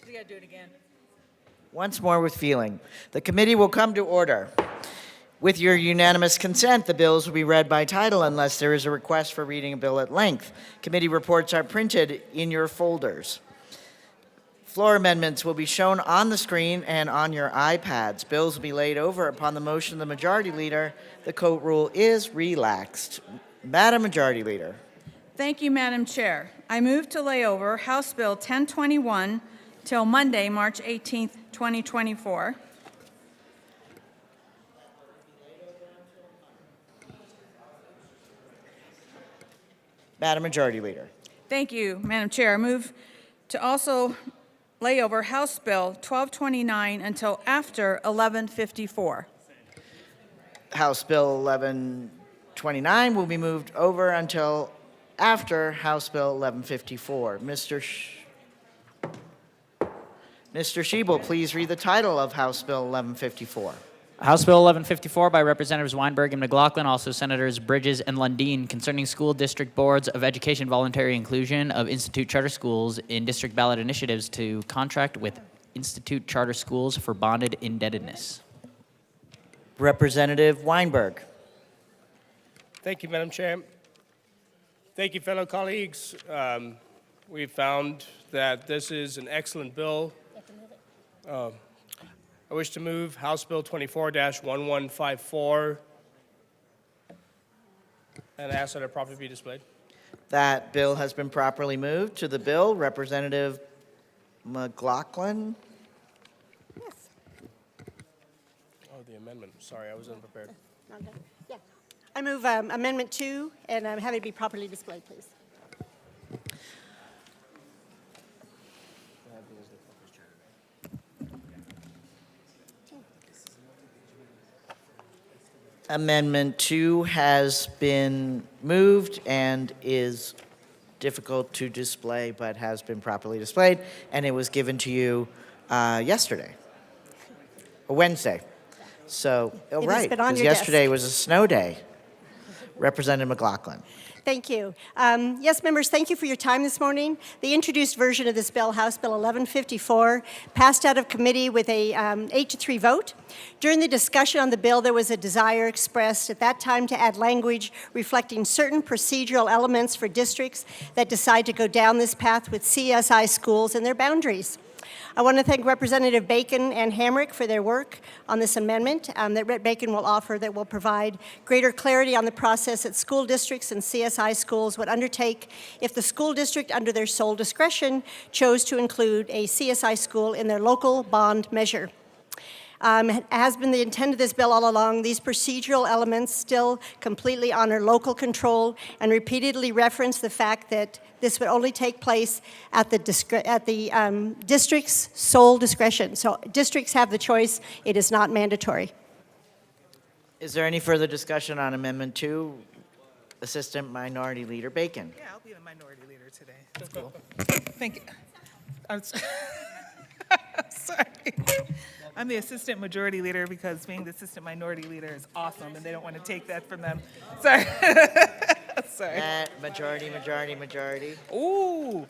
You gotta do it again. Once more with feeling. The committee will come to order. With your unanimous consent, the bills will be read by title unless there is a request for reading a bill at length. Committee reports are printed in your folders. Floor amendments will be shown on the screen and on your iPads. Bills will be laid over upon the motion of the Majority Leader. The court rule is relaxed. Madam Majority Leader. Thank you, Madam Chair. I move to lay over House Bill 1021 till Monday, March 18th, 2024. Madam Majority Leader. Thank you, Madam Chair. I move to also lay over House Bill 1229 until after 1154. House Bill 1129 will be moved over until after House Bill 1154. Mr. Shebel, please read the title of House Bill 1154. House Bill 1154 by Representatives Weinberg and McLaughlin, also Senators Bridges and Lundin, concerning school district boards of education voluntary inclusion of institute charter schools in district ballot initiatives to contract with institute charter schools for bonded indebtedness. Representative Weinberg. Thank you, Madam Chair. Thank you, fellow colleagues. We found that this is an excellent bill. I wish to move House Bill 24-1154 and ask that it properly be displayed. That bill has been properly moved to the bill. Representative McLaughlin. Yes. Oh, the amendment. Sorry, I was unprepared. Okay. Yeah. I move Amendment 2 and have it be properly displayed, please. Amendment 2 has been moved and is difficult to display, but has been properly displayed, and it was given to you yesterday, or Wednesday. So, has right, been on because your yesterday desk. was a snow day. Representative McLaughlin. Thank you. Yes, members, thank you for your time this morning. The introduced version of this bill, House Bill 1154, passed out of committee with a 8-3 vote. During the discussion on the bill, there was a desire expressed at that time to add language reflecting certain procedural elements for districts that decide to go down this path with CSI schools and their boundaries. I want to thank Representative Bacon and Hamrick for their work on this amendment that Rep. Bacon will offer that will provide greater clarity on the process that school districts and CSI schools would undertake if the school district, under their sole discretion, chose to include a CSI school in their local bond measure. Has been the intent of this bill all along. These procedural elements still completely honor local control and repeatedly reference the fact that this would only take place at the district's sole discretion. So districts have the choice. It is not mandatory. Is there any further discussion on Amendment 2? Assistant Minority Leader Bacon. Yeah, I'll be the minority leader today. That's cool. Thank you. Sorry. I'm the assistant majority leader because being the assistant minority leader is awesome and they don't want to take that from them. Sorry. Sorry. Majority. Ooh.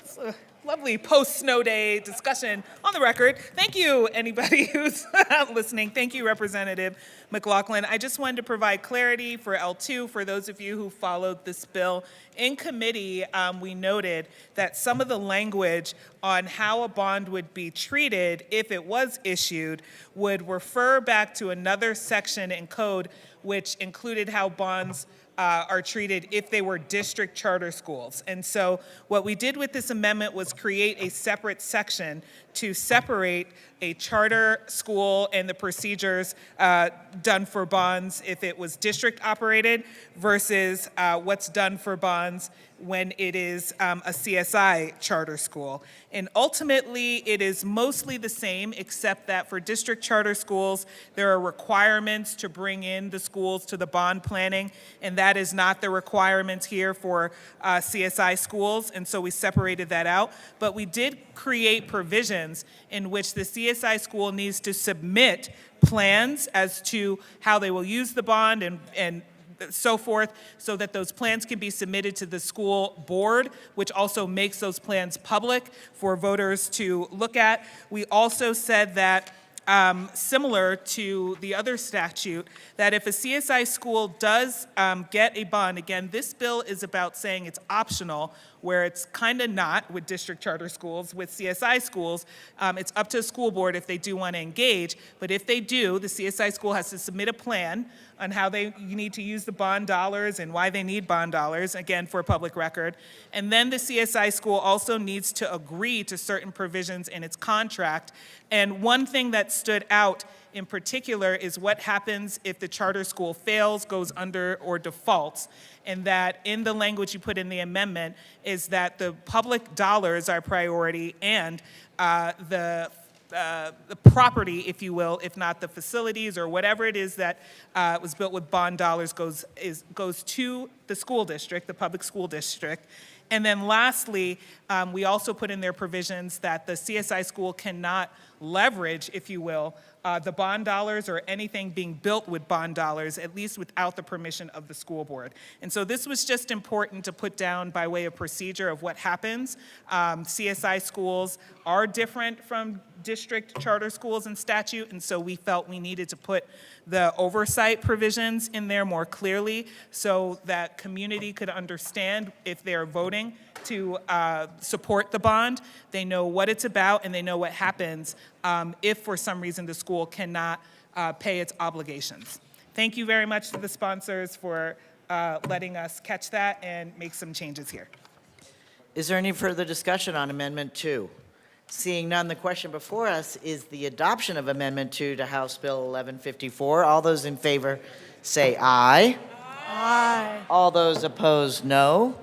It's a lovely post-snow day discussion on the record. Thank you, anybody who's listening. Thank you, Representative McLaughlin. I just wanted to provide clarity for L2 for those of you who followed this bill. In committee, we noted that some of the language on how a bond would be treated if it was issued would refer back to another section in code which included how bonds are treated if they were district charter schools. And so what we did with this amendment was create a separate section to separate a charter school and the procedures done for bonds if it was district operated versus what's done for bonds when it is a CSI charter school. And ultimately, it is mostly the same, except that for district charter schools, there are requirements to bring in the schools to the bond planning, and That is not the requirement here for CSI schools, and so we separated that out. But we did create provisions in which the CSI school needs to submit plans as to how they will use the bond and so forth, so that those plans can be submitted to the school board, which also makes those plans public for voters to look at. We also said that, similar to the other statute, that if a CSI school does get a bond, again, this bill is about saying it's optional, where it's kind of not with district charter schools. With CSI schools, it's up to the school board if they do want to engage, but if they do, the CSI school has to submit a plan on how you need to use the bond dollars and why they need bond dollars, again, for a public record. And then the CSI school also needs to agree to certain provisions in its contract. And one thing that stood out in particular is what happens if the charter school fails, goes under, or defaults. And that in the language you put in the amendment is that the public dollars are priority and the property, if you will, if not the facilities or whatever it is that was built with bond dollars goes to the school district, the public school district. And then lastly, we also put in there provisions that the CSI school cannot leverage, if you will, the bond dollars or anything being built with bond dollars, at least without the permission of the school board. And so this was just important to put down by way of procedure of what happens. CSI schools are different from district charter schools in statute, and so we felt we needed to put the oversight provisions in there more clearly so that community could understand if they're voting to support the bond, they know what it's about and they know what happens if for some reason the school cannot pay its obligations. Thank you very much to the sponsors for letting us catch that and make some changes here. Is there any further discussion on Amendment 2? Seeing none, the question before us is the adoption of Amendment 2 to House Bill 1154. All those in favor say aye. Aye. All those opposed, no.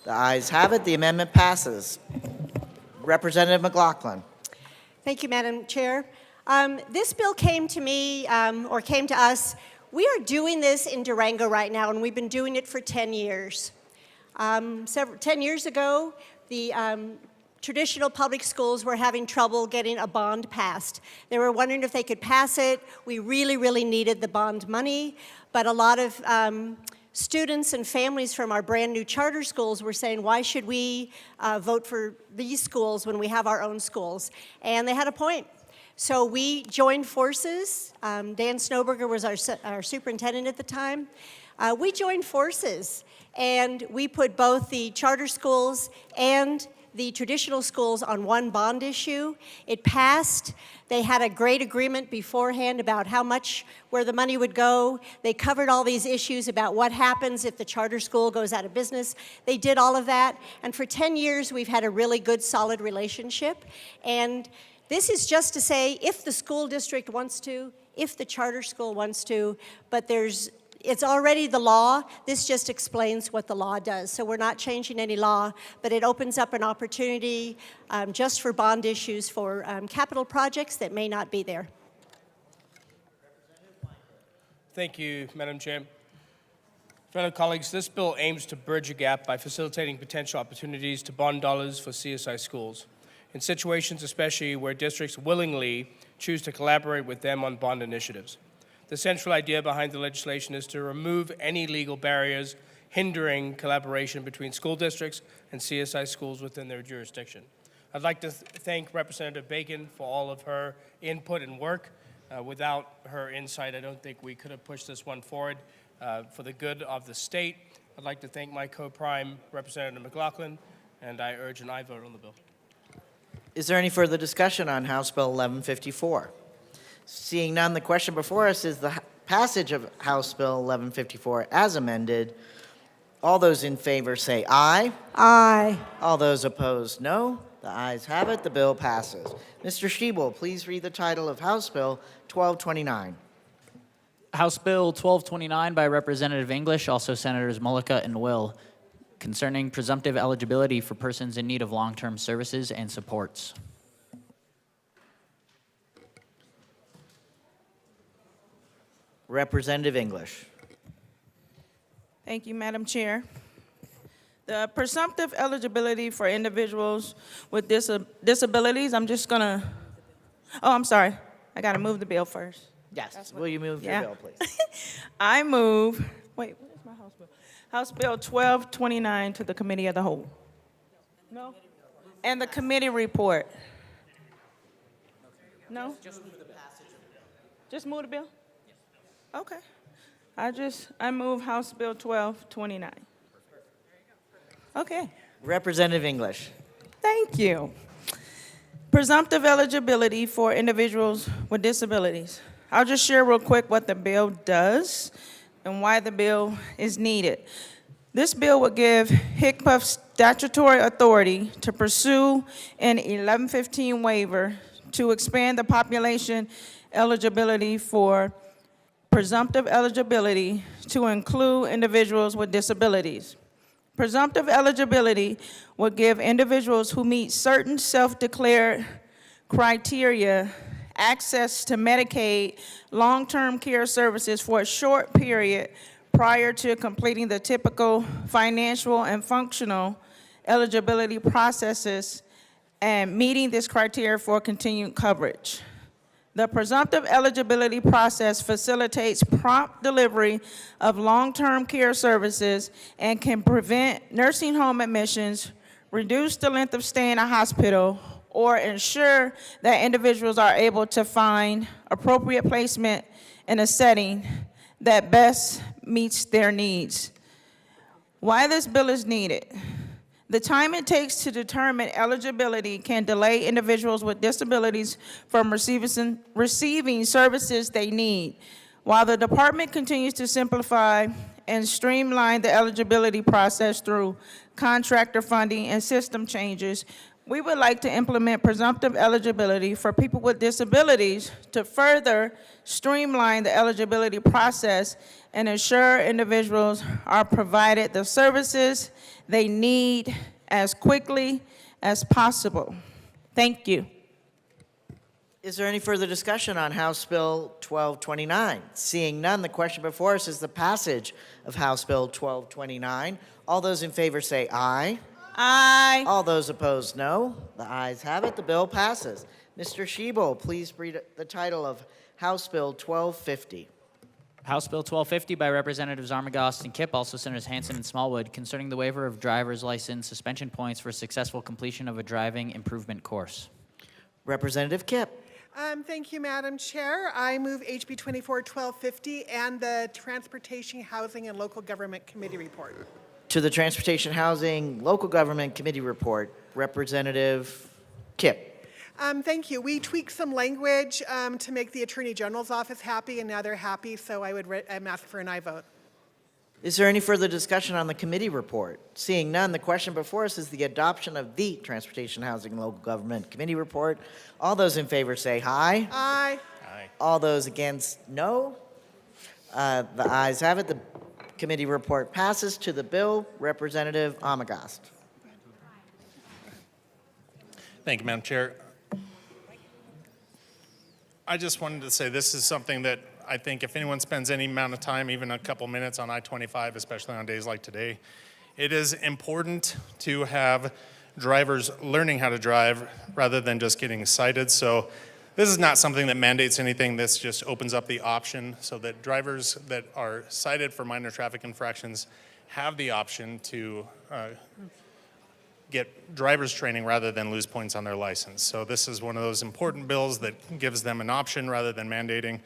The ayes have it. The amendment passes. Representative McLaughlin. Thank you, Madam Chair. This bill came to me, or came to us. We are doing this in Durango right now, and we've been doing it for 10 years. 10 years ago, the traditional public schools were having trouble getting a bond passed. They were wondering if they could pass it. We really, really needed the bond money, but a lot of students and families from our brand new charter schools were saying, why should we vote for these schools when we have our own schools? And they had a point. So we joined forces. Dan Snowberger was our superintendent at the time. We joined forces, and we put both the charter schools and the traditional schools on one bond issue. It passed. They had a great agreement beforehand about how much, where the money would go. They covered all these issues about what happens if the charter school goes out of business. They did all of that. And for 10 years, we've had a really good, solid relationship. And this is just to say, if the school district wants to, if the charter school wants to, but it's already the law. This just explains what the law does. So we're not changing any law, but it opens up an opportunity just for bond issues for capital projects that may not be there. Thank you, Madam Chair. Fellow colleagues, this bill aims to bridge a gap by facilitating potential opportunities to bond dollars for CSI schools, in situations especially where districts willingly choose to collaborate with them on bond initiatives. The central idea behind the legislation is to remove any legal barriers hindering collaboration between school districts and CSI schools within their jurisdiction. I'd like to thank Representative Bacon for all of her input and work. Without her insight, I don't think we could have pushed this one forward for the good of the state. I'd like to thank my co-prime, Representative McLaughlin, and I urge an aye vote on the bill. Is there any further discussion on House Bill 1154? Seeing none, the question before us is the passage of House Bill 1154 as amended. All those in favor say aye. Aye. All those opposed, no. The ayes have it. The bill passes. Mr. Schiebel, please read the title of House Bill 1229. House Bill 1229 by Representative English, also Senators Mullica and Will, concerning presumptive eligibility for persons in need of long-term services and supports. Representative English. Thank you, Madam Chair. The presumptive eligibility for individuals with disabilities, I'm just gonna, oh, I'm sorry. I gotta move the bill first. Yes, will you move your Yeah. bill, please? I move, wait, where's my House bill? House Bill 1229 to the Committee of the Whole. No? And the committee report. No? Just move the passage of the bill. Just move the bill? Okay. I move House Bill 1229. Okay. Representative English. Thank you. Presumptive eligibility for individuals with disabilities. I'll just share real quick what the bill does and why the bill is needed. This bill would give HCPF statutory authority to pursue an 1115 waiver to expand the population eligibility for presumptive eligibility to include individuals with disabilities. Presumptive eligibility would give individuals who meet certain self-declared criteria access to Medicaid long-term care services for a short period prior to completing the typical financial and functional eligibility processes and meeting this criteria for continued coverage. The presumptive eligibility process facilitates prompt delivery of long-term care services and can prevent nursing home admissions, reduce the length of stay in a hospital, or ensure that individuals are able to find appropriate placement in a setting that best meets their needs. Why this bill is needed? The time it takes to determine eligibility can delay individuals with disabilities from receiving services they need. While the department continues to simplify and streamline the eligibility process through contractor funding and system changes, we would like to implement presumptive eligibility for people with disabilities to further streamline the eligibility process and ensure individuals are provided the services they need as quickly as possible. Thank you. Is there any further discussion on House Bill 1229? Seeing none, the question before us is the passage of House Bill 1229. All those in favor say aye. Aye. All those opposed, no. The ayes have it. The bill passes. Mr. Shebel, please read the title of House Bill 1250. House Bill 1250 by Representatives Armagost and Kipp, also Senators Hansen and Smallwood, concerning the waiver of driver's license suspension points for successful completion of a driving improvement course. Representative Kipp. Thank you, Madam Chair. I move HB 241250 and the Transportation, Housing, and Local Government Committee report. To the Transportation, Housing, Local Government Committee report, Representative Kipp. Thank you. We tweaked some language to make the Attorney General's office happy, and now they're happy, so I'm asking for an aye vote. Is there any further discussion on the committee report? Seeing none, the question before us is the adoption of the Transportation, Housing, and Local Government Committee report. All those in favor say aye. Aye. Aye. All those against, no. The ayes have it. The committee report passes. To the bill, Representative Armagost. Thank you, Madam Chair. I just wanted to say this is something that I think if anyone spends any amount of time, even a couple minutes on I-25, especially on days like today, it is important to have drivers learning how to drive rather than just getting cited. So this is not something that mandates anything. This just opens up the option so that drivers that are cited for minor traffic infractions have the option to get driver's training rather than lose points on their license. So this is one of those important bills that gives them an option rather than mandating,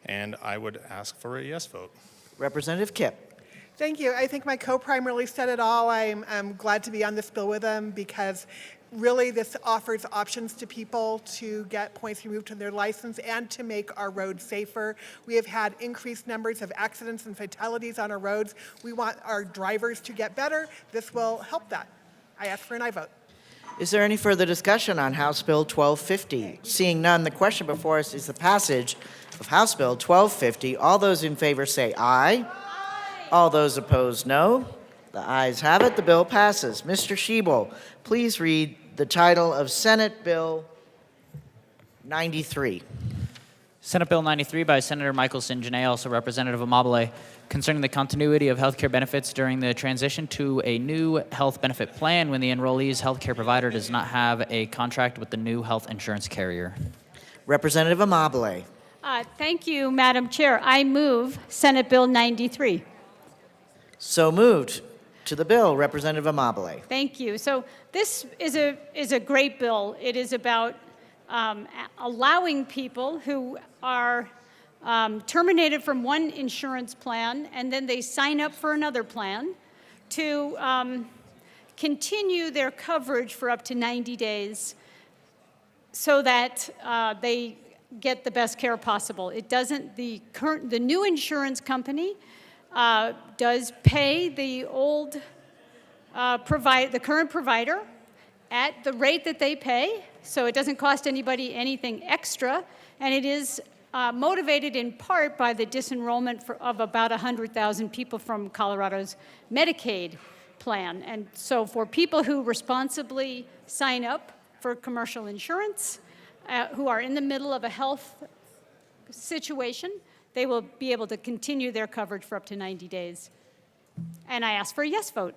and I would ask for a yes vote. Representative Kipp. Thank you. I think my co-prime really said it all. I'm glad to be on this bill with them because really this offers options to people to get points removed from their license and to make our roads safer. We have had increased numbers of accidents and fatalities on our roads. We want our drivers to get better. This will help that. I ask for an aye vote. Is there any further discussion on House Bill 1250? Seeing none, the question before us is the passage of House Bill 1250. All those in favor say aye. Aye. All those opposed, no. The ayes have it. The bill passes. Mr. Shebel, please read the title of Senate Bill 93. Senate Bill 93 by Senator Michelson, Janae, also Representative Amabile, concerning the continuity of healthcare benefits during the transition to a new health benefit plan when the enrollee's healthcare provider does not have a contract with the new health insurance carrier. Representative Amabile. Thank you, Madam Chair. I move Senate Bill 93. So moved. To the bill, Representative Amabile. Thank you. So this is a great bill. It is about allowing people who are terminated from one insurance plan and then they sign up for another plan to continue their coverage for up to 90 days so that they get the best care possible. It doesn't, the new insurance company does pay the the current provider at the rate that they pay, so it doesn't cost anybody anything extra, and it is motivated in part by the disenrollment of about 100,000 people from Colorado's Medicaid plan. And so for people who responsibly sign up for commercial insurance, who are in the middle of a health situation, they will be able to continue their coverage for up to 90 days. And I ask for a yes vote.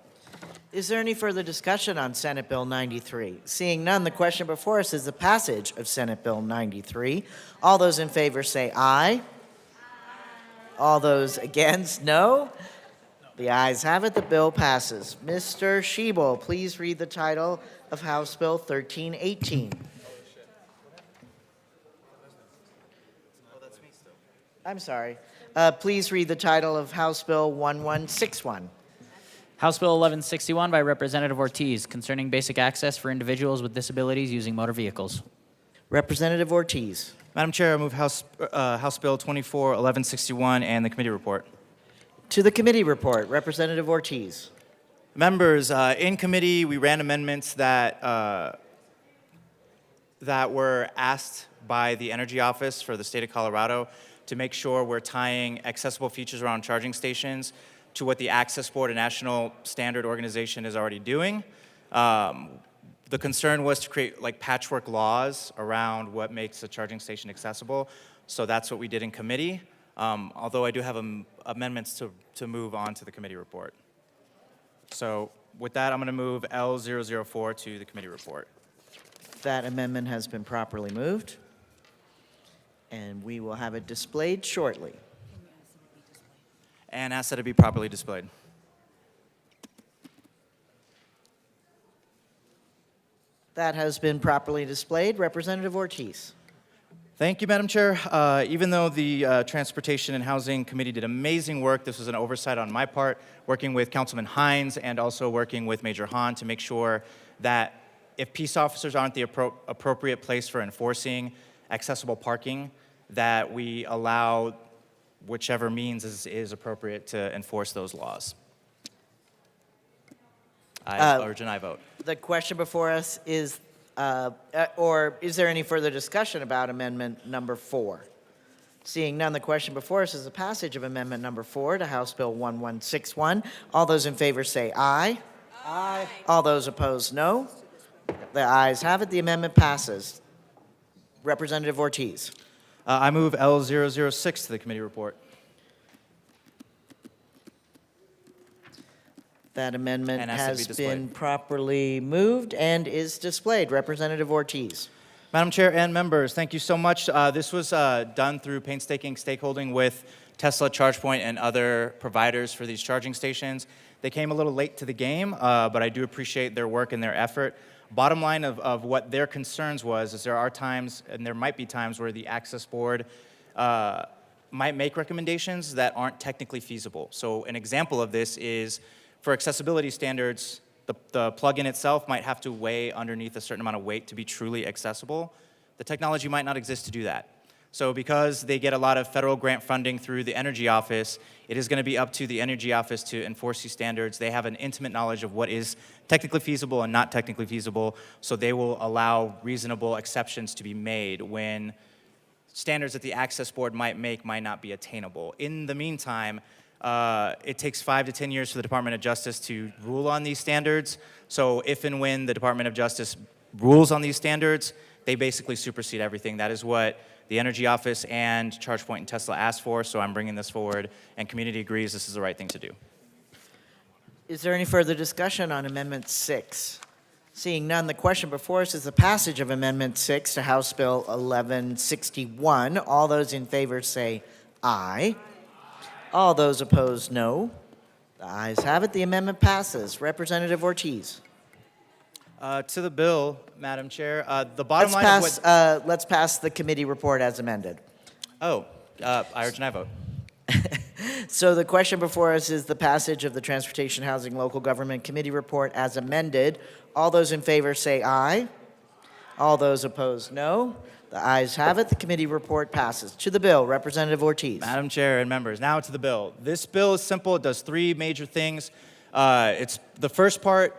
Is there any further discussion on Senate Bill 93? Seeing none, the question before us is the passage of Senate Bill 93. All those in favor say aye. All those against, no. The ayes have it. The bill passes. Mr. Schiebel, please read the title of House Bill 1318. I'm sorry. Please read the title of House Bill 1161. House Bill 1161 by Representative Ortiz, concerning basic access for individuals with disabilities using motor vehicles. Representative Ortiz. Madam Chair, I move House Bill 241161 and the committee report. To the committee report, Representative Ortiz. Members, in committee, we ran amendments that were asked by the Energy Office for the state of Colorado to make sure we're tying accessible features around charging stations to what the Access Board, a national standard organization, is already doing. The concern was to create like patchwork laws around what makes a charging station accessible. So that's what we did in committee. Although I do have amendments to move on to the committee report. So with that, I'm going to move L004 to the committee report. That amendment has been properly moved, and we will have it displayed shortly. And ask that it be properly displayed. That has been properly displayed. Representative Ortiz. Thank you, Madam Chair. Even though the Transportation and Housing Committee did amazing work, this was an oversight on my part, working with Councilman Hines and also working with Major Hahn to make sure that if peace officers aren't the appropriate place for enforcing accessible parking, that we allow whichever means is appropriate to enforce those laws. I urge an aye vote. The question before us is, or is there any further discussion about amendment number 4? Seeing none, the question before us is the passage of amendment number 4 to House Bill 1161. All those in favor say aye. Aye. All those opposed, no. The ayes have it. The amendment passes. Representative Ortiz. I move L006 to the committee report. That amendment And has to be has displayed. been properly moved and is displayed. Representative Ortiz. Madam Chair and members, thank you so much. This was done through painstaking stakeholding with Tesla, ChargePoint, and other providers for these charging stations. They came a little late to the game, but I do appreciate their work and their effort. Bottom line of what their concerns was is there are times, and there might be times, where the Access Board might make recommendations that aren't technically feasible. So an example of this is, for accessibility standards, the plug-in itself might have to weigh underneath a certain amount of weight to be truly accessible. The technology might not exist to do that. So because they get a lot of federal grant funding through the Energy Office, it is going to be up to the Energy Office to enforce these standards. They have an intimate knowledge of what is technically feasible and not technically feasible, so they will allow reasonable exceptions to be made when standards that the Access Board might make might not be attainable. In the meantime, it takes 5 to 10 years for the Department of Justice to rule on these standards. So if and when the Department of Justice rules on these standards, they basically supersede everything. That is what the Energy Office and ChargePoint and Tesla asked for, so I'm bringing this forward, and community agrees this is the right thing to do. Is there any further discussion on Amendment 6? Seeing none, the question before us is the passage of Amendment 6 to House Bill 1161. All those in favor say aye. All those opposed, no. The ayes have it. The amendment passes. Representative Ortiz. To the bill, Madam Chair, the bottom line of what... Let's pass the committee report as amended. I urge an aye vote. So the question before us is the passage of the Transportation, Housing, Local Government Committee report as amended. All those in favor say aye. All those opposed, no. The ayes have it. The committee report passes. To the bill, Representative Ortiz. Madam Chair and members, now to the bill. This bill is simple. It does three major things. It's the first part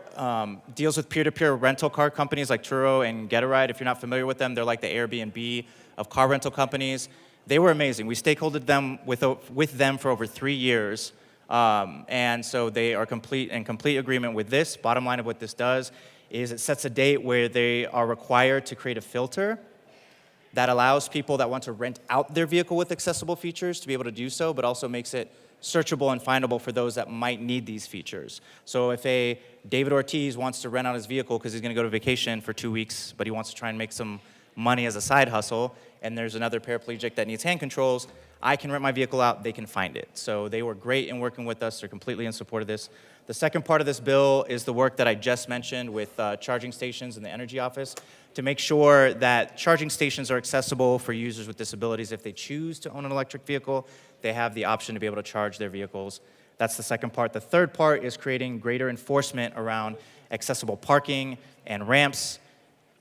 deals with peer-to-peer rental car companies like Turo and Get-A-Ride. If you're not familiar with them, they're like the Airbnb of car rental companies. They were amazing. We stakeholdered them with them for over 3 years, and so they are in complete agreement with this. Bottom line of what this does is it sets a date where they are required to create a filter that allows people that want to rent out their vehicle with accessible features to be able to do so, but also makes it searchable and findable for those that might need these features. So if a David Ortiz wants to rent out his vehicle because he's going to go to vacation for 2 weeks, but he wants to try and make some money as a side hustle, and there's another paraplegic that needs hand controls, I can rent my vehicle out, they can find it. So they were great in working with us. They're completely in support of this. The second part of this bill is the work that I just mentioned with charging stations in the Energy Office to make sure that charging stations are accessible for users with disabilities. If they choose to own an electric vehicle, they have the option to be able to charge their vehicles. That's the second part. The third part is creating greater enforcement around accessible parking and ramps.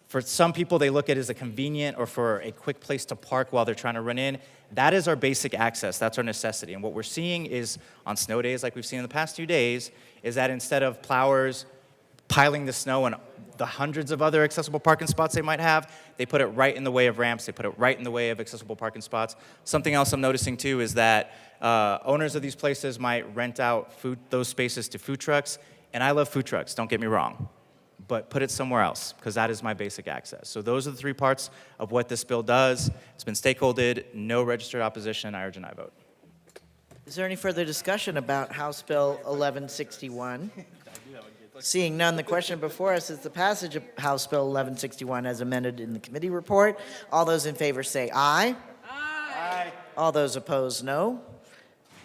For some people, they look at it as a convenient or for a quick place to park while they're trying to run in. That is our basic access. That's our necessity. And what we're seeing is on snow days, like we've seen in the past 2 days, is that instead of plowers piling the snow and the hundreds of other accessible parking spots they might have, they put it right in the way of ramps. They put it right in the way of accessible parking spots. Something else I'm noticing too is that owners of these places might rent out those spaces to food trucks. And I love food trucks, don't get me wrong. But put it somewhere else, because that is my basic access. So those are the three parts of what this bill does. It's been stakeholdered, no registered opposition. I urge an aye vote. Is there any further discussion about House Bill 1161? Seeing none, the question before us is the passage of House Bill 1161 as amended in the committee report. All those in favor say aye. Aye. All those opposed, no.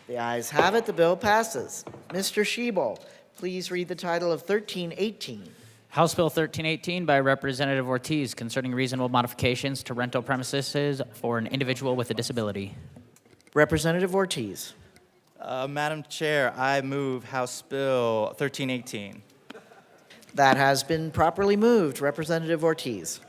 The ayes have it. The bill passes. Mr. Schiebel, please read the title of 1318. House Bill 1318 by Representative Ortiz concerning reasonable modifications to rental premises for an individual with a disability. Representative Ortiz. Madam Chair, I move House Bill 1318. That has been properly moved. Representative Ortiz.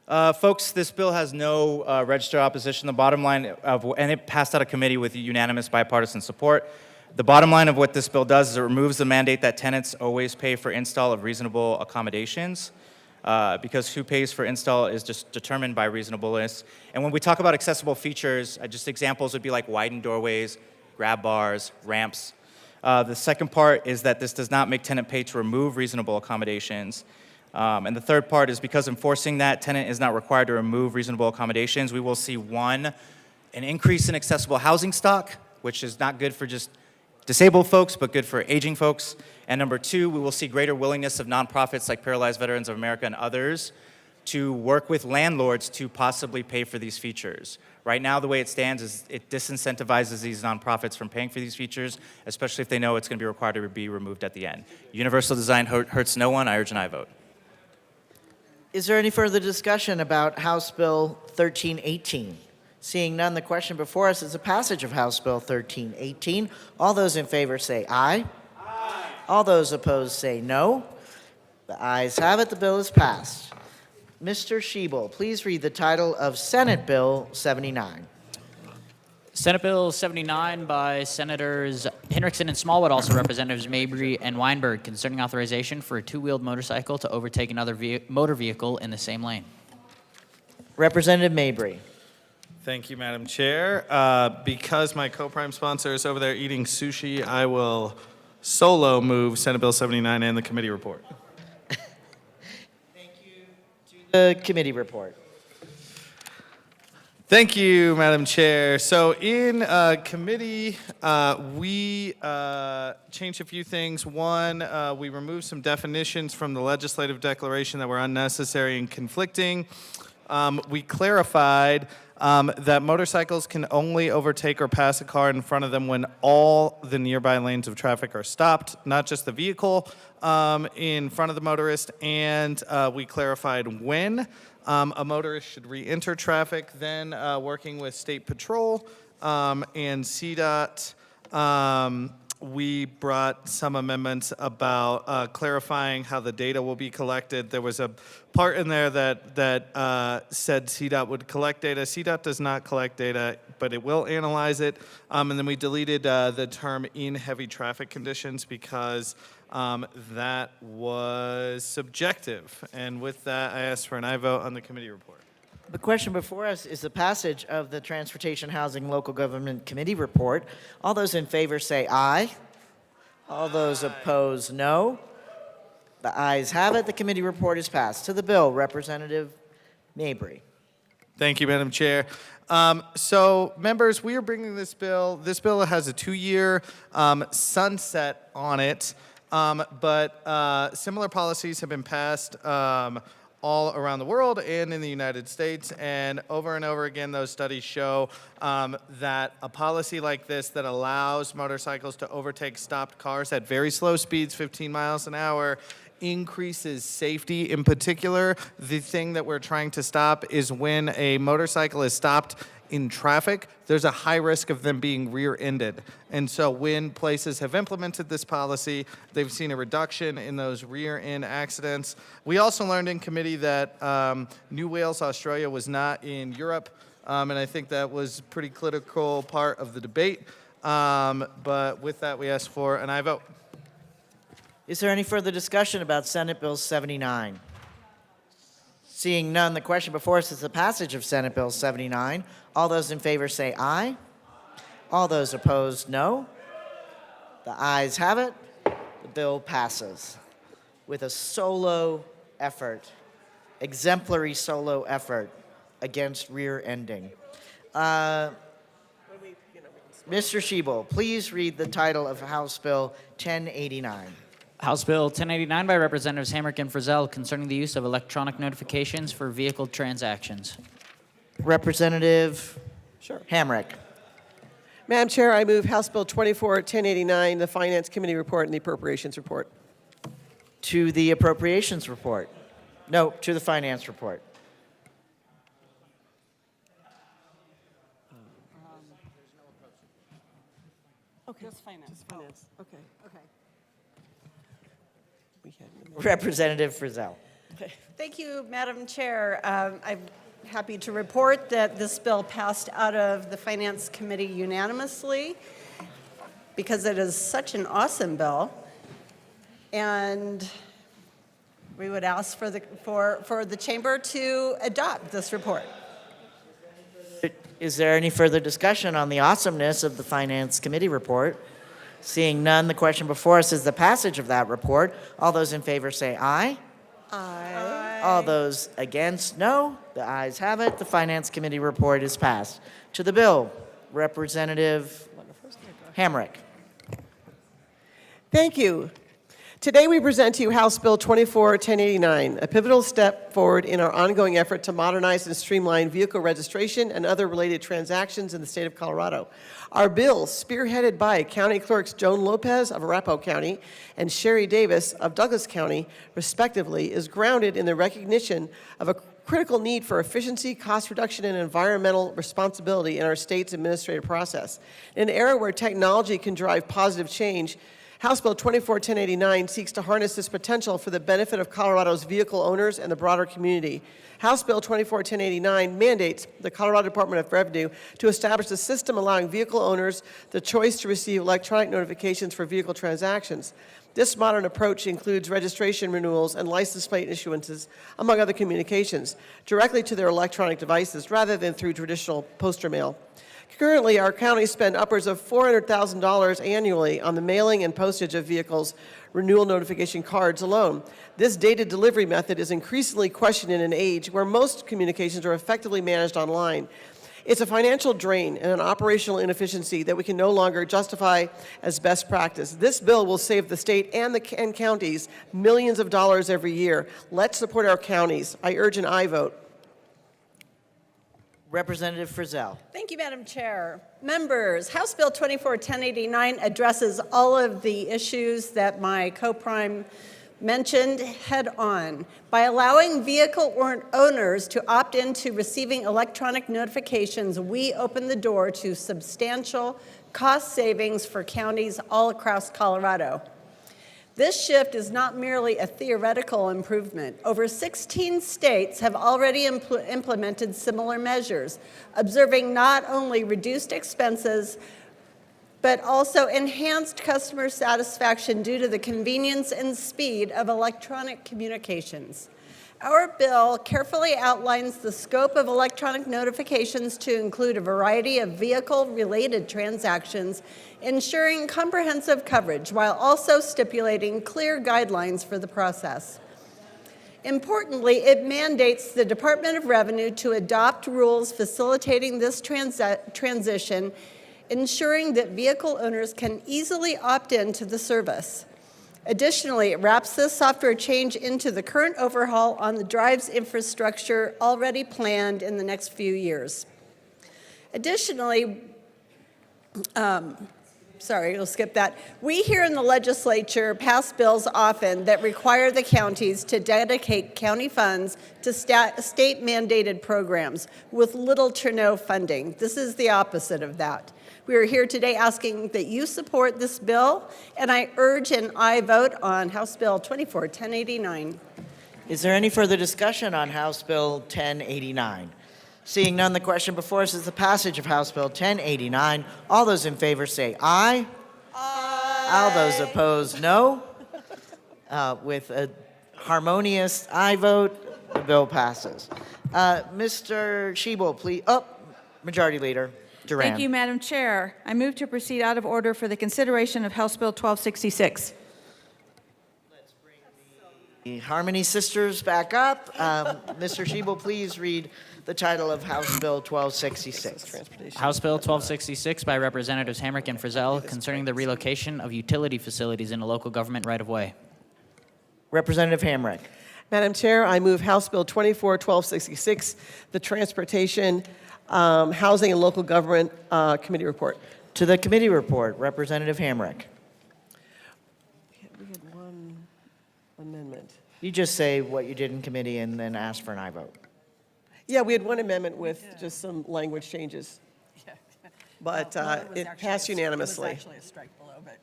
Folks, this bill has no registered opposition. The bottom line and it passed out of committee with unanimous bipartisan support. The bottom line of what this bill does is it removes the mandate that tenants always pay for install of reasonable accommodations, because who pays for install is just determined by reasonableness. And when we talk about accessible features, just examples would be like widened doorways, grab bars, ramps. The second part is that this does not make tenant pay to remove reasonable accommodations. And the third part is because enforcing that, tenant is not required to remove reasonable accommodations. We will see, one, an increase in accessible housing stock, which is not good for just disabled folks, but good for aging folks. And number two, we will see greater willingness of nonprofits like Paralyzed Veterans of America and others to work with landlords to possibly pay for these features. Right now, the way it stands is it disincentivizes these nonprofits from paying for these features, especially if they know it's going to be required to be removed at the end. Universal design hurts no one. I urge an aye vote. Is there any further discussion about House Bill 1318? Seeing none, the question before us is the passage of House Bill 1318. All those in favor say aye. Aye. All those opposed say no. The ayes have it. The bill is passed. Mr. Schiebel, please read the title of Senate Bill 79. Senate Bill 79 by Senators Hendrickson and Smallwood, also Representatives Mabry and Weinberg, concerning authorization for a two-wheeled motorcycle to overtake another motor vehicle in the same lane. Representative Mabry. Thank you, Madam Chair. Because my co-prime sponsor is over there eating sushi, I will solo move Senate Bill 79 and the committee report. Thank you. To The committee report. Thank you, Madam Chair. So in committee, we changed a few things. One, we removed some definitions from the legislative declaration that were unnecessary and conflicting. We clarified that motorcycles can only overtake or pass a car in front of them when all the nearby lanes of traffic are stopped, not just the vehicle in front of the motorist. And we clarified when a motorist should re-enter traffic. Then working with State Patrol and CDOT, we brought some amendments about clarifying how the data will be collected. There was a part in there that said CDOT would collect data. CDOT does not collect data, but it will analyze it. And then we deleted the term in heavy traffic conditions because that was subjective. And with that, I ask for an aye vote on the committee report. The question before us is the passage of the Transportation, Housing, Local Government Committee report. All those in favor say aye. All those opposed, no. The ayes have it. The committee report is passed. To the bill, Representative Mabry. Thank you, Madam Chair. So, members, we are bringing this bill. This bill has a 2-year sunset on it, but similar policies have been passed all around the world and in the United States, and over again, those studies show that a policy like this that allows motorcycles to overtake stopped cars at very slow speeds, 15 miles an hour, increases safety. In particular, the thing that we're trying to stop is when a motorcycle is stopped in traffic, there's a high risk of them being rear-ended. And so when places have implemented this policy, they've seen a reduction in those rear-end accidents. We also learned in committee that New Wales, Australia was not in Europe, and I think that was a pretty critical part of the debate. But with that, we ask for an aye vote. Is there any further discussion about Senate Bill 79? Seeing none, the question before us is the passage of Senate Bill 79. All those in favor say aye. All those opposed, no. The ayes have it. The bill passes with a solo effort, exemplary solo effort against rear-ending. Mr. Shebel, please read the title of House Bill 1089. House Bill 1089 by Representatives Hamrick and Frizzell concerning the use of electronic notifications for vehicle transactions. Representative Hamrick. Madam Chair, I move House Bill 24-1089, the Finance Committee report and the Appropriations report. To the Appropriations report. No, to the Finance report. Okay. Just finance. Okay. Representative Frizzell. Thank you, Madam Chair. I'm happy to report that this bill passed out of the Finance Committee unanimously because it is such an awesome bill. And we would ask for the chamber to adopt this report. Is there any further discussion on the awesomeness of the Finance Committee report? Seeing none, the question before us is the passage of that report. All those in favor say aye. Aye. All those against, no. The ayes have it. The Finance Committee report is passed. To the bill, Representative Hamrick. Thank you. Today we present to you House Bill 24-1089, a pivotal step forward in our ongoing effort to modernize and streamline vehicle registration and other related transactions in the state of Colorado. Our bill, spearheaded by County Clerks Joan Lopez of Arapahoe County and Sherry Davis of Douglas County, respectively, is grounded in the recognition of a critical need for efficiency, cost reduction, and environmental responsibility in our state's administrative process. In an era where technology can drive positive change, House Bill 24-1089 seeks to harness this potential for the benefit of Colorado's vehicle owners and the broader community. House Bill 24-1089 mandates the Colorado Department of Revenue to establish a system allowing vehicle owners the choice to receive electronic notifications for vehicle transactions. This modern approach includes registration renewals and license plate issuances, among other communications, directly to their electronic devices rather than through traditional poster mail. Currently, our counties spend upwards of $400,000 annually on the mailing and postage of vehicles' renewal notification cards alone. This dated delivery method is increasingly questioned in an age where most communications are effectively managed online. It's a financial drain and an operational inefficiency that we can no longer justify as best practice. This bill will save the state and counties millions of dollars every year. Let's support our counties. I urge an aye vote. Representative Frizzell. Thank you, Madam Chair. Members, House Bill 24-1089 addresses all of the issues that my co-prime mentioned head on. By allowing vehicle owners to opt into receiving electronic notifications, we open the door to substantial cost savings for counties all across Colorado. This shift is not merely a theoretical improvement. Over 16 states have already implemented similar measures, observing not only reduced expenses, but also enhanced customer satisfaction due to the convenience and speed of electronic communications. Our bill carefully outlines the scope of electronic notifications to include a variety of vehicle-related transactions, ensuring comprehensive coverage while also stipulating clear guidelines for the process. Importantly, it mandates the Department of Revenue to adopt rules facilitating this transition, ensuring that vehicle owners can easily opt in to the service. Additionally, it wraps this software change into the current overhaul on the drive's infrastructure already planned in the next few years. Additionally, we'll skip that. We here in the legislature pass bills often that require the counties to dedicate county funds to state-mandated programs with little to no funding. This is the opposite of that. We are here today asking that you support this bill, and I urge an aye vote on House Bill 24-1089. Is there any further discussion on House Bill 1089? Seeing none, the question before us is the passage of House Bill 1089. All those in favor say aye. Aye. All those opposed, no. With a harmonious aye vote, the bill passes. Mr. Shebel, please. Majority Leader Duran. Thank you, Madam Chair. I move to proceed out of order for the consideration of House Bill 1266. The Harmony Sisters back up. Mr. Shebel, please read the title of House Bill 1266. House Bill 1266 by Representatives Hamrick and Frizzell concerning the relocation of utility facilities in a local government right-of-way. Representative Hamrick. Madam Chair, I move House Bill 24-1266, the Transportation, Housing and Local Government Committee report. To the committee report, Representative Hamrick. We had one amendment. You just say what you did in committee and then ask for an aye vote. Yeah, we had one amendment with just some language changes. But it passed unanimously. It was actually a strike below, but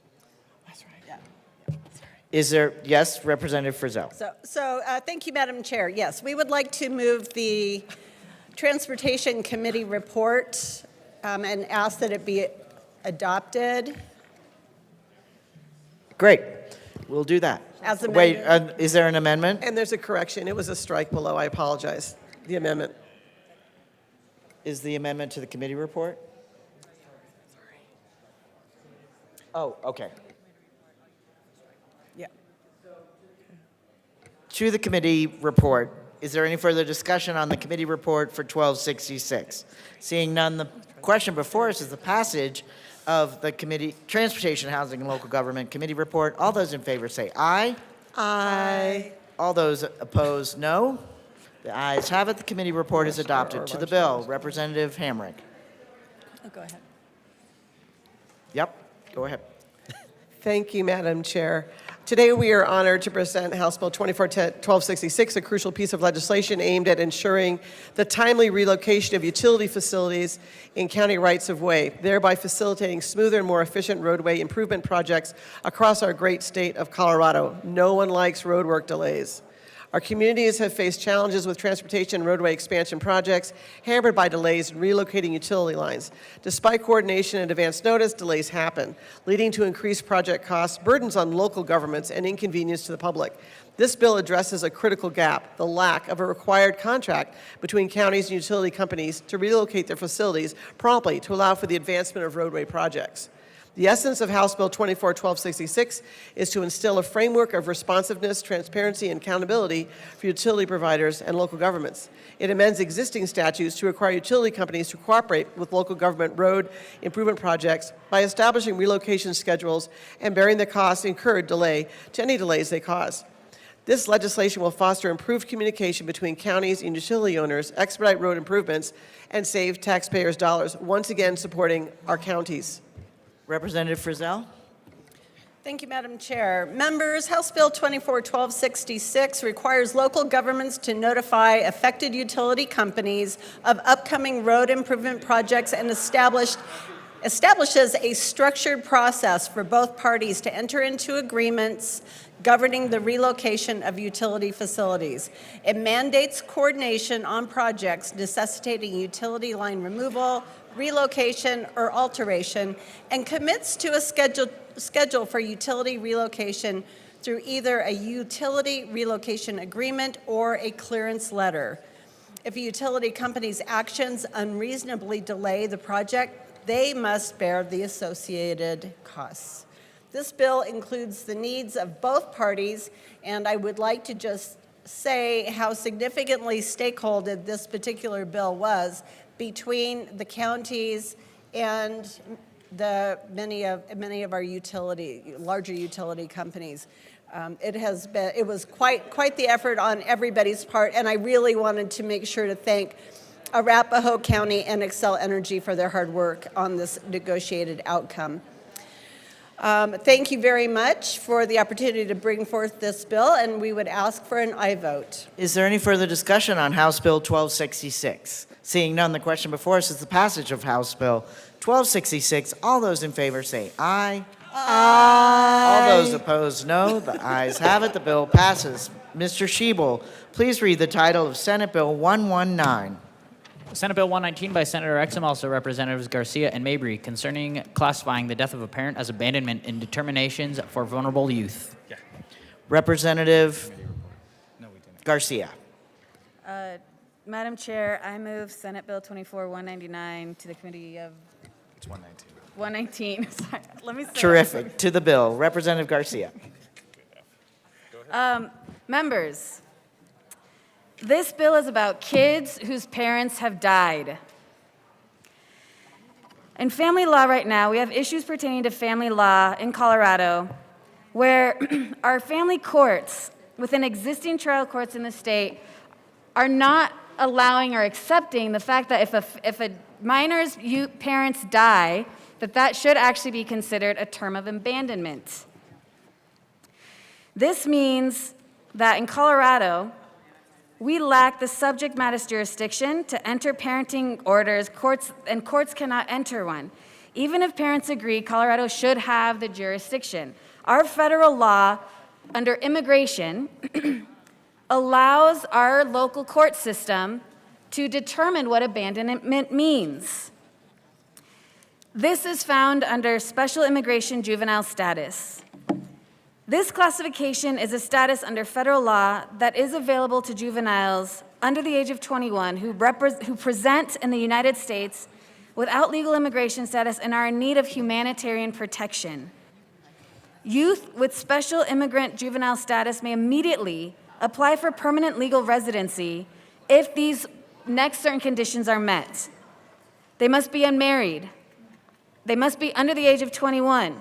that's right. Yeah. Is there, yes, Representative Frizzell. So thank you, Madam Chair. Yes, we would like to move the Transportation Committee report and ask that it be adopted. Great. We'll do that. As Wait, amended. is there an amendment? And there's a correction. It was a strike below. I apologize. The amendment. Is the amendment to the committee report? Oh, okay. Yeah. To the committee report, is there any further discussion on the committee report for 1266? Seeing none, the question before us is the passage of the committee, Transportation, Housing, and Local Government Committee report. All those in favor say aye. Aye. All those opposed, no. The ayes have it. The committee report is adopted. To the bill, Representative Hamrick. Oh, go ahead. Yep, go ahead. Thank you, Madam Chair. Today we are honored to present House Bill 24-1266, a crucial piece of legislation aimed at ensuring the timely relocation of utility facilities in county rights-of-way, thereby facilitating smoother and more efficient roadway improvement projects across our great state of Colorado. No one likes roadwork delays. Our communities have faced challenges with transportation and roadway expansion projects, hampered by delays in relocating utility lines. Despite coordination and advance notice, delays happen, leading to increased project costs, burdens on local governments, and inconvenience to the public. This bill addresses a critical gap, the lack of a required contract between counties and utility companies to relocate their facilities promptly to allow for the advancement of roadway projects. The essence of House Bill 24-1266 is to instill a framework of responsiveness, transparency, and accountability for utility providers and local governments. It amends existing statutes to require utility companies to cooperate with local government road improvement projects by establishing relocation schedules and bearing the costs incurred to any delays they cause. This legislation will foster improved communication between counties and utility owners, expedite road improvements, and save taxpayers' dollars, once again supporting our counties. Representative Frizzell. Thank you, Madam Chair. Members, House Bill 24-1266 requires local governments to notify affected utility companies of upcoming road improvement projects and establishes a structured process for both parties to enter into agreements governing the relocation of utility facilities. It mandates coordination on projects necessitating utility line removal, relocation, or alteration, and commits to a schedule for utility relocation through either a utility relocation agreement or a clearance letter. If a utility company's actions unreasonably delay the project, they must bear the associated costs. This bill includes the needs of both parties, and I would like to just say how significantly stakeholdered this particular bill was between the counties and many of our larger utility companies. It was quite the effort on everybody's part, and I really wanted to make sure to thank Arapahoe County and Xcel Energy for their hard work on this negotiated outcome. Thank you very much for the opportunity to bring forth this bill, and we would ask for an aye vote. Is there any further discussion on House Bill 1266? Seeing none, the question before us is the passage of House Bill 1266. All those in favor say aye. Aye. All those opposed, no. The ayes have it. The bill passes. Mr. Schiebel, please read the title of Senate Bill 119. Senate Bill 119 by Senator Exum, also Representatives Garcia and Mabry, concerning classifying the death of a parent as abandonment in determinations for vulnerable youth. Representative Garcia. Madam Chair, I move Senate Bill 24-199 to the Committee of... It's 119. 119. Sorry, let me say Terrific. To the bill. Representative Garcia. Members, this bill is about kids whose parents have died. In family law right now, we have issues pertaining to family law in Colorado where our family courts, within existing trial courts in the state, are not allowing or accepting the fact that if a minor's parents die, that should actually be considered a term of abandonment. This means that in Colorado, we lack the subject matter jurisdiction to enter parenting orders, and courts cannot enter one. Even if parents agree, Colorado should have the jurisdiction. Our federal law under immigration allows our local court system to determine what abandonment means. This is found under special immigration juvenile status. This classification is a status under federal law that is available to juveniles under the age of 21 who present in the United States without legal immigration status and are in need of humanitarian protection. Youth with special immigrant juvenile status may immediately apply for permanent legal residency if these next certain conditions are met. They must be unmarried. They must be under the age of 21.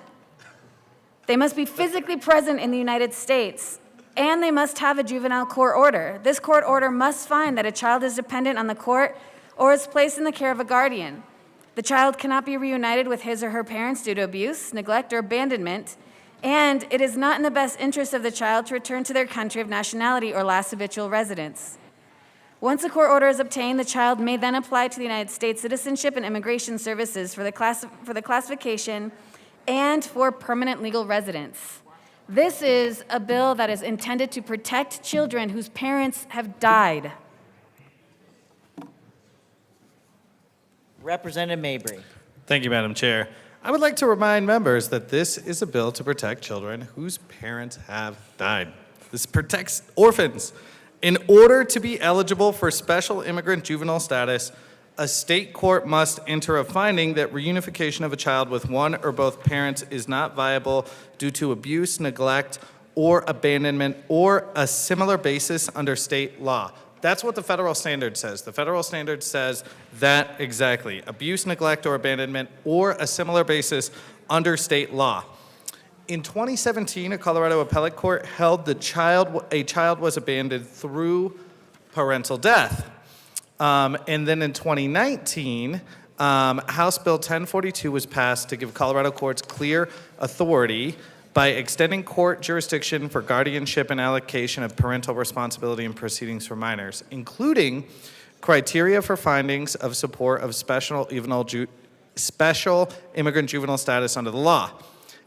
They must be physically present in the United States, and they must have a juvenile court order. This court order must find that a child is dependent on the court or is placed in the care of a guardian. The child cannot be reunited with his or her parents due to abuse, neglect, or abandonment, and it is not in the best interest of the child to return to their country of nationality or last habitual residence. Once a court order is obtained, the child may then apply to the United States Citizenship and Immigration Services for the classification and for permanent legal residence. This is a bill that is intended to protect children whose parents have died. Representative Mabry. Thank you, Madam Chair. I would like to remind members that this is a bill to protect children whose parents have died. This protects orphans. In order to be eligible for special immigrant juvenile status, a state court must enter a finding that reunification of a child with one or both parents is not viable due to abuse, neglect, or abandonment, or a similar basis under state law. That's what the federal standard says. The federal standard says that exactly. Abuse, neglect, or abandonment, or a similar basis under state law. In 2017, a Colorado appellate court held a child was abandoned through parental death. And then in 2019, House Bill 1042 was passed to give Colorado courts clear authority by extending court jurisdiction for guardianship and allocation of parental responsibility in proceedings for minors, including criteria for findings of support of special immigrant juvenile status under the law.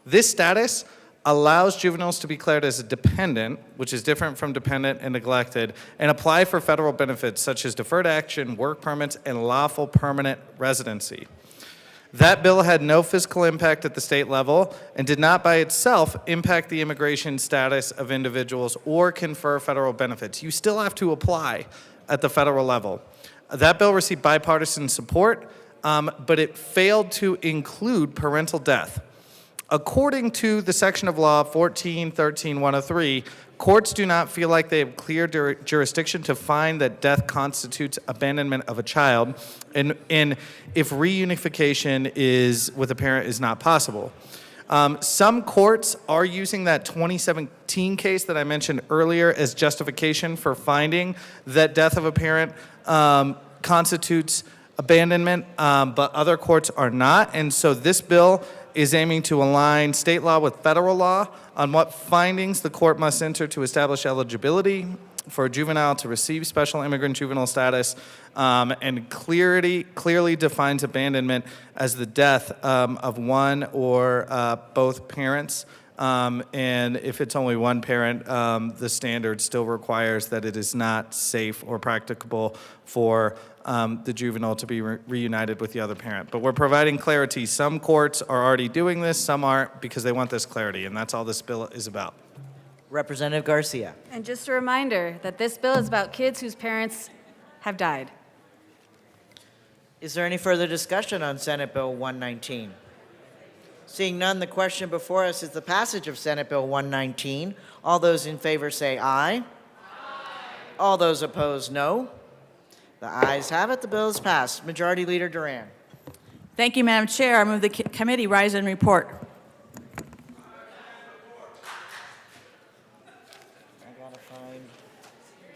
This status allows juveniles to be declared as a dependent, which is different from dependent and neglected, and apply for federal benefits such as deferred action, work permits, and lawful permanent residency. That bill had no fiscal impact at the state level and did not by itself impact the immigration status of individuals or confer federal benefits. You still have to apply at the federal level. That bill received bipartisan support, but it failed to include parental death. According to the section of law 1413-103, courts do not feel like they have clear jurisdiction to find that death constitutes abandonment of a child, and if reunification with a parent is not possible. Some courts are using that 2017 case that I mentioned earlier as justification for finding that death of a parent constitutes abandonment, but other courts are not, and so this bill is aiming to align state law with federal law on what findings the court must enter to establish eligibility for a juvenile to receive special immigrant juvenile status, and clearly defines abandonment as the death of one or both parents. And if it's only one parent, the standard still requires that it is not safe or practicable for the juvenile to be reunited with the other parent. But we're providing clarity. Some courts are already doing this, some aren't, because they want this clarity, and that's all this bill is about. Representative Garcia. And just a reminder that this bill is about kids whose parents have died. Is there any further discussion on Senate Bill 119? Seeing none, the question before us is the passage of Senate Bill 119. All those in favor say aye. Aye. All those opposed, no. The ayes have it. The bill is passed. Majority Leader Duran. Thank you, Madam Chair. I move the committee rise and report. I gotta find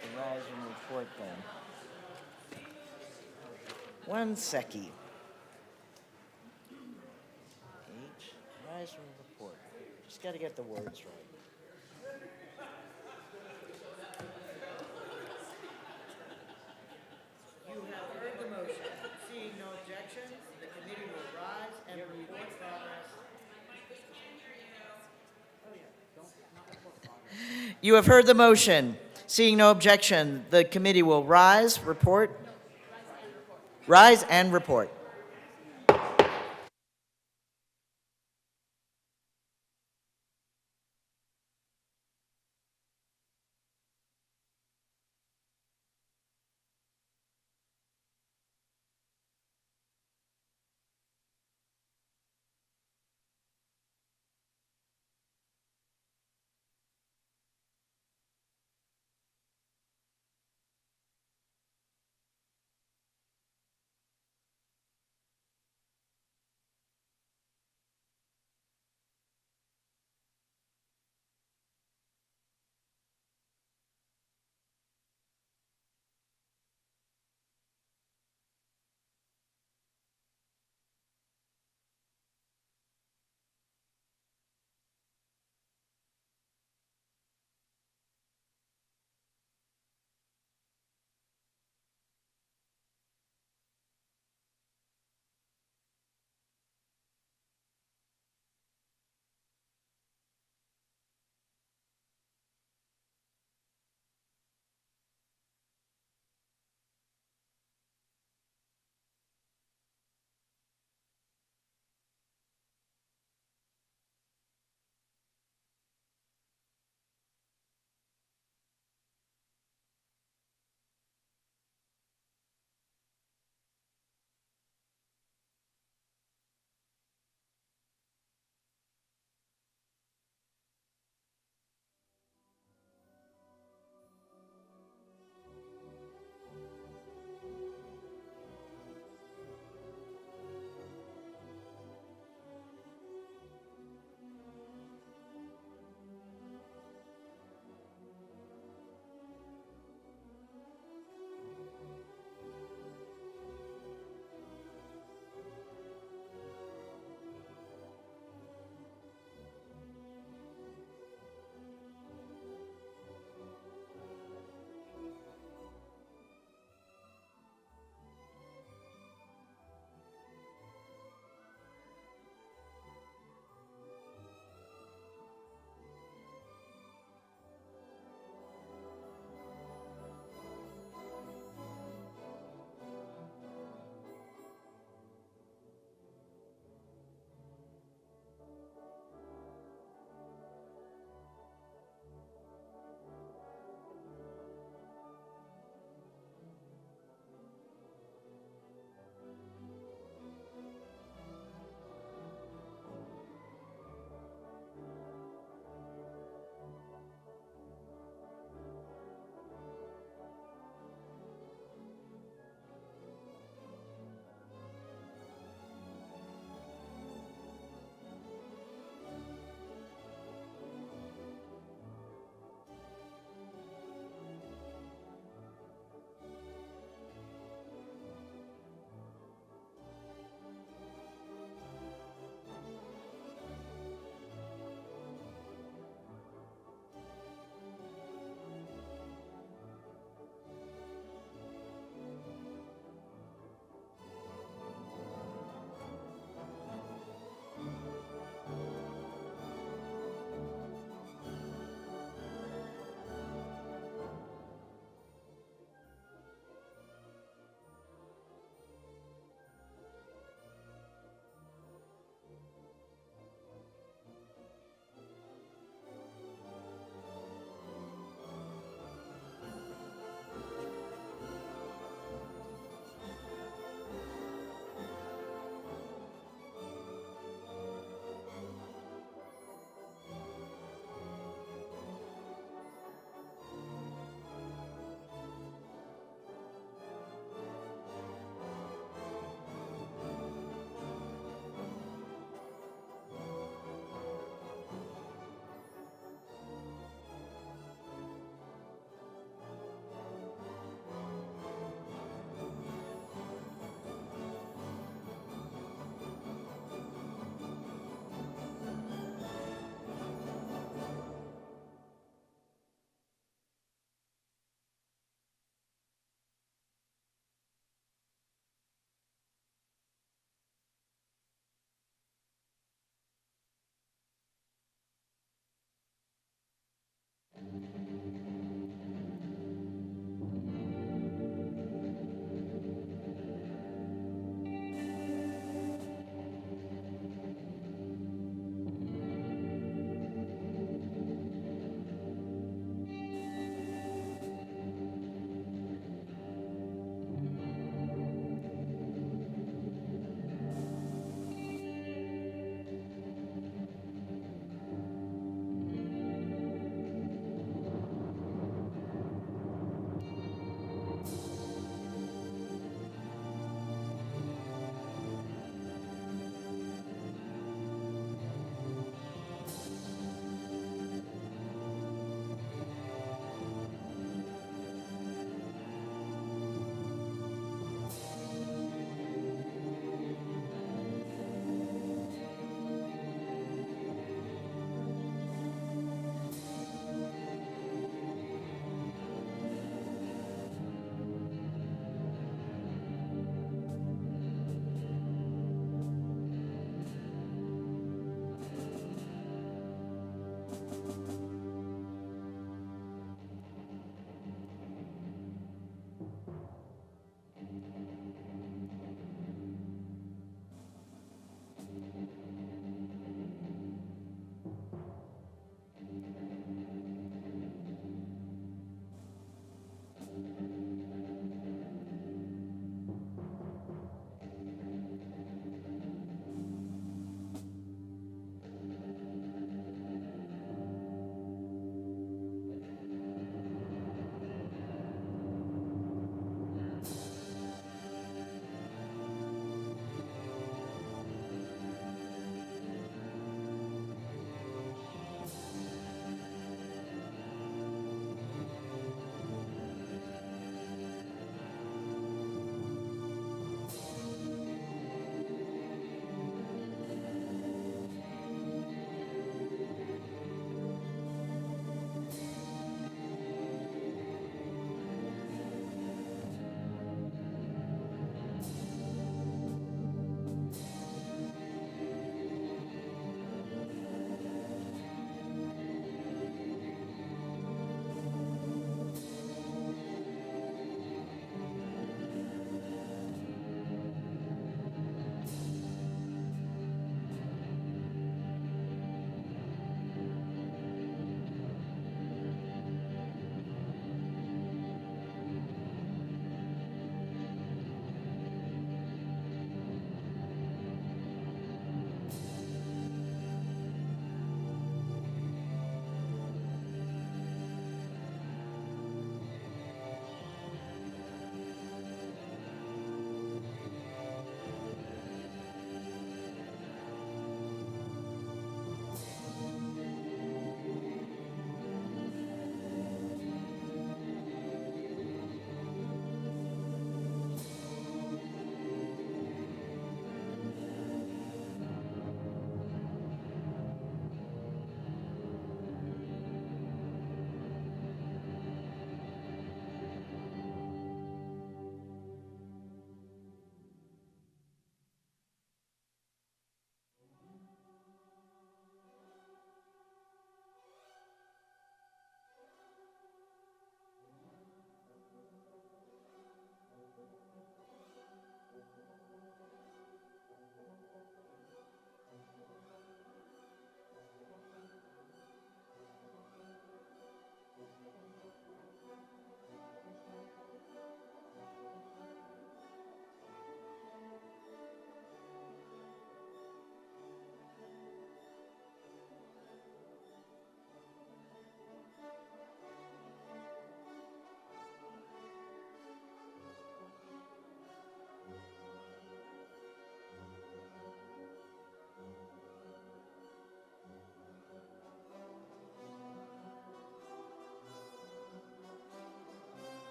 the rise and report then. One seckie. Rise and report. Just gotta get the words right. You have heard the motion. Seeing no objection, the committee will rise and report progress. You have heard the motion. Seeing no objection, the committee will rise and report.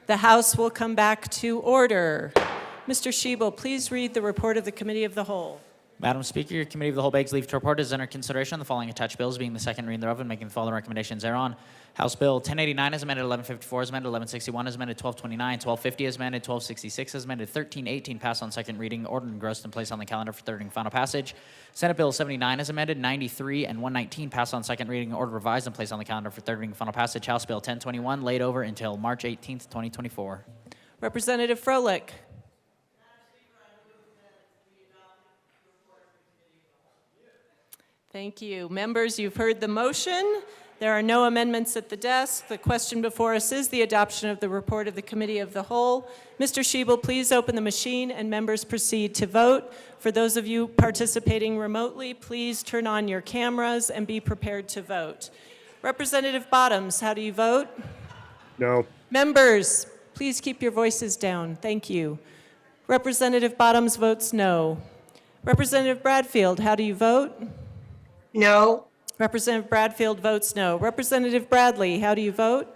The House will come back to order. Mr. Schiebel, please read the report of the Committee of the Whole. Madam Speaker, your Committee of the Whole begs leave to report is under consideration the following attached bills, being the second reading thereof and making the following recommendations thereon. House Bill 1089 as amended, 1154 as amended, 1161 as amended, 1229, 1250 as amended, 1266 as amended, 1318 passed on second reading, ordered and engrossed and placed on the calendar for third and final passage. Senate Bill 79 as amended, 93 and 119 passed on second reading, ordered revised and placed on the calendar for third reading and final passage. House Bill 1021 laid over until March 18th, 2024. Representative Froelich. Thank you. Members, you've heard the motion. There are no amendments at the desk. The question before us is the adoption of the report of the Committee of the Whole. Mr. Schiebel, please open the machine and members proceed to vote. For those of you participating remotely, please turn on your cameras and be prepared to vote. Representative Bottoms, how do you vote? No. Members, please keep your voices down. Thank you. Representative Bottoms votes no. Representative Bradfield, how do you vote? No. Representative Bradfield votes no. Representative Bradley, how do you vote?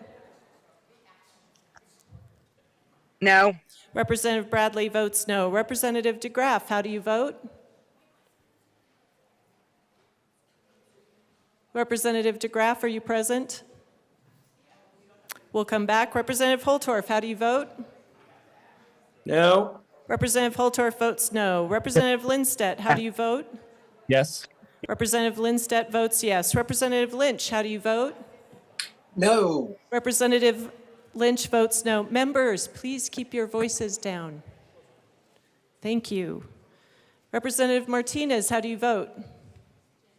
No. Representative Bradley votes no. Representative DeGraff, how do you vote? Representative DeGraff, are you present? We'll come back. Representative Holtorf, how do you vote? No. Representative Holtorf votes no. Representative Lindstedt, how do you vote? Yes. Representative Lindstedt votes yes. Representative Lynch, how do you vote? No. Representative Lynch votes no. Members, please keep your voices down. Thank you. Representative Martinez, how do you vote?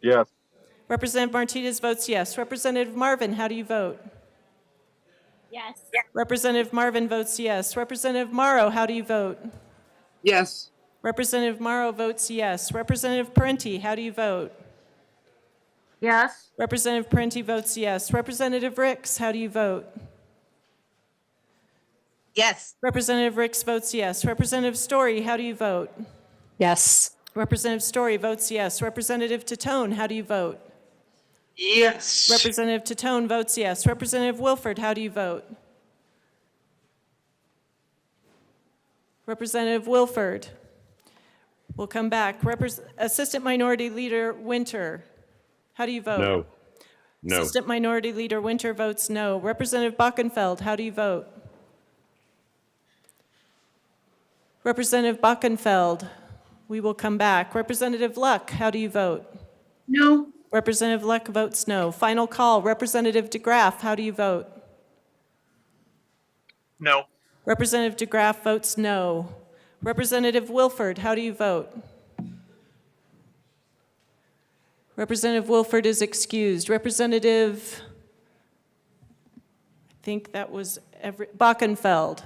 Yes. Representative Martinez votes yes. Representative Marvin, how do you vote? Yes. Representative Marvin votes yes. Representative Morrow, how do you vote? Yes. Representative Morrow votes yes. Representative Parenti, how do you vote? Yes. Representative Parenti votes yes. Representative Ricks, how do you vote? Yes. Representative Ricks votes yes. Representative Story, how do you vote? Yes. Representative Story votes yes. Representative Tatone, how do you vote? Yes. Representative Tatone votes yes. Representative Wilford, how do you vote? Representative Wilford. We'll come back. Assistant Minority Leader Winter. How do you vote? No. No. Assistant Minority Leader Winter votes no. Representative Bockenfeld, how do you vote? Representative Bockenfeld, we will come back. Representative Luck, how do you vote? No. Representative Luck votes no. Final call. Representative DeGraff, how do you vote? No. Representative DeGraff votes no. Representative Wilford, how do you vote? Representative Wilford is excused. Representative, I think that was Bockenfeld.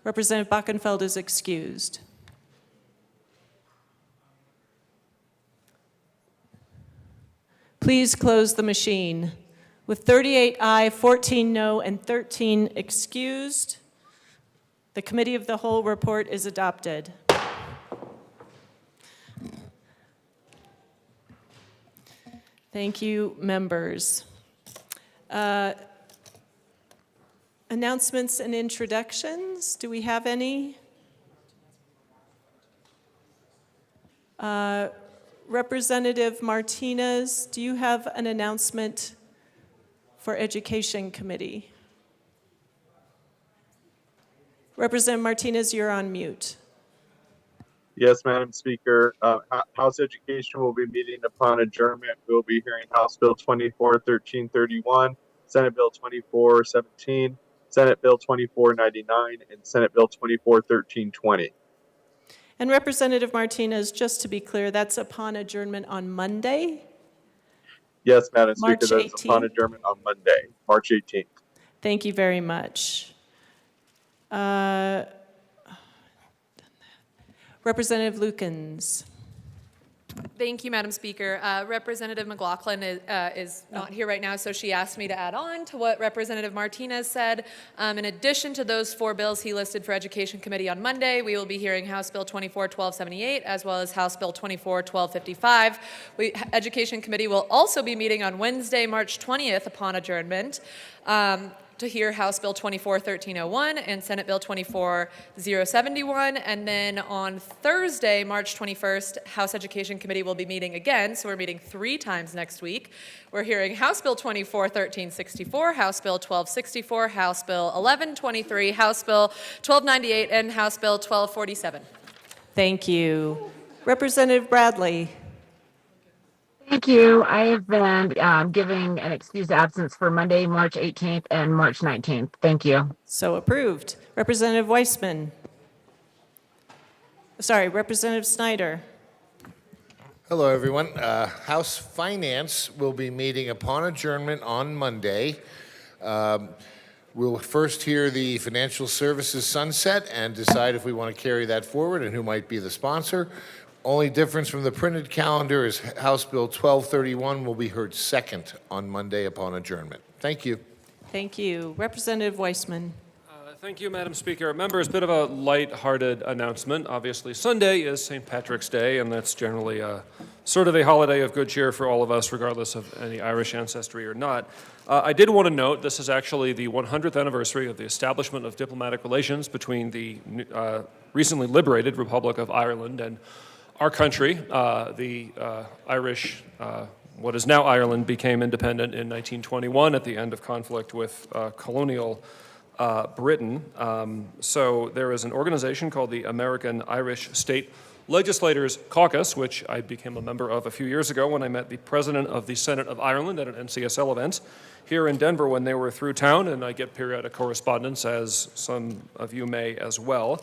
Representative Bockenfeld is excused. Please close the machine. With 38 aye, 14 no, and 13 excused, the Committee of the Whole report is adopted. Thank you, members. Announcements and introductions. Do we have any? Representative Martinez, do you have an announcement for Education Committee? Representative Martinez, you're on mute. Yes, Madam Speaker. House Education will be meeting upon adjournment. We'll be hearing House Bill 24-1331, Senate Bill 24-17, Senate Bill 24-99, and Senate Bill 24-1320. And Representative Martinez, just to be clear, that's upon adjournment on Monday? Yes, Madam March Speaker, that's upon 18th. adjournment on Monday, March 18th. Thank you very much. Representative Lukens. Thank you, Madam Speaker. Representative McLaughlin is not here right now, so she asked me to add on to what Representative Martinez said. In addition to those 4 bills he listed for Education Committee on Monday, we will be hearing House Bill 24-1278 as well as House Bill 24-1255. Education Committee will also be meeting on Wednesday, March 20th upon adjournment. To hear House Bill 24-1301 and Senate Bill 24-071. And then on Thursday, March 21st, House Education Committee will be meeting again, so we're meeting 3 times next week. We're hearing House Bill 24-1364, House Bill 1264, House Bill 1123, House Bill 1298, and House Bill 1247. Thank you. Representative Bradley. Thank you. I have been giving an excused absence for Monday, March 18th and March 19th. Thank you. So approved. Representative Weissman. Sorry, Representative Snyder. Hello, everyone. House Finance will be meeting upon adjournment on Monday. We'll first hear the financial services sunset and decide if we want to carry that forward and who might be the sponsor. Only difference from the printed calendar is House Bill 1231 will be heard second on Monday upon adjournment. Thank you. Thank you. Representative Weissman. Thank you, Madam Speaker. Members, a bit of a light-hearted announcement. Obviously, Sunday is St. Patrick's Day, and that's generally sort of a holiday of good cheer for all of us, regardless of any Irish ancestry or not. I did want to note this is actually the 100th anniversary of the establishment of diplomatic relations between the recently liberated Republic of Ireland and our country. The Irish, what is now Ireland, became independent in 1921 at the end of conflict with colonial Britain. So there is an organization called the American Irish State Legislators Caucus, which I became a member of a few years ago when I met the president of the Senate of Ireland at an NCSL event here in Denver when they were through town, and I get periodic correspondence, as some of you may as well.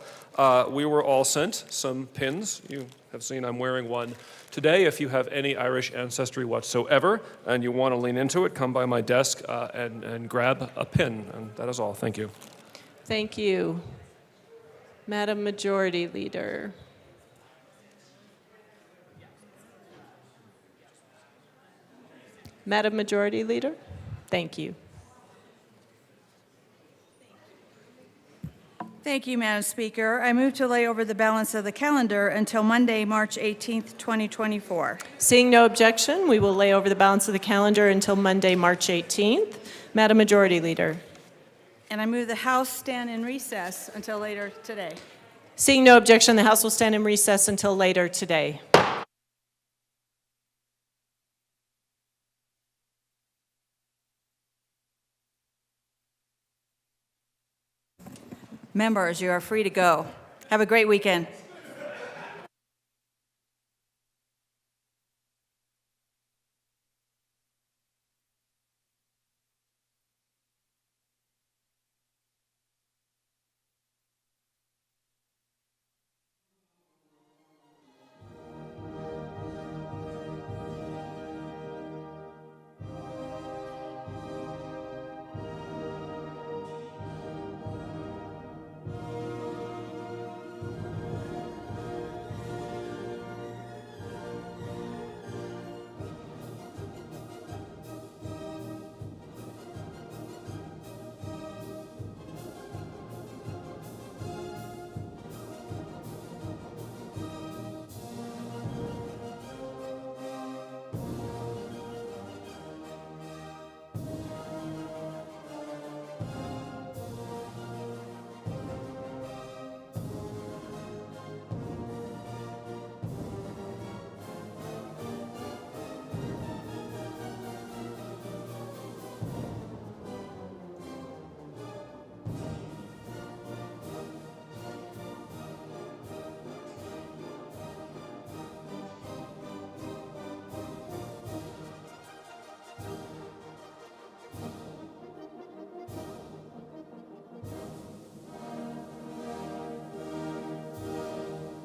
We were all sent some pins. You have seen I'm wearing one today. If you have any Irish ancestry whatsoever and you want to lean into it, come by my desk and grab a pin. And that is all. Thank you. Thank you. Madam Majority Leader. Madam Majority Leader, thank you. Thank you, Madam Speaker. I move to lay over the balance of the calendar until Monday, March 18th, 2024. Seeing no objection, we will lay over the balance of the calendar until Monday, March 18th. Madam Majority Leader. And I move the House stand in recess until later today. Seeing no objection, the House will stand in recess until later today. Members, you are free to go. Have a great weekend.